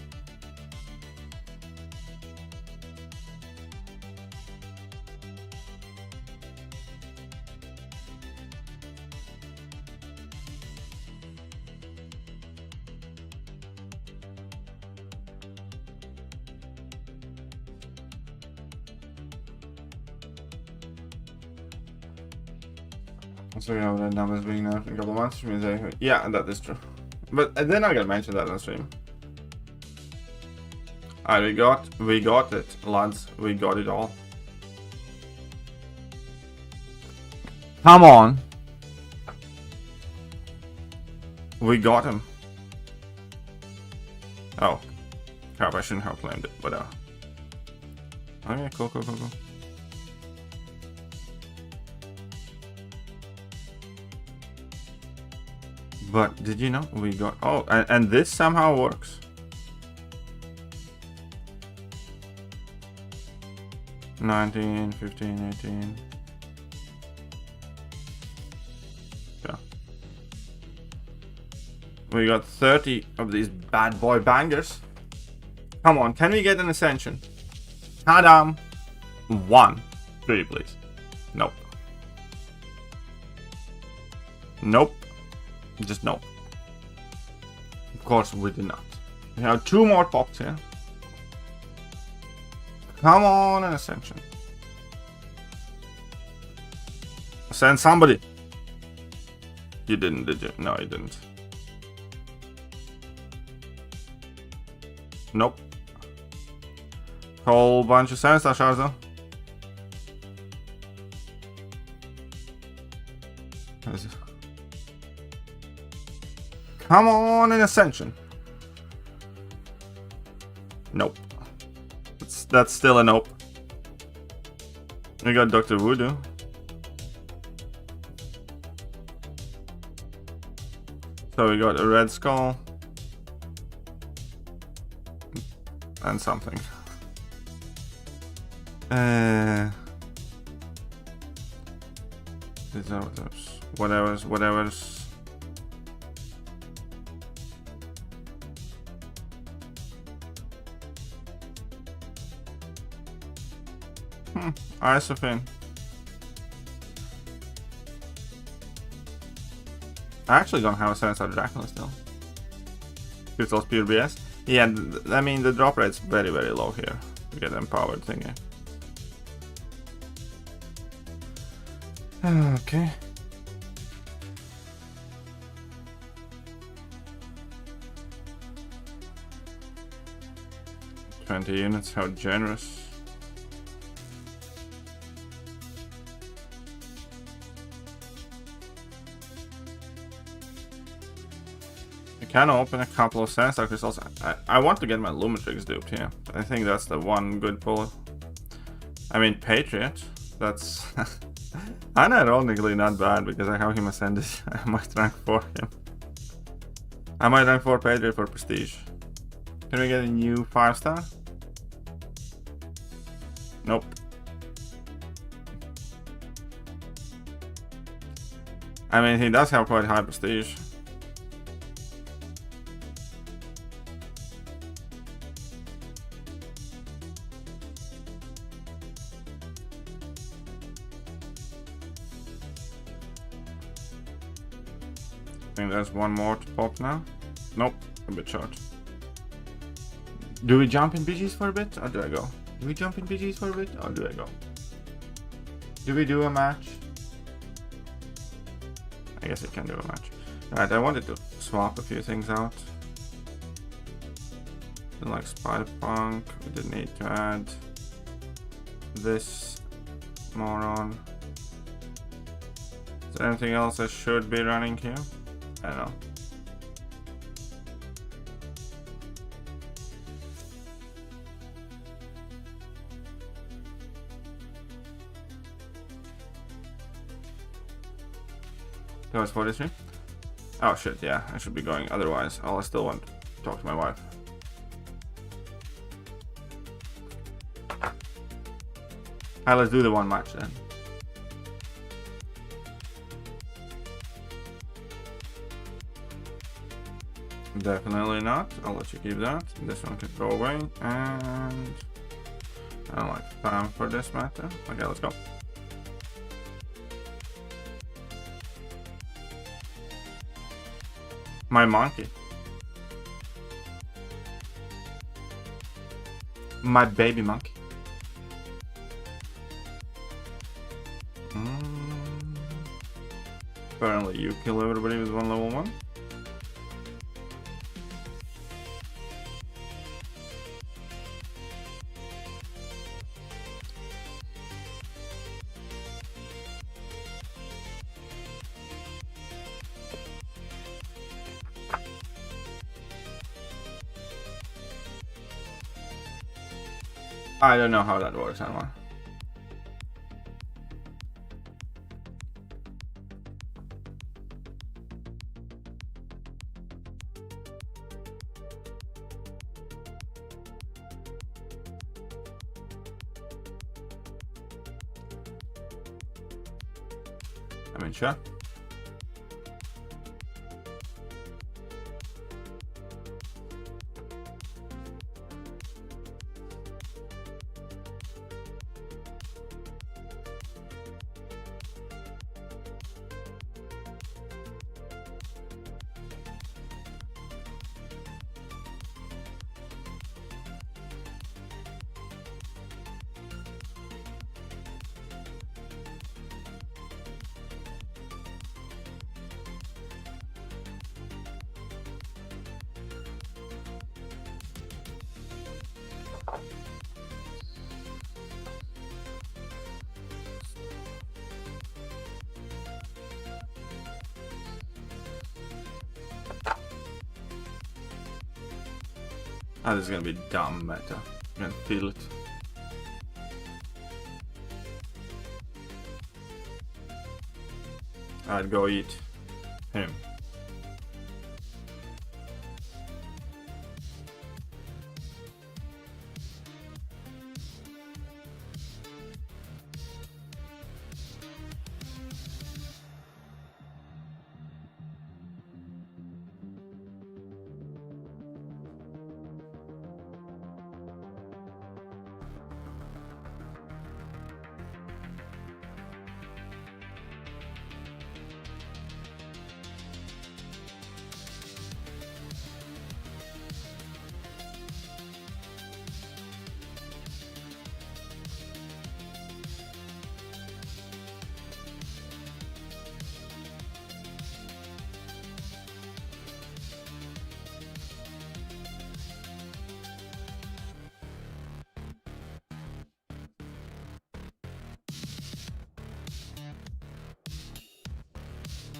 So yeah, that numbers being out in a couple of months, which means yeah, that is true. But then I gotta mention that on stream. Alright, we got it, lads. We got it all. Come on. We got him. Oh. Crap, I shouldn't have claimed it, but okay, cool. But did you know we got... Oh, and this somehow works. $19, $15, $18. Yeah. We got 30 of these bad boy bangers. Come on, can we get an ascension? Tadam. 1. 3, please. Nope. Nope. Just no. Of course we did not. We have 2 more pops here. Come on, an ascension. Send somebody. You didn't, did you? No, you didn't. Nope. Whole bunch of 7-star shards though. What is it? Come on, an ascension. Nope. That's still a nope. We got Dr. Voodoo. So we got a red skull. And something. These are whatever's. Isophane. I actually don't have a 7-star Dracula still. Crystal's pure BS. Yeah, I mean the drop rate's very low here to get empowered thingy. Okay. $20 units, how generous. Can open a couple of Sand Star crystals. I want to get my Lumitrix duped here. I think that's the one good pull. I mean, Patriot. That's unironically not bad because I have him ascended. I might rank 4 him. I might rank 4 Patriot for Prestige. Can we get a new 5-star? Nope. I mean, he does have quite high Prestige. I think there's one more to pop now. Nope, a bit short. Do we jump in BGs for a bit, or do I go? Do we jump in BGs for a bit, or do I go? Do we do a match? I guess we can do a match. Right, I wanted to swap a few things out. Like Spider Punk, we didn't need to add this moron. Is there anything else I should be running here? I don't know. That was 43? Oh shit, yeah, I should be going, otherwise I still want to talk to my wife. Alright, let's do the one match then. Definitely not. I'll let you keep that. This one can go away. And I don't like spam for this matter. Okay, let's go. My monkey. My baby monkey. Apparently you kill everybody with one level 1. I don't know how that works anymore. I mean, sure. Oh, this is gonna be dumb meta. I can feel it. I'd go eat him.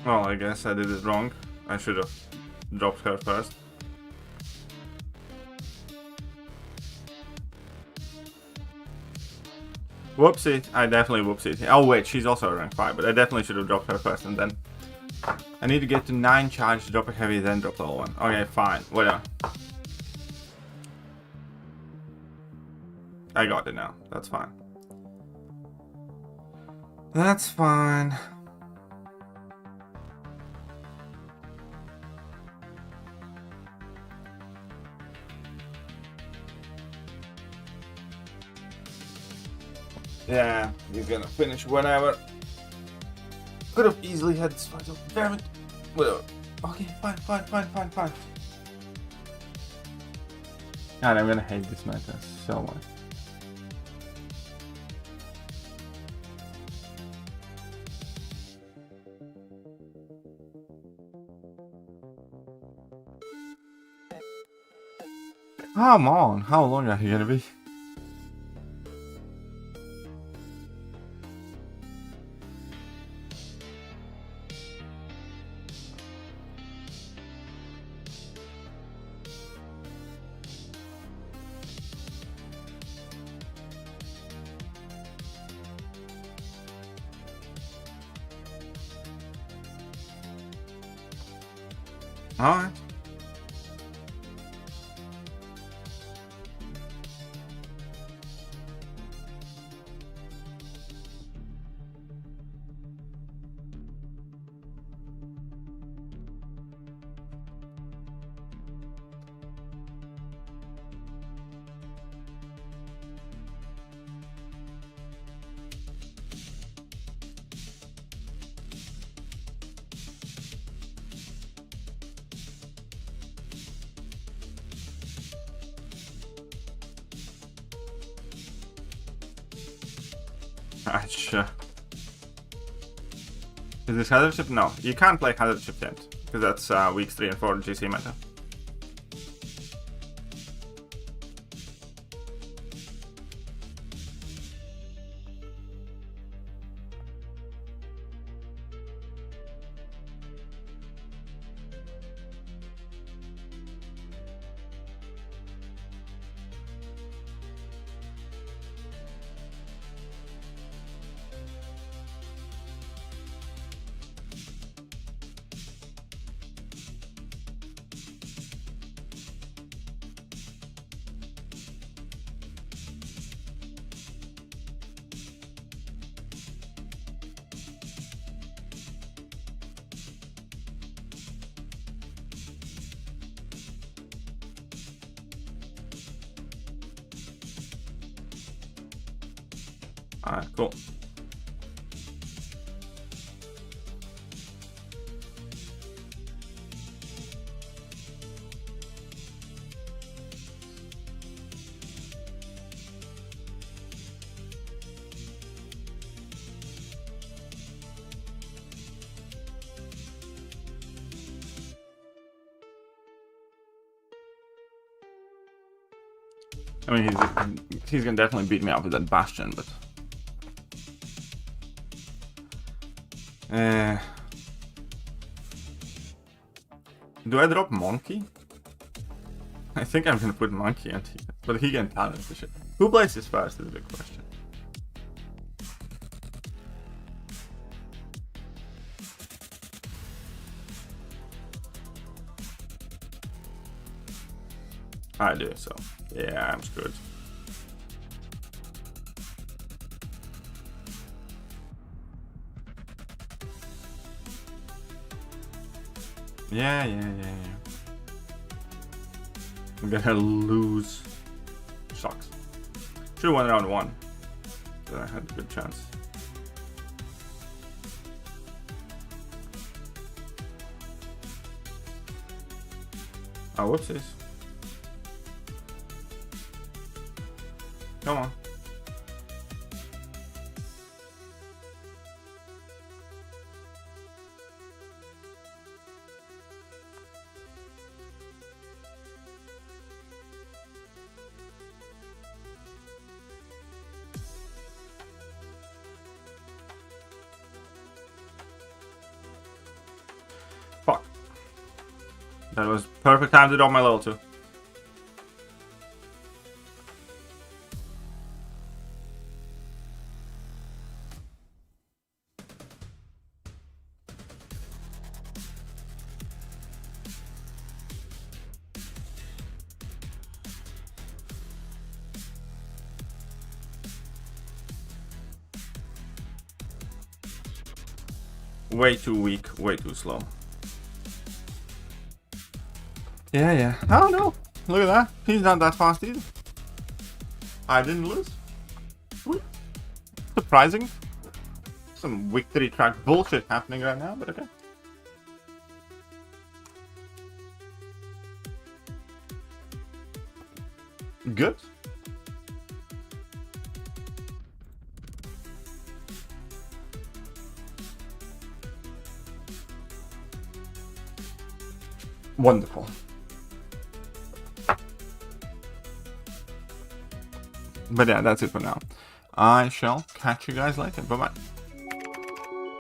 Well, I guess I did it wrong. I should have dropped her first. Whoopsie. I definitely whoopsie. Oh wait, she's also a rank 5, but I definitely should have dropped her first and then... I need to get to 9 charge, drop a heavy, then drop level 1. Okay, fine. Whatever. I got it now. That's fine. That's fine. Yeah, he's gonna finish whenever. Could have easily had this fight. Damn it. Whatever. Okay, fine. God, I'm gonna hate this meta so much. Come on, how long are you gonna be? Alright. Alright, sure. Is this hazard ship? No, you can't play hazard ship yet, because that's weeks 3 and 4 GC meta. Alright, cool. I mean, he's gonna definitely beat me up with that Bastion, but do I drop Monkey? I think I'm gonna put Monkey on here, but he can challenge the shit. Who plays this first is a big question. I do, so yeah, I'm screwed. Yeah. I'm gonna lose. Sucks. Should've won round 1. So I had a good chance. Oh, whoopsies. Come on. Fuck. That was perfect time to drop my level 2. Way too weak, way too slow. Yeah. Oh no! Look at that. He's not that fast either. I didn't lose. Sweet. Surprising. Some victory track bullshit happening right now, but okay. Good. Wonderful. But yeah, that's it for now. I shall catch you guys later. Bye-bye.